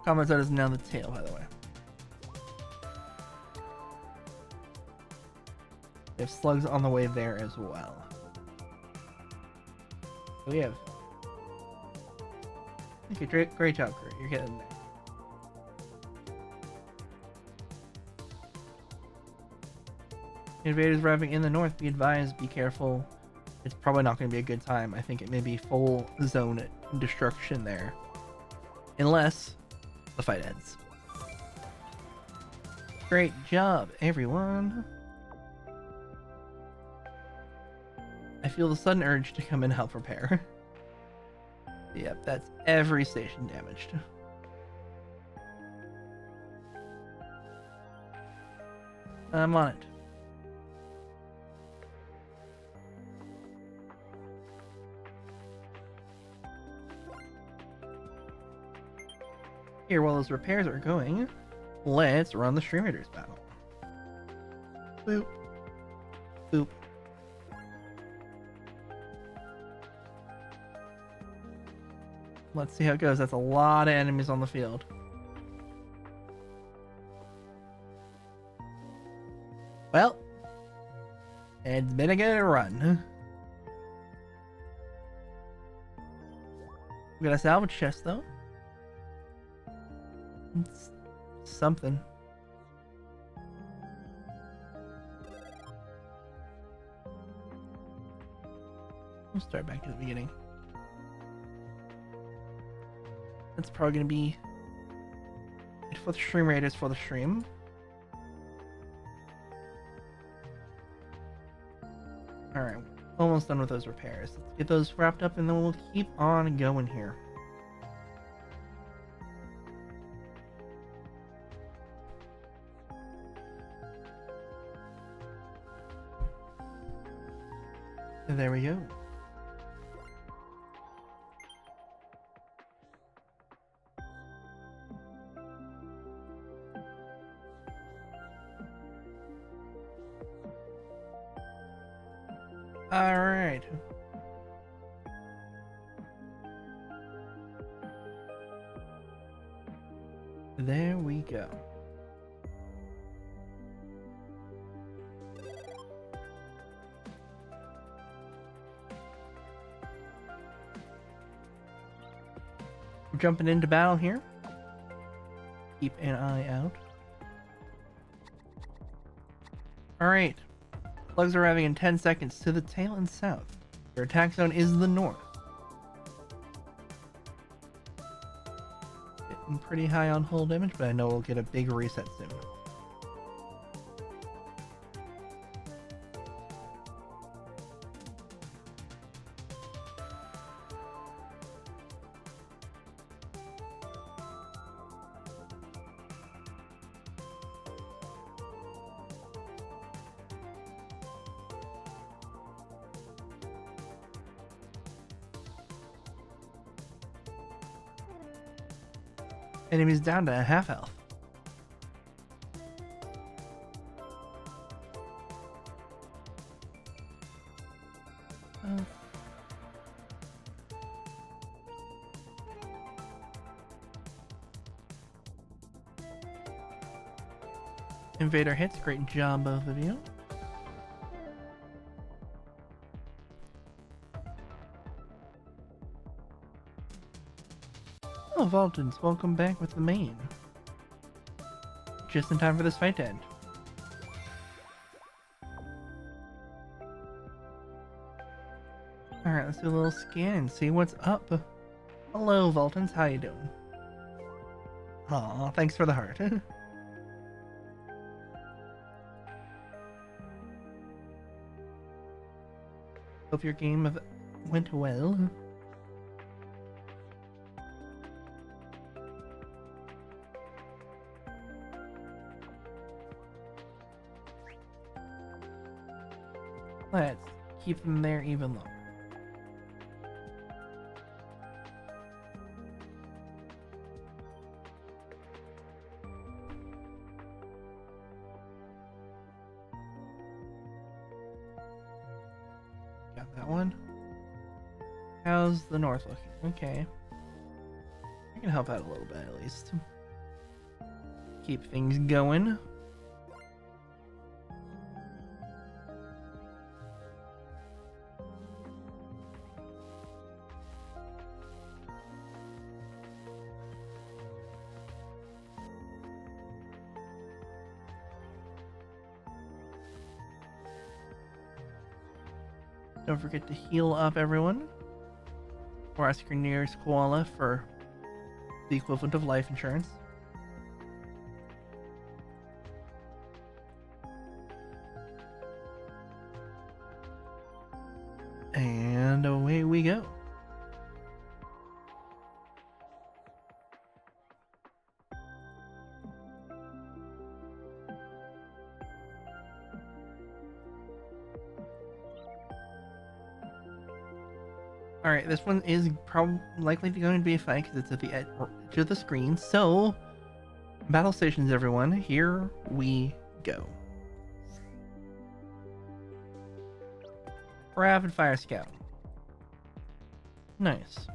Combat zone is now the tail, by the way. We have slugs on the way there as well. We have... Okay, great job, crew. You're getting there. Invaders arriving in the north. Be advised, be careful. It's probably not going to be a good time. I think it may be full zone destruction there. Unless the fight ends. Great job, everyone. I feel the sudden urge to come and help repair. Yep, that's every station damaged. I'm on it. Here, while those repairs are going, let's run the Stream Raiders battle. Boop. Boop. Let's see how it goes. That's a lot of enemies on the field. Well, it's been a good run. We got a salvage chest, though. It's something. We'll start back to the beginning. That's probably going to be it for the Stream Raiders for the stream. Alright, almost done with those repairs. Let's get those wrapped up and then we'll keep on going here. There we go. All right. There we go. We're jumping into battle here. Keep an eye out. All right. Slugs are arriving in 10 seconds to the tail and south. Your attack zone is the north. Getting pretty high on hull damage, but I know we'll get a big reset soon. Enemies down to half health. Invader hits. Great job, both of you. Oh, Vultans, welcome back with the main. Just in time for this fight to end. Alright, let's do a little scan and see what's up. Hello, Vultans, how you doing? Aw, thanks for the heart. Hope your game went well. Let's keep them there even longer. Got that one. How's the north looking? Okay. I can help out a little bit at least. Keep things going. Don't forget to heal up everyone. Or ask your nearest koala for the equivalent of life insurance. And away we go. Alright, this one is probably likely going to be a fight because it's at the edge of the screen. So, battle stations, everyone. Here we go. Rapid fire scout. Nice.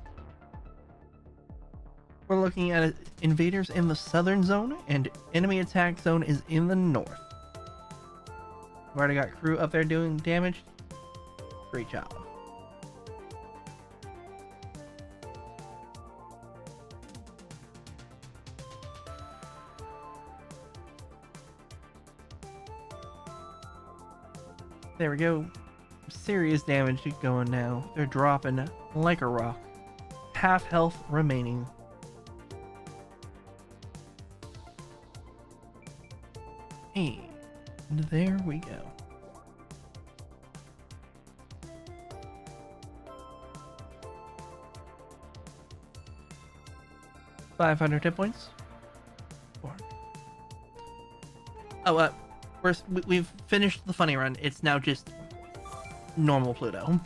We're looking at invaders in the southern zone, and enemy attack zone is in the north. We've already got crew up there doing damage. Great job. There we go. Serious damage going now. They're dropping like a rock. Half health remaining. And there we go. $500 hit points. 400. Oh, we've finished the funny run. It's now just normal Pluto.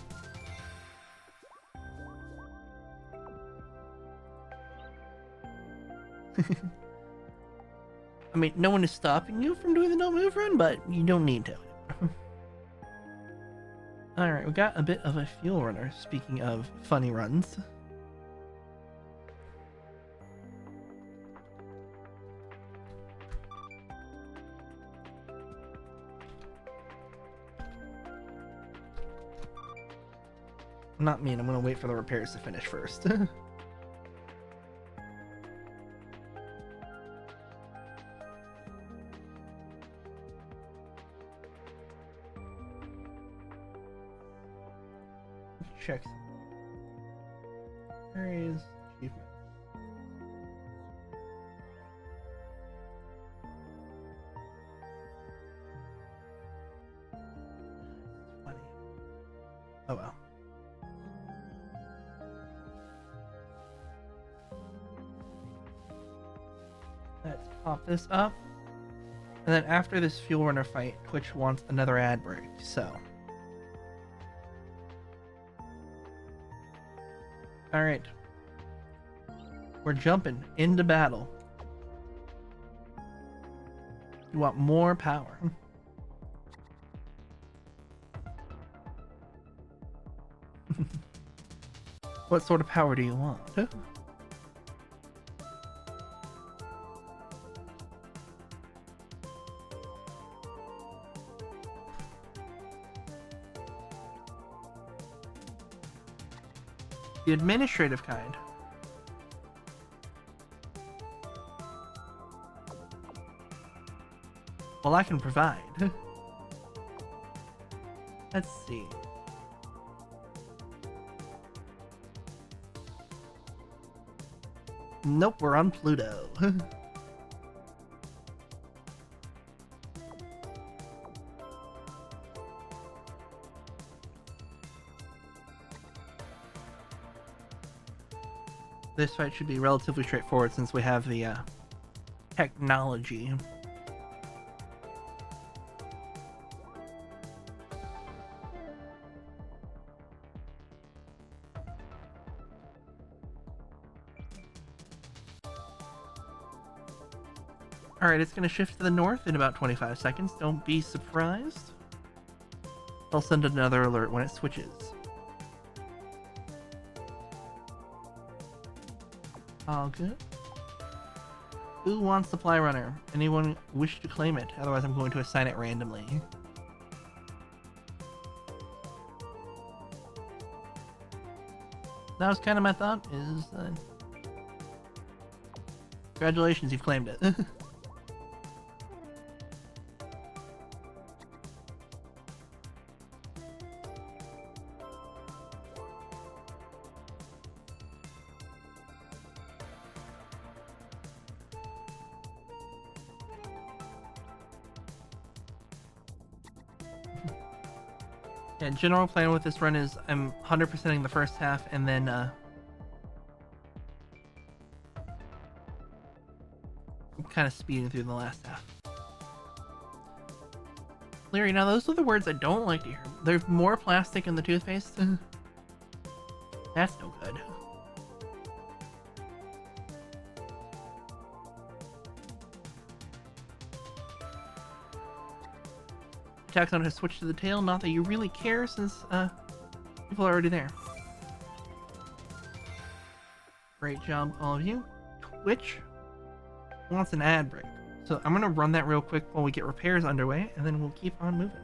I mean, no one is stopping you from doing the no move run, but you don't need to. Alright, we got a bit of a fuel runner, speaking of funny runs. Not me, I'm gonna wait for the repairs to finish first. Check. Where is achievement? Funny. Oh well. Let's pop this up. And then after this fuel runner fight, Twitch wants another ad break, so. Alright. We're jumping into battle. You want more power. What sort of power do you want? The administrative kind. Well, I can provide. Let's see. Nope, we're on Pluto. This fight should be relatively straightforward since we have the technology. Alright, it's going to shift to the north in about 25 seconds. Don't be surprised. I'll send another alert when it switches. All good. Who wants Supply Runner? Anyone wish to claim it? Otherwise I'm going to assign it randomly. That was kind of my thought, is congratulations, you've claimed it. Yeah, general plan with this run is I'm 100%ing the first half and then I'm kind of speeding through the last half. Larry, now those are the words I don't like to hear. There's more plastic in the toothpaste. That's no good. Taxon has switched to the tail, not that you really care since people are already there. Great job, all of you. Twitch wants an ad break. So I'm gonna run that real quick while we get repairs underway, and then we'll keep on moving.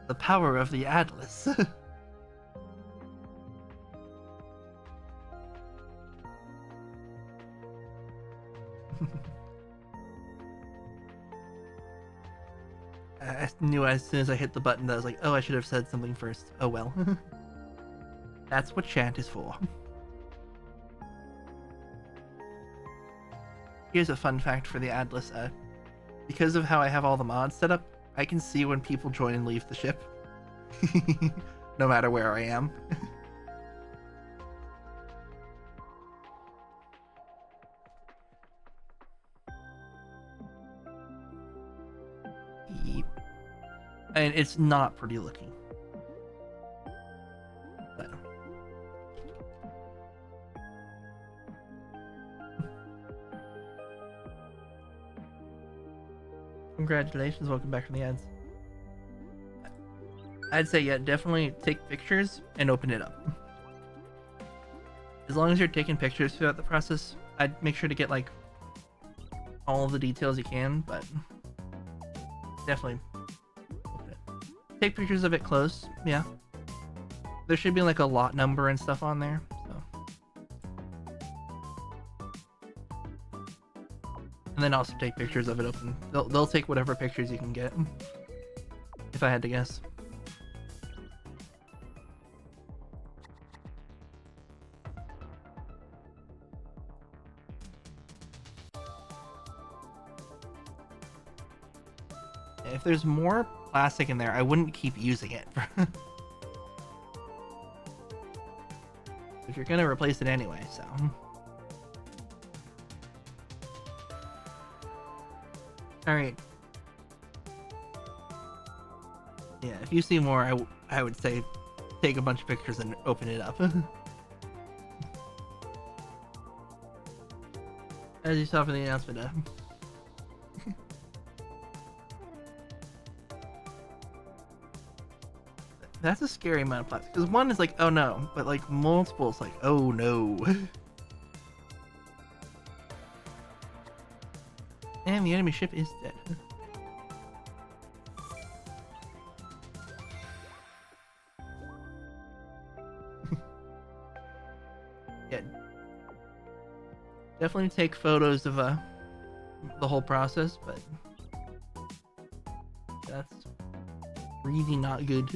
The power of the Atlas. I knew as soon as I hit the button that I was like, oh, I should have said something first. Oh well. That's what chant is for. Here's a fun fact for the Atlas. Because of how I have all the mods set up, I can see when people join and leave the ship. No matter where I am. Yep. And it's not pretty looking. But... Congratulations, welcome back from the ads. I'd say, yeah, definitely take pictures and open it up. As long as you're taking pictures throughout the process, I'd make sure to get, like, all of the details you can, but definitely open it. Take pictures of it close, yeah. There should be, like, a lot number and stuff on there, so. And then also take pictures of it open. They'll take whatever pictures you can get, if I had to guess. If there's more plastic in there, I wouldn't keep using it. If you're gonna replace it anyway, so. Alright. Yeah, if you see more, I would say take a bunch of pictures and open it up. As you saw from the announcement, that's a scary amount of plastic. Because one is like, oh no, but like multiple is like, oh no. And the enemy ship is dead. Yeah. Definitely take photos of the whole process, but that's really not good.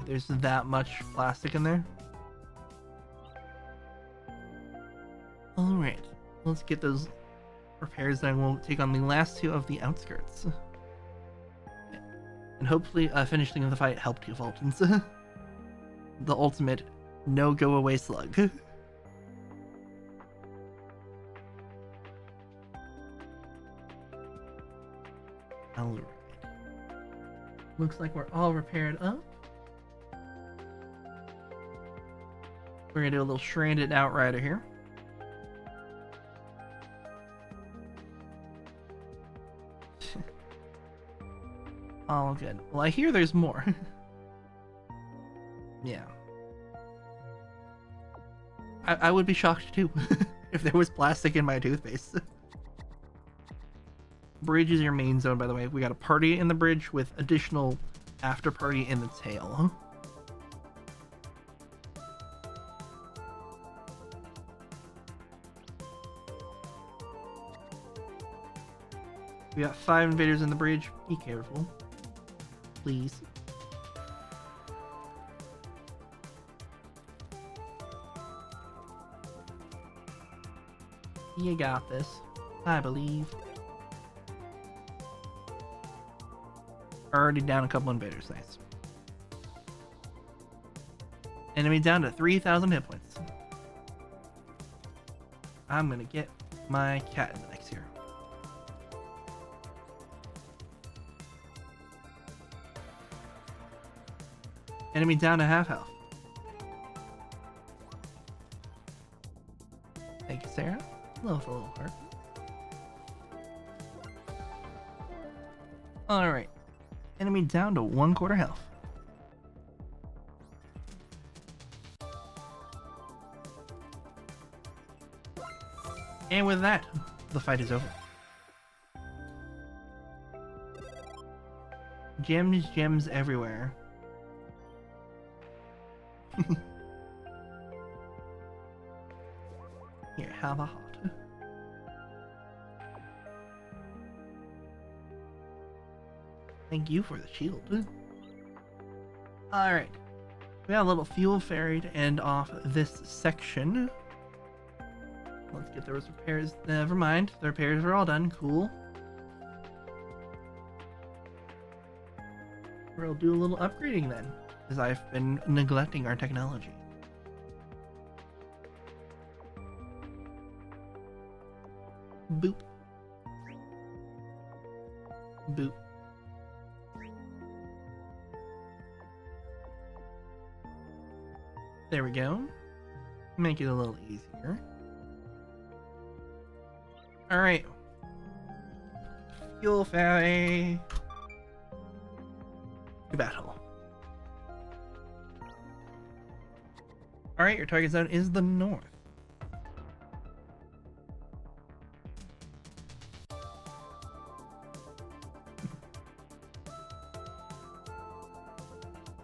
There's that much plastic in there. Alright, let's get those repairs done. We'll take on the last two of the outskirts. And hopefully finishing the fight helped you, Fultons. The ultimate no-go-away slug. Alright. Looks like we're all repaired up. We're gonna do a little stranded outrider here. All good. Well, I hear there's more. Yeah. I would be shocked too if there was plastic in my toothpaste. Bridge is your main zone, by the way. We got a party in the bridge with additional after party in the tail. We got 5 invaders in the bridge. Be careful. Please. You got this. I believe. Already down a couple invaders. Nice. Enemy down to 3,000 hit points. I'm gonna get my cat in the mix here. Enemy down to half health. Thank you, Sarah. Love a little heart. Alright. Enemy down to 1/4 health. And with that, the fight is over. Gems everywhere. Here, have a heart. Thank you for the shield. Alright. We got a little fuel ferry to end off this section. Let's get those repairs. Never mind. The repairs are all done. Cool. We'll do a little upgrading then, as I've been neglecting our technology. Boop. Boop. There we go. Make it a little easier. Alright. Fuel ferry. To battle. Alright, your target zone is the north.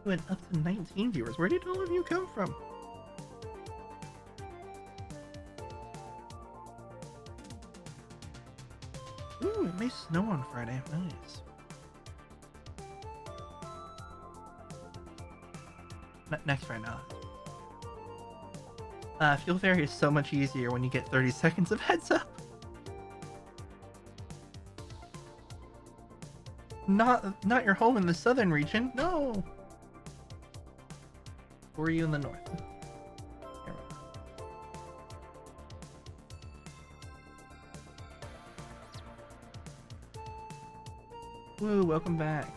Went up to 19 viewers. Where did all of you come from? Ooh, it may snow on Friday. Nice. Next Friday now. Fuel Ferry is so much easier when you get 30 seconds of heads up. Not your home in the southern region. No. Or are you in the north? Woo, welcome back.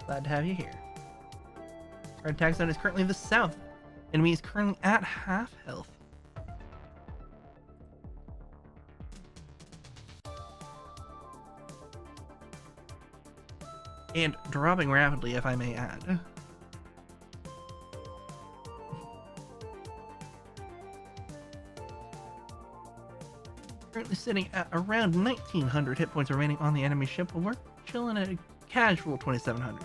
Glad to have you here. Our attack zone is currently the south. Enemy is currently at half health. And dropping rapidly, if I may add. Currently sitting at around 1,900 hit points remaining on the enemy ship, but we're chilling at a casual 2,700.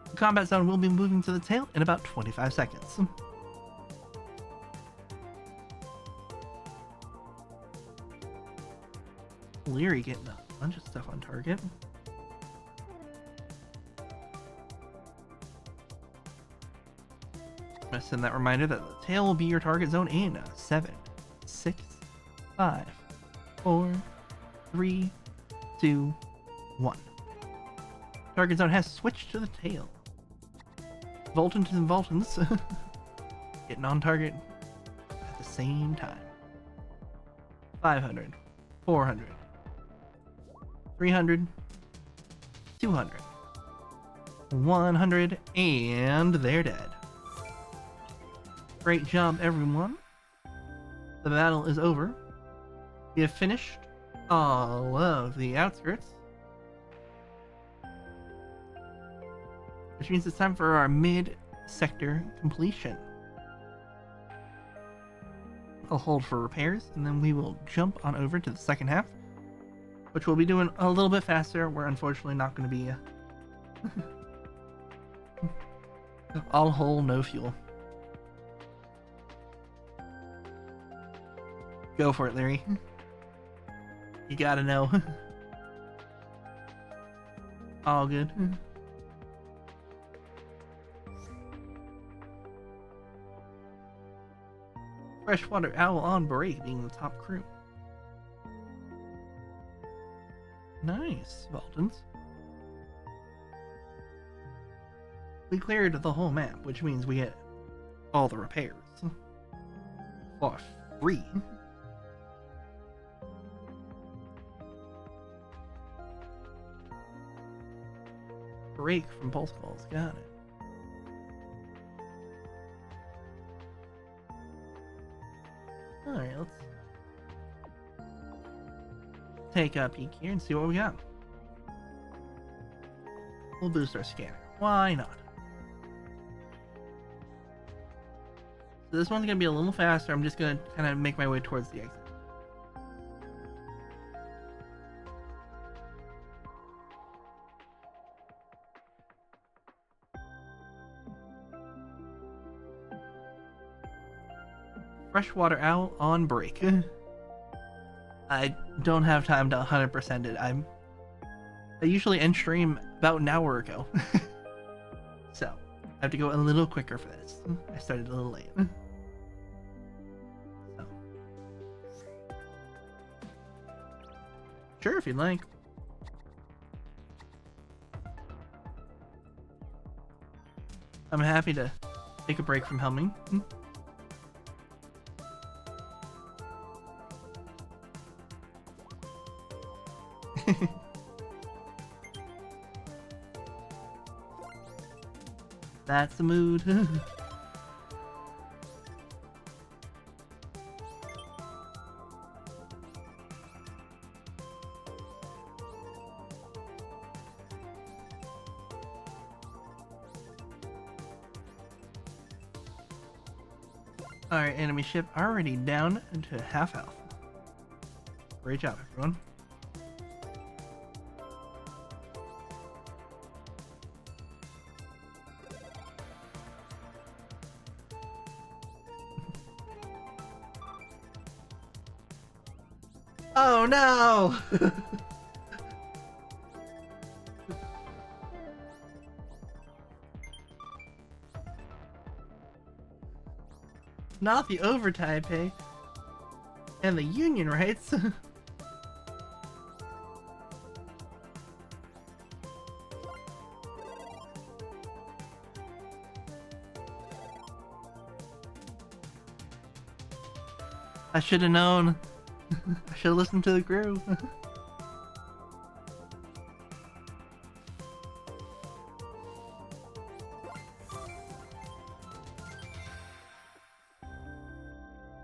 The combat zone will be moving to the tail in about 25 seconds. Leary getting a bunch of stuff on target. I'm gonna send that reminder that the tail will be your target zone in 7, 6, 5, 4, 3, 2, 1. Target zone has switched to the tail. Voltons and Voltons getting on target at the same time. 500, 400, 300, 200, 100, and they're dead. Great job, everyone. The battle is over. We have finished all of the outskirts. Which means it's time for our mid-sector completion. I'll hold for repairs, and then we will jump on over to the second half, which we'll be doing a little bit faster. We're unfortunately not going to be all whole, no fuel. Go for it, Larry. You gotta know. All good. Freshwater Owl on break, being the top crew. Nice, Valtons. We cleared the whole map, which means we get all the repairs for free. Break from pulse calls, got it. Alright, let's take a peek here and see what we got. We'll boost our scanner. Why not? So this one's gonna be a little faster. I'm just gonna kind of make my way towards the exit. Freshwater Owl on break. I don't have time to 100% it. I usually end stream about an hour ago. So, I have to go a little quicker for this. I started a little late. So. Sure, if you'd like. I'm happy to take a break from helming. That's the mood. Alright, enemy ship already down to half health. Great job, everyone. Oh no! Not the overtime pay and the union rights. I should have known. I should have listened to the crew.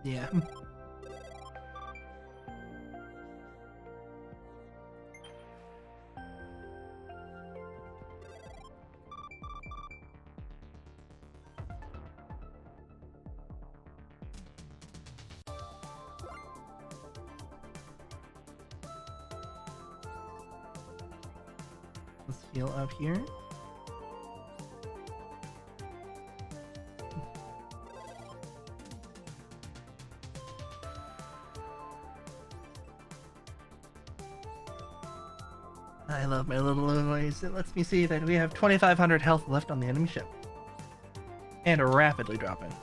Yeah. Let's heal up here. I love my little noise. It lets me see that we have 2,500 health left on the enemy ship. And rapidly dropping.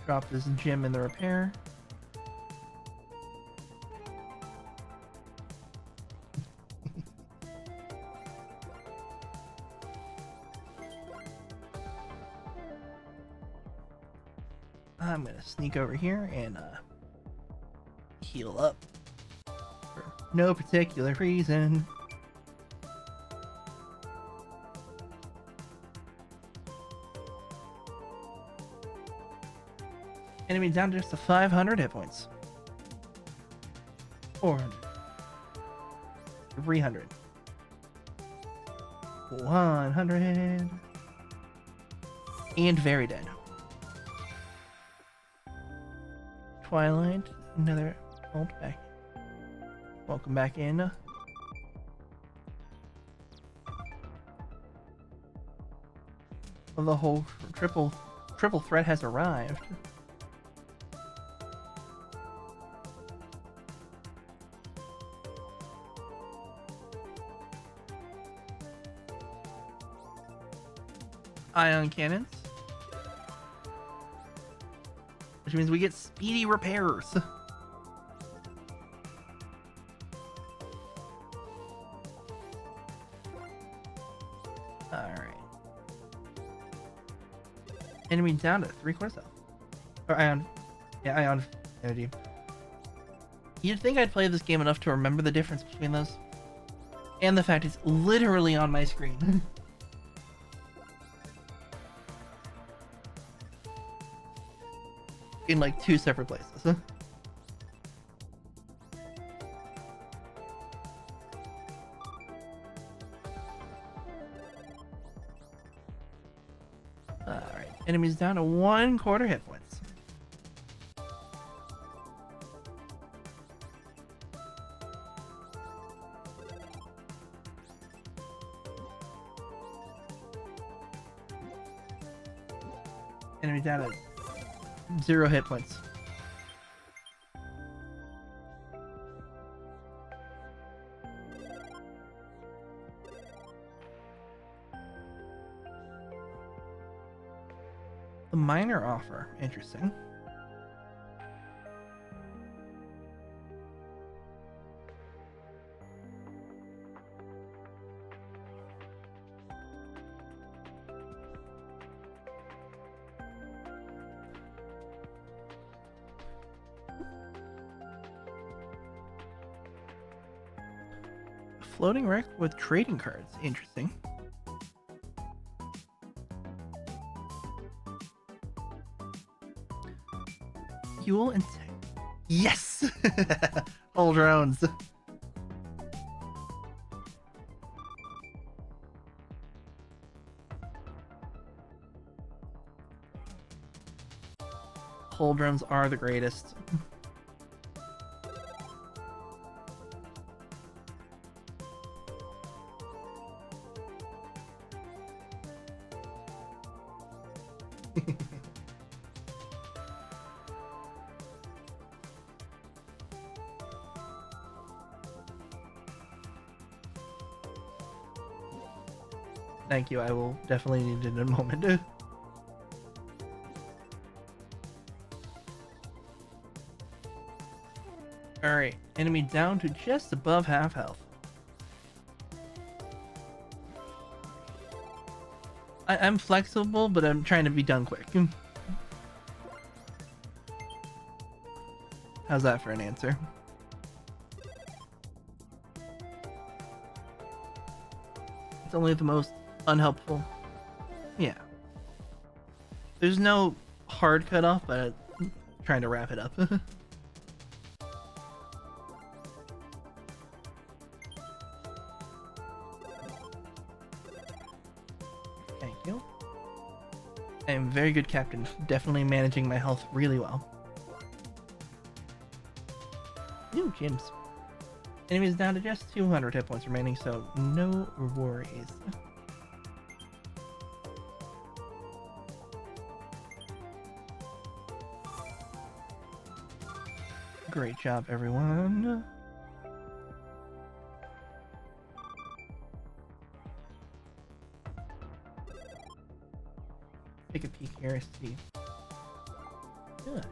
Drop this gem in the repair. I'm gonna sneak over here and heal up. No particular reason. Enemy down to just to 500 hit points. 400. 300. 100. And very dead. Twilight, another ult back. Welcome back in. Well, the whole triple threat has arrived. Ion cannons, which means we get speedy repairs. Alright. Enemy down to 3/4 health. Or ion. Yeah, ion energy. You'd think I'd play this game enough to remember the difference between those. And the fact it's literally on my screen. In like 2 separate places. Alright, enemies down to 1/4 hit points. Enemy down to 0 hit points. The minor offer, interesting. Floating wreck with trading cards. Interesting. Fuel and yes! All drones. Hull drones are the greatest. Thank you, I will definitely need it in a moment. Alright, enemy down to just above half health. I'm flexible, but I'm trying to be done quick. How's that for an answer? It's only the most unhelpful. Yeah. There's no hard cutoff, but I'm trying to wrap it up. Thank you. I am very good captain. Definitely managing my health really well. New gyms. Enemies down to just 200 hit points remaining, so no worries. Great job, everyone. Take a peek here, see. Good.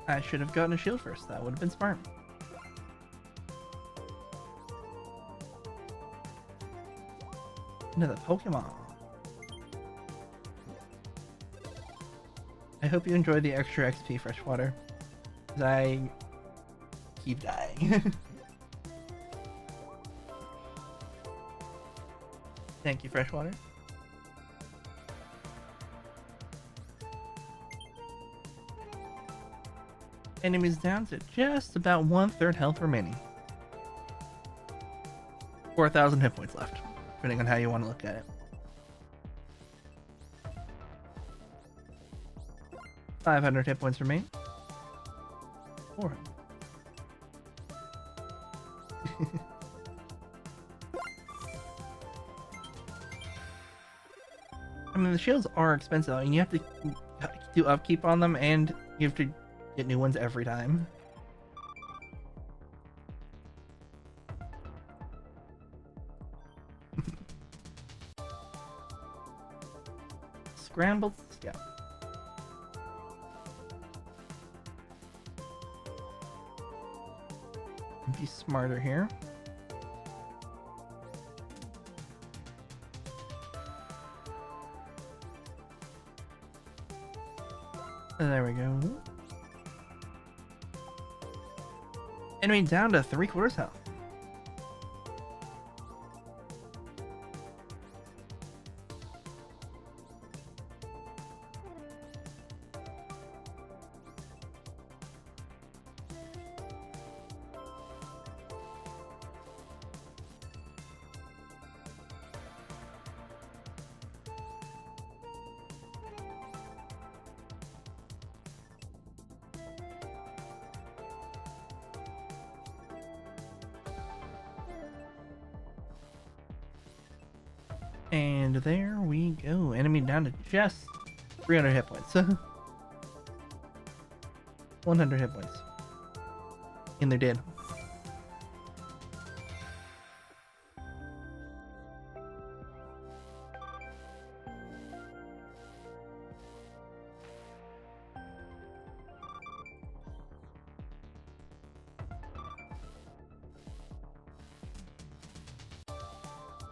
I should have gotten a shield first. That would have been smart. into the Pokemon. I hope you enjoy the extra XP, Freshwater, because I keep dying. Thank you, Freshwater. Enemies down to just about 1/3 health remaining. 4,000 hit points left, depending on how you want to look at it. 500 hit points remain. 400. I mean, the shields are expensive, and you have to do upkeep on them, and you have to get new ones every time. Scrambled Scout. Be smarter here. There we go. Enemy down to 3/4 health. And there we go. Enemy down to just 300 hit points. 100 hit points. And they're dead.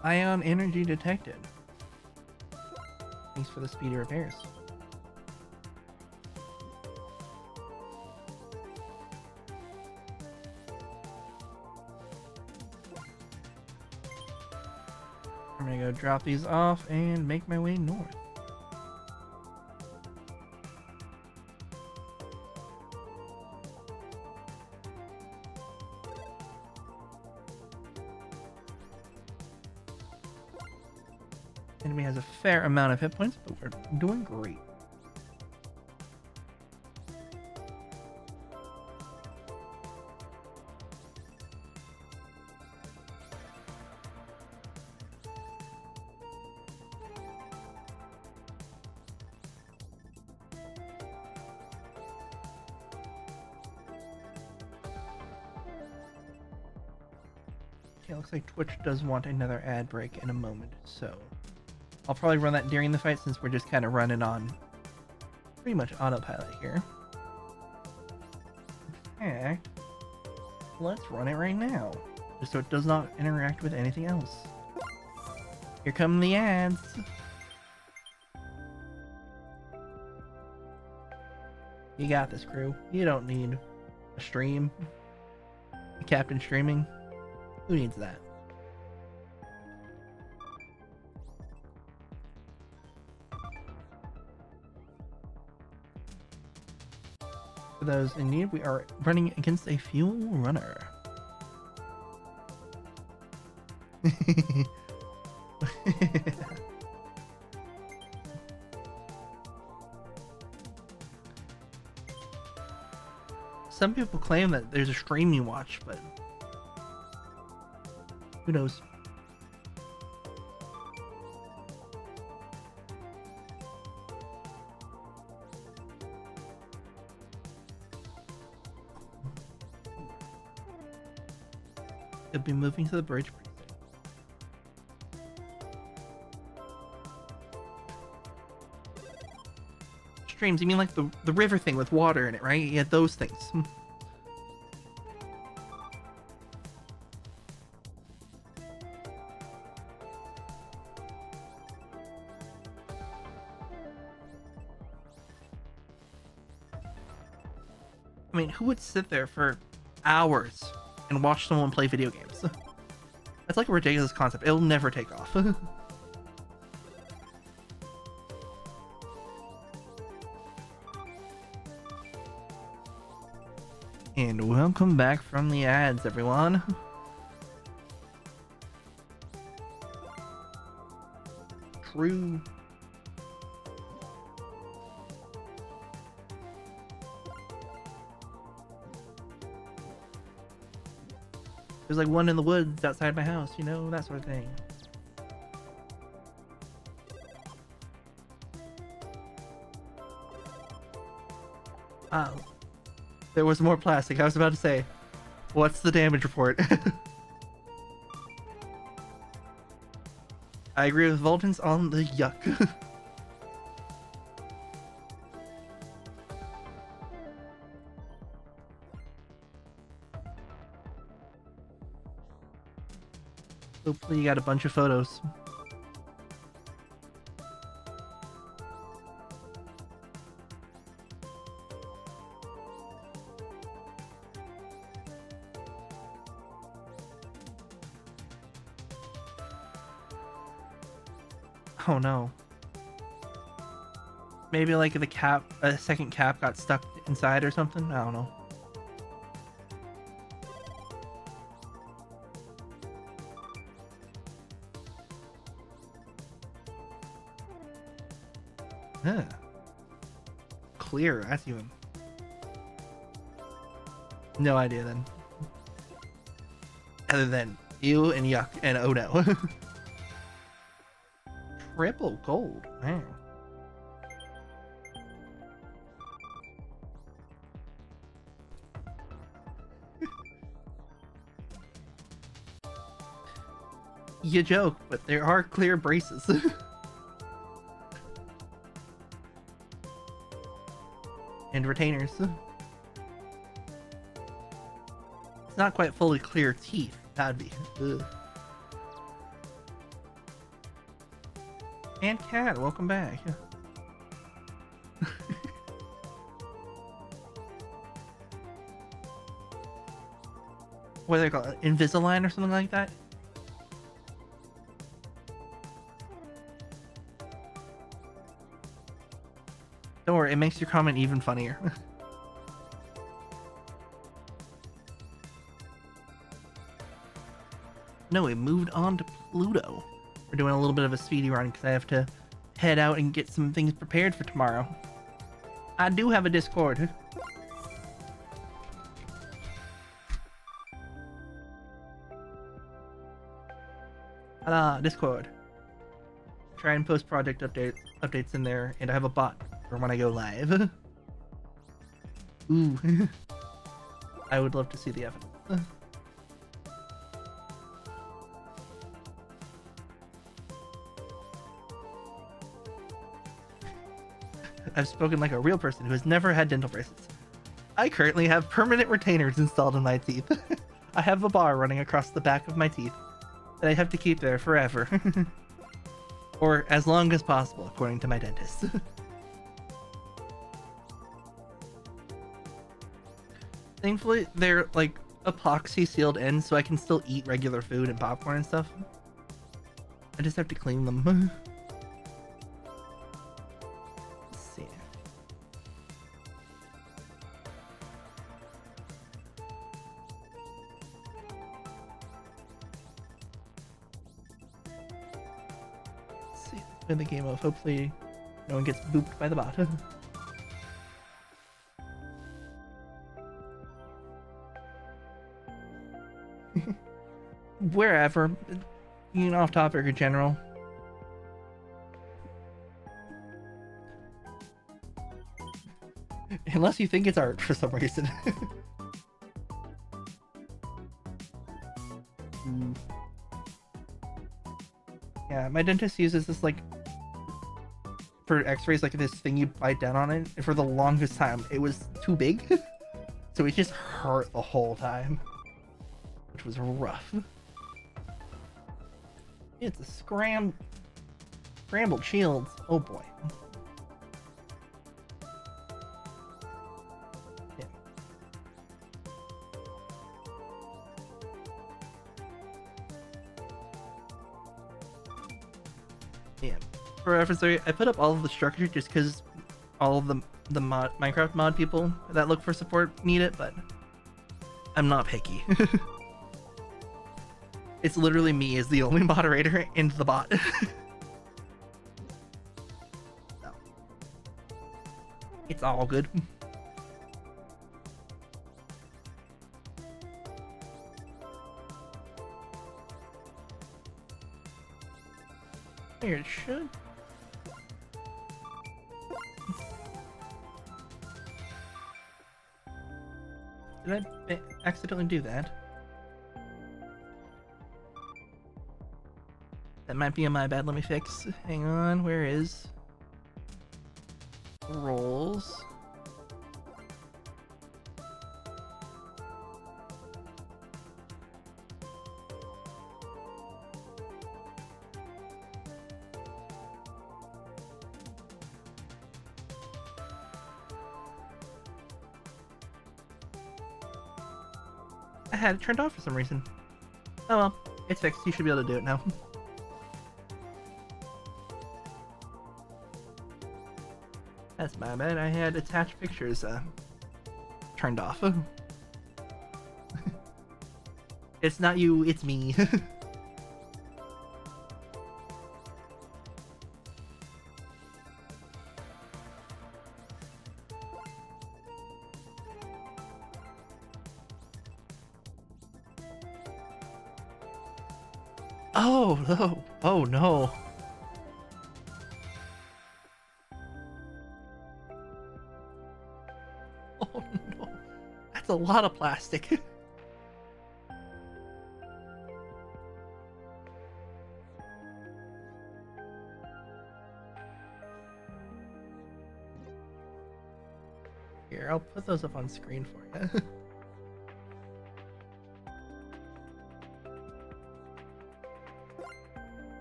Ion energy detected. Thanks for the speedy repairs. I'm gonna go drop these off and make my way north. Enemy has a fair amount of hit points, but we're doing great. Okay, looks like Twitch does want another ad break in a moment, so I'll probably run that during the fight since we're just kind of running on pretty much autopilot here. In fact, let's run it right now, just so it does not interact with anything else. Here come the ads. You got this, crew. You don't need a stream. Captain streaming. Who needs that? For those in need, we are running against a fuel runner. Some people claim that there's a stream you watch, but who knows? Could be moving to the bridge pretty soon. Streams, you mean like the river thing with water in it, right? Yeah, those things. I mean, who would sit there for hours and watch someone play video games? That's like a ridiculous concept. It'll never take off. And welcome back from the ads, everyone. True. There's like one in the woods outside my house, you know, that sort of thing. Oh, there was more plastic. I was about to say, what's the damage report? I agree with Voltons on the yuck. Hopefully you got a bunch of photos. Oh no. Maybe like the cap, a second cap got stuck inside or something? I don't know. Huh. Clear, that's even. No idea then. Other than ew and yuck and oh no. Triple gold, man. You joke, but there are clear braces. And retainers. It's not quite fully clear teeth. That'd be. Ugh. And Cat, welcome back. What do they call it? Invisalign or something like that? Don't worry, it makes your comment even funnier. No, it moved on to Pluto. We're doing a little bit of a speedy run because I have to head out and get some things prepared for tomorrow. I do have a Discord. Discord. Try and post project updates in there, and I have a bot for when I go live. Ooh. I would love to see the evidence. I've spoken like a real person who has never had dental braces. I currently have permanent retainers installed in my teeth. I have a bar running across the back of my teeth that I have to keep there forever. Or as long as possible, according to my dentist. Thankfully, they're like epoxy sealed in, so I can still eat regular food and popcorn and stuff. I just have to clean them. Let's see. Let's see. Spin the game of hopefully no one gets booped by the bot. Wherever, you know, off topic or general. Unless you think it's art for some reason. Yeah, my dentist uses this like for x-rays, like this thing you bite down on it, and for the longest time it was too big. So it just hurt the whole time, which was rough. It's a scrambled shields. Oh boy. Yeah. For reference, I put up all of the structure just because all of the Minecraft mod people that look for support need it, but I'm not picky. It's literally me as the only moderator and the bot. So, it's all good. Here it should. Did I accidentally do that? That might be on my bad. Let me fix. Hang on. Where is roles? I had it turned off for some reason. Oh well, it's fixed. You should be able to do it now. That's my bad. I had attached pictures turned off. It's not you, it's me. Oh no! Oh no! Oh no! That's a lot of plastic. Here, I'll put those up on screen for you.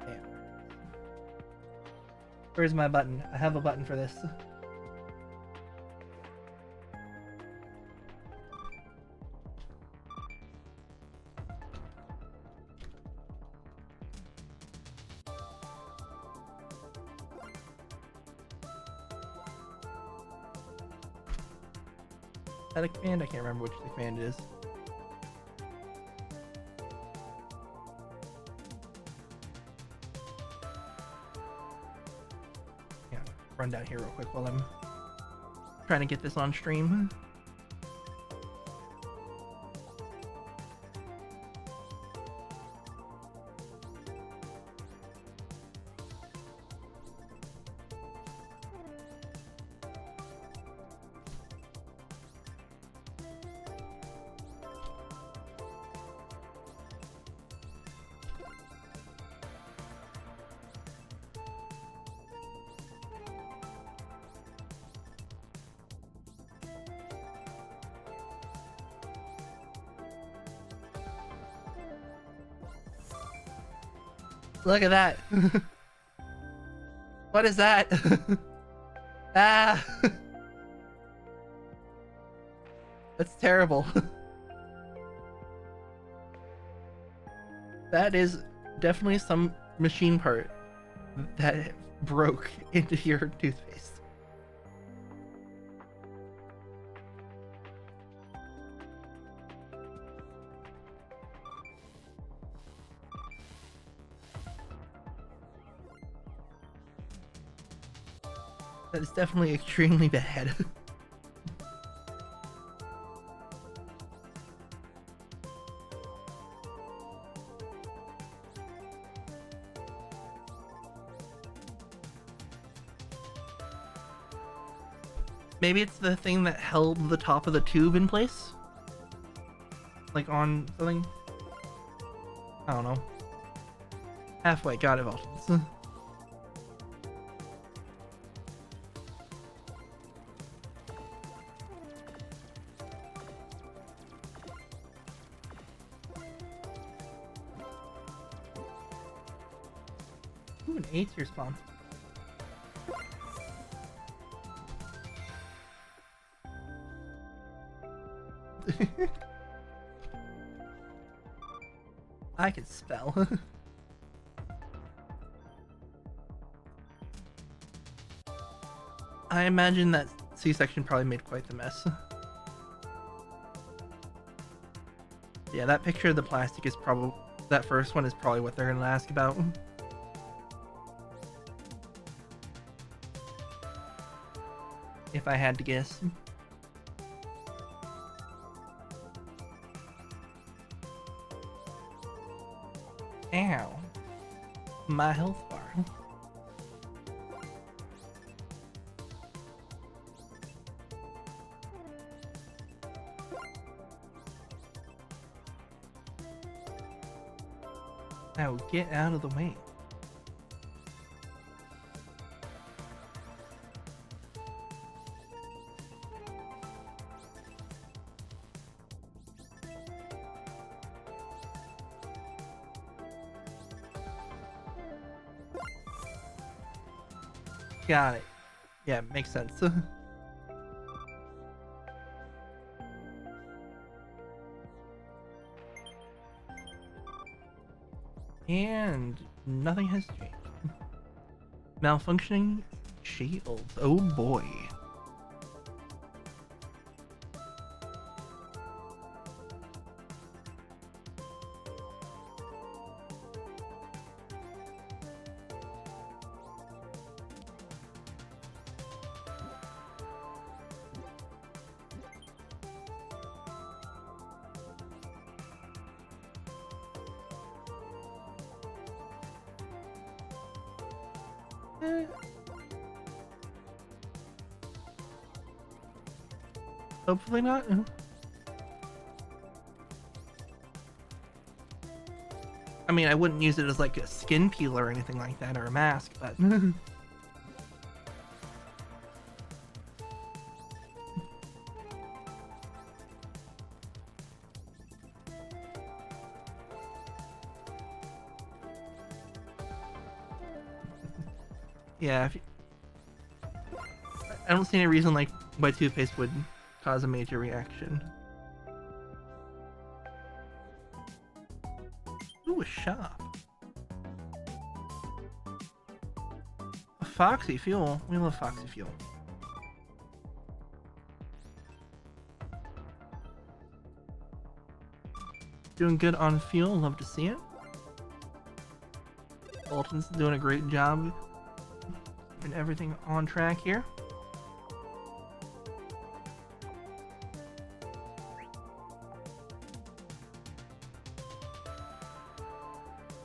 Damn. Where's my button? I have a button for this. Is that a command? I can't remember which the command is. Yeah, run down here real quick while I'm trying to get this on stream. Look at that. What is that? Ah. That's terrible. That is definitely some machine part that broke into your toothpaste. That is definitely extremely bad. Maybe it's the thing that held the top of the tube in place? Like on something? I don't know. Halfway, got it, Voltons. Ooh, an 8-tier spawn. I can spell. I imagine that C-section probably made quite the mess. Yeah, that picture of the plastic is probably... That first one is probably what they're going to ask about. If I had to guess. Ow. My health bar. Now get out of the way. Got it. Yeah, makes sense. And nothing has changed. Malfunctioning shields. Oh boy. Hopefully not. I mean, I wouldn't use it as like a skin peel or anything like that, or a mask, but... Yeah, if you... I don't see any reason like why toothpaste would cause a major reaction. Ooh, a shop. A Foxy Fuel. We love Foxy Fuel. Doing good on fuel. Love to see it. Bolton's doing a great job. And everything on track here.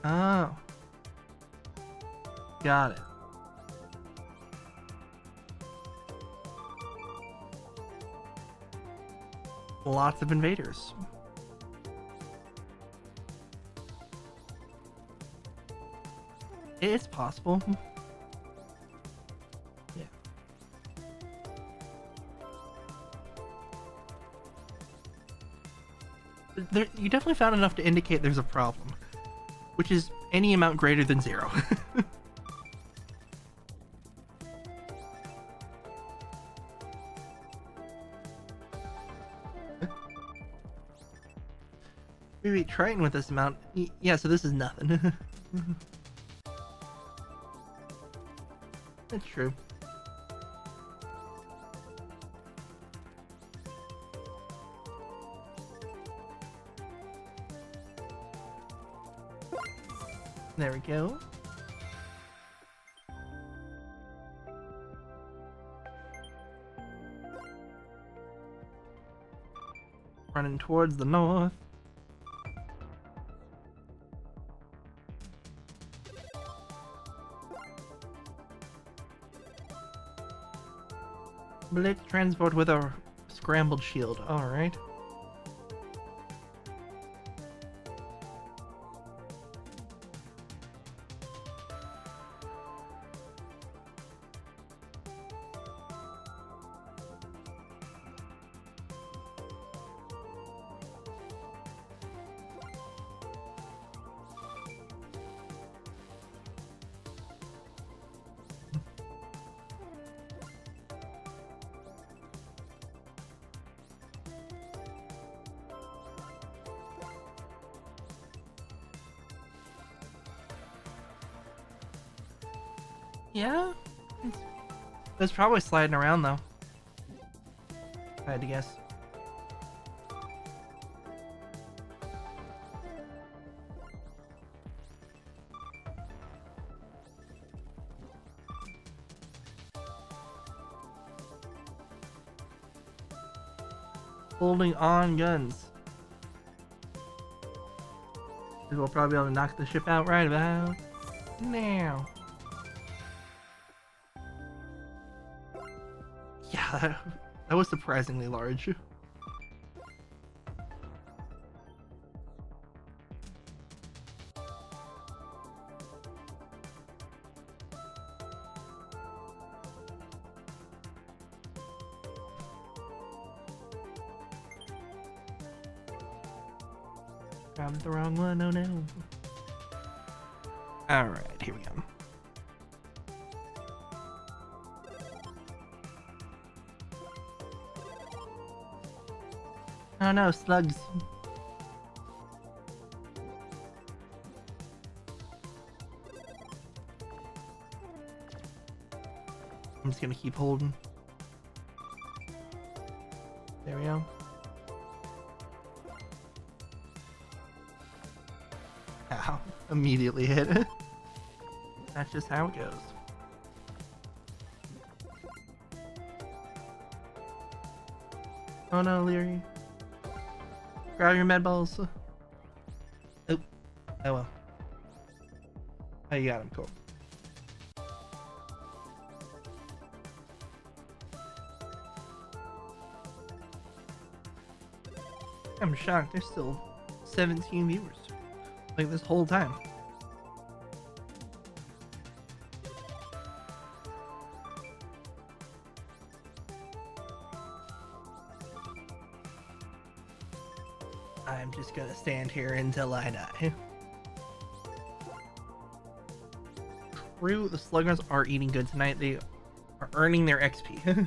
Oh. Got it. Lots of invaders. It's possible. Yeah. There, you definitely found enough to indicate there's a problem, which is any amount greater than 0. Maybe Triton with this amount. Yeah, so this is nothing. That's true. There we go. Running towards the north. Blitz transport with a scrambled shield. Alright. Yeah? It's probably sliding around though. I had to guess. Holding on guns. We'll probably be able to knock the ship out right about now. Yeah, that was surprisingly large. Grabbed the wrong one, oh no. Alright, here we go. Oh no, slugs. I'm just gonna keep holding. There we go. Ow, immediately hit. That's just how it goes. Oh no, Leary. Grab your med balls. Oh. Oh well. Oh, you got him. Cool. I'm shocked. There's still 17 viewers. Like this whole time. I'm just gonna stand here until I die. True, the sluggers are eating good tonight. They are earning their XP.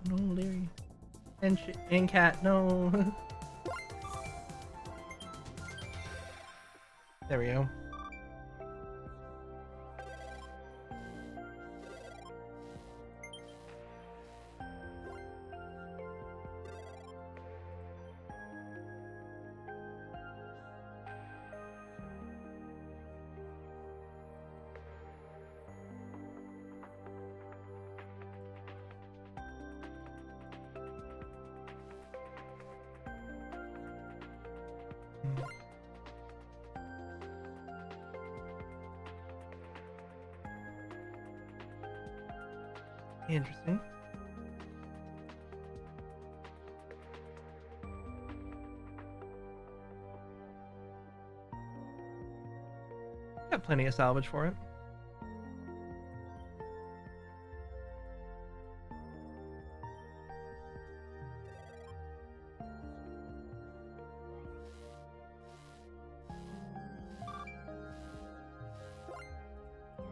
No, Larry. And cat, no. There we go. Interesting. Got plenty of salvage for it.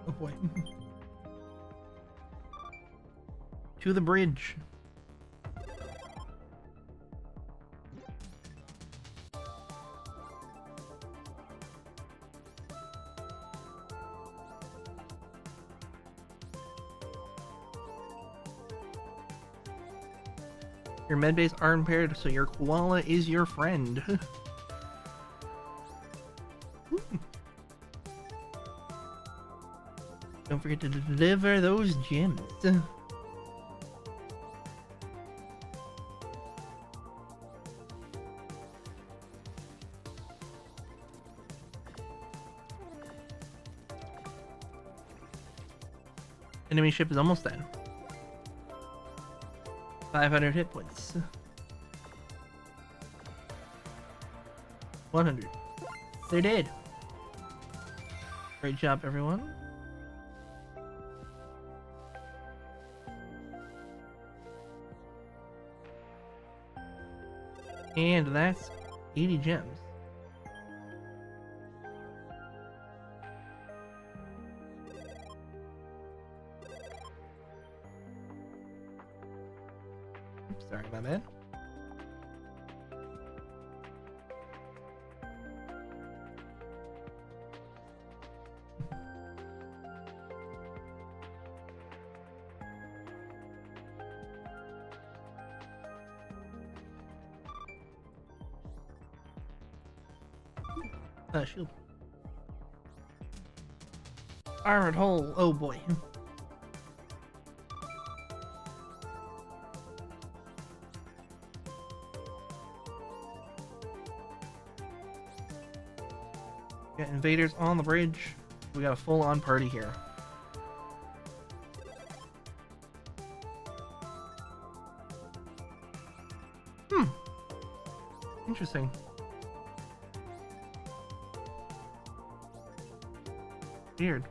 Oh boy. To the bridge. Your medbays are impaired, so your koala is your friend. Don't forget to deliver those gems. Enemy ship is almost dead. 500 hit points. 100. They're dead. Great job, everyone. And that's 80 gems. Oops, sorry, my bad. Shield. Armored hole. Oh boy. Got invaders on the bridge. We got a full-on party here. Interesting. Weird.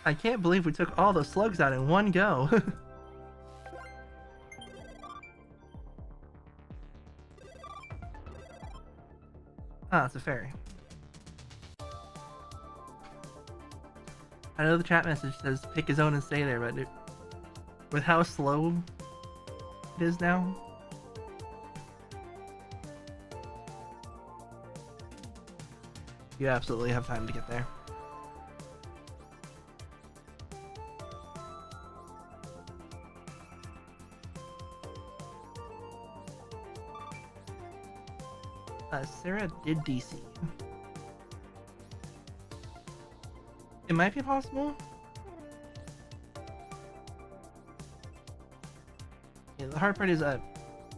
I can't believe we took all those slugs out in one go. Ah, it's a fairy. I know the chat message says pick his own and stay there, but with how slow it is now, you absolutely have time to get there. Sarah did DC. It might be possible. Yeah, the hard part is that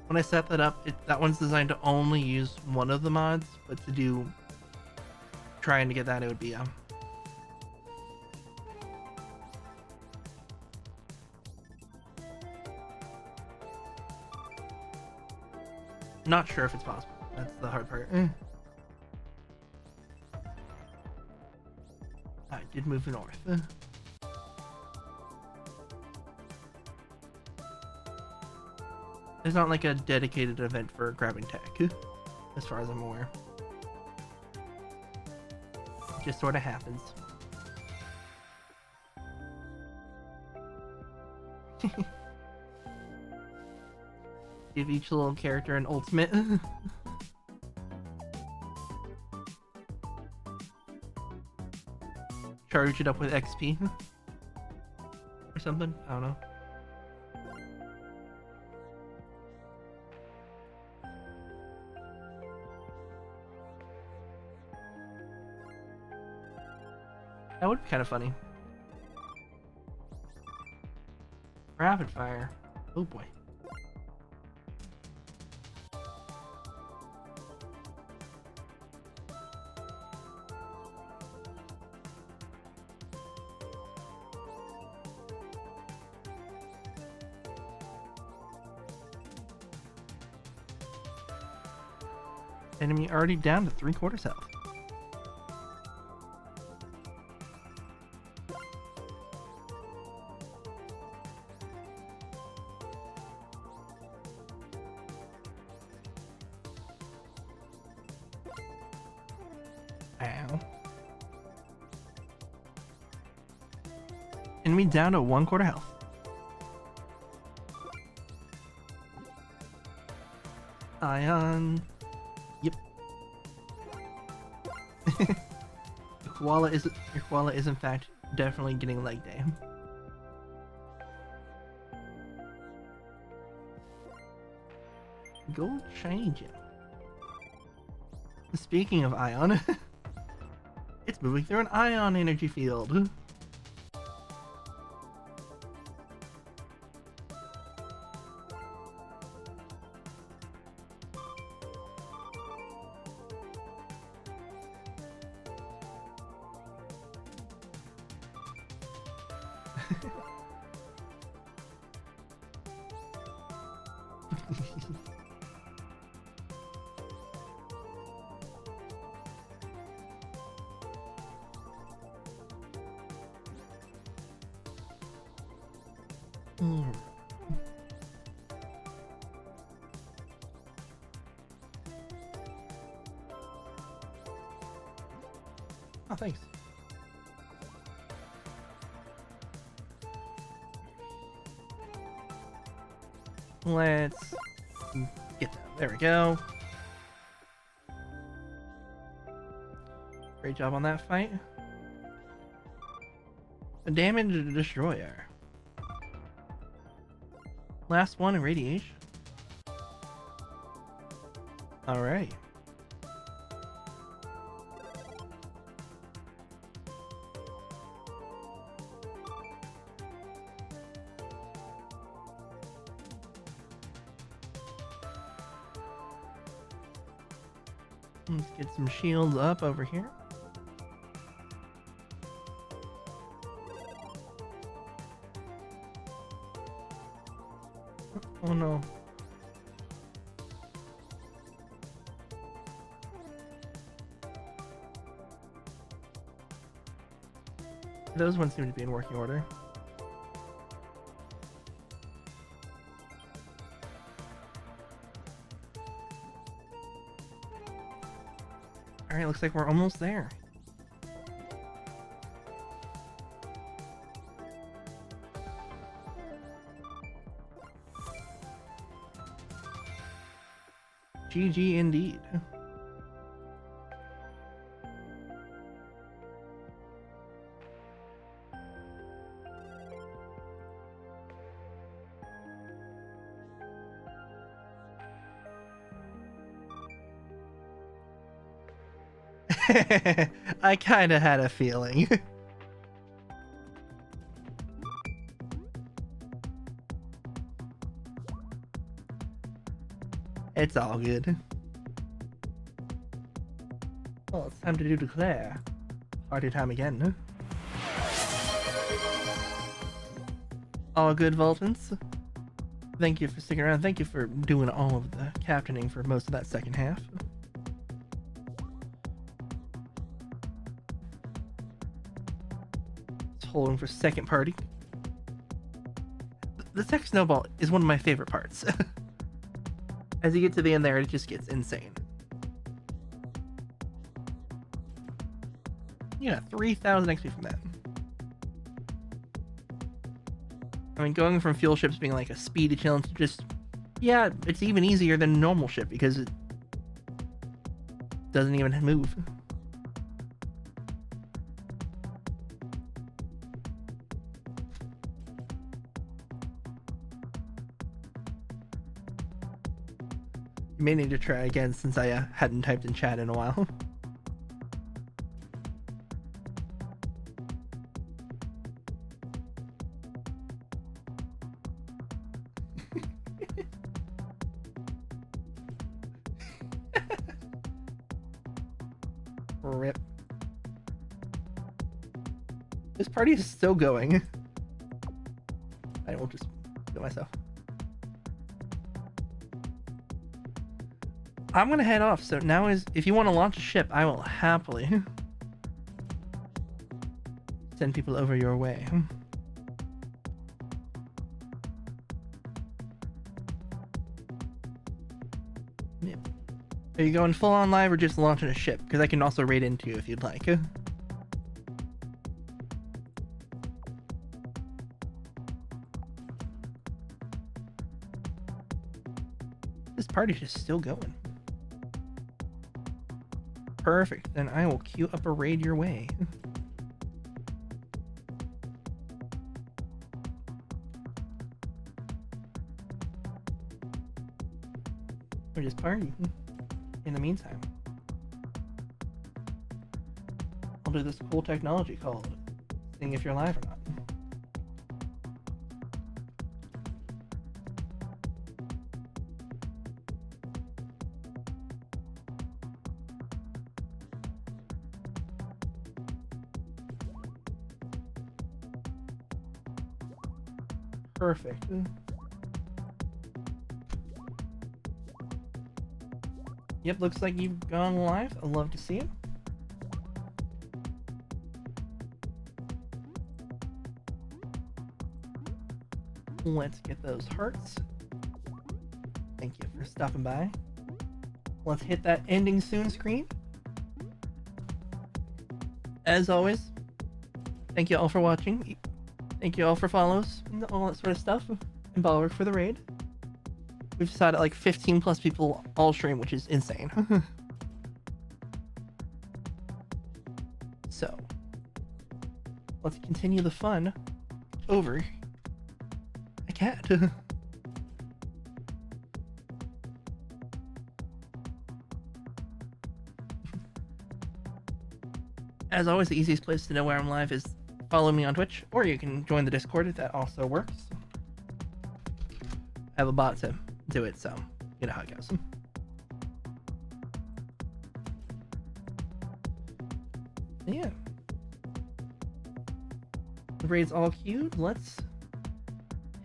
when I set that up, that one's designed to only use one of the mods, but to do trying to get that, it would be not sure if it's possible. That's the hard part. I did move north. There's not like a dedicated event for grabbing tech, as far as I'm aware. It just sort of happens. Give each little character an ultimate. Charge it up with XP or something. I don't know. That would be kind of funny. Rapid fire. Oh boy. Enemy already down to 3/4 health. Ow. Enemy down to 1/4 health. Ion. Yep. Your koala is in fact definitely getting leg day. Go change it. Speaking of ion, it's moving through an ion energy field. Oh, thanks. Let's get that. There we go. Great job on that fight. A damaged destroyer. Last one in radiation. Alright. Let's get some shields up over here. Oh no. Those ones seem to be in working order. Alright, looks like we're almost there. GG indeed. I kinda had a feeling. It's all good. Well, it's time to do declare. Party time again. All good, Vultans. Thank you for sticking around. Thank you for doing all of the captaining for most of that second half. It's holding for second party. The tech snowball is one of my favorite parts. As you get to the end there, it just gets insane. You got 3,000 XP from that. I mean, going from fuel ships being like a speedy challenge to just... Yeah, it's even easier than a normal ship because it doesn't even move. You may need to try again since I hadn't typed in chat in a while. Rip. This party is still going. I will just do it myself. I'm gonna head off, so now is if you want to launch a ship, I will happily send people over your way. Yep. Are you going full on live or just launching a ship? Because I can also raid into you if you'd like. This party's just still going. Perfect. Then I will queue up a raid your way. Or just party. In the meantime, I'll do this cool technology called seeing if you're live or not. Perfect. Yep, looks like you've gone live. I'd love to see it. Let's get those hearts. Thank you for stopping by. Let's hit that ending soon screen. as always, thank you all for watching. Thank you all for follows and all that sort of stuff. And Balric for the raid. We've decided like 15 plus people all stream, which is insane. So, let's continue the fun over a cat. As always, the easiest place to know where I'm live is follow me on Twitch, or you can join the Discord. That also works. I have a bot to do it, so you know how it goes. Yeah. The raid's all queued. Let's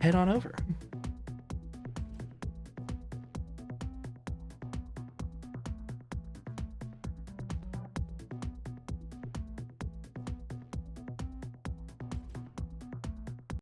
head on over.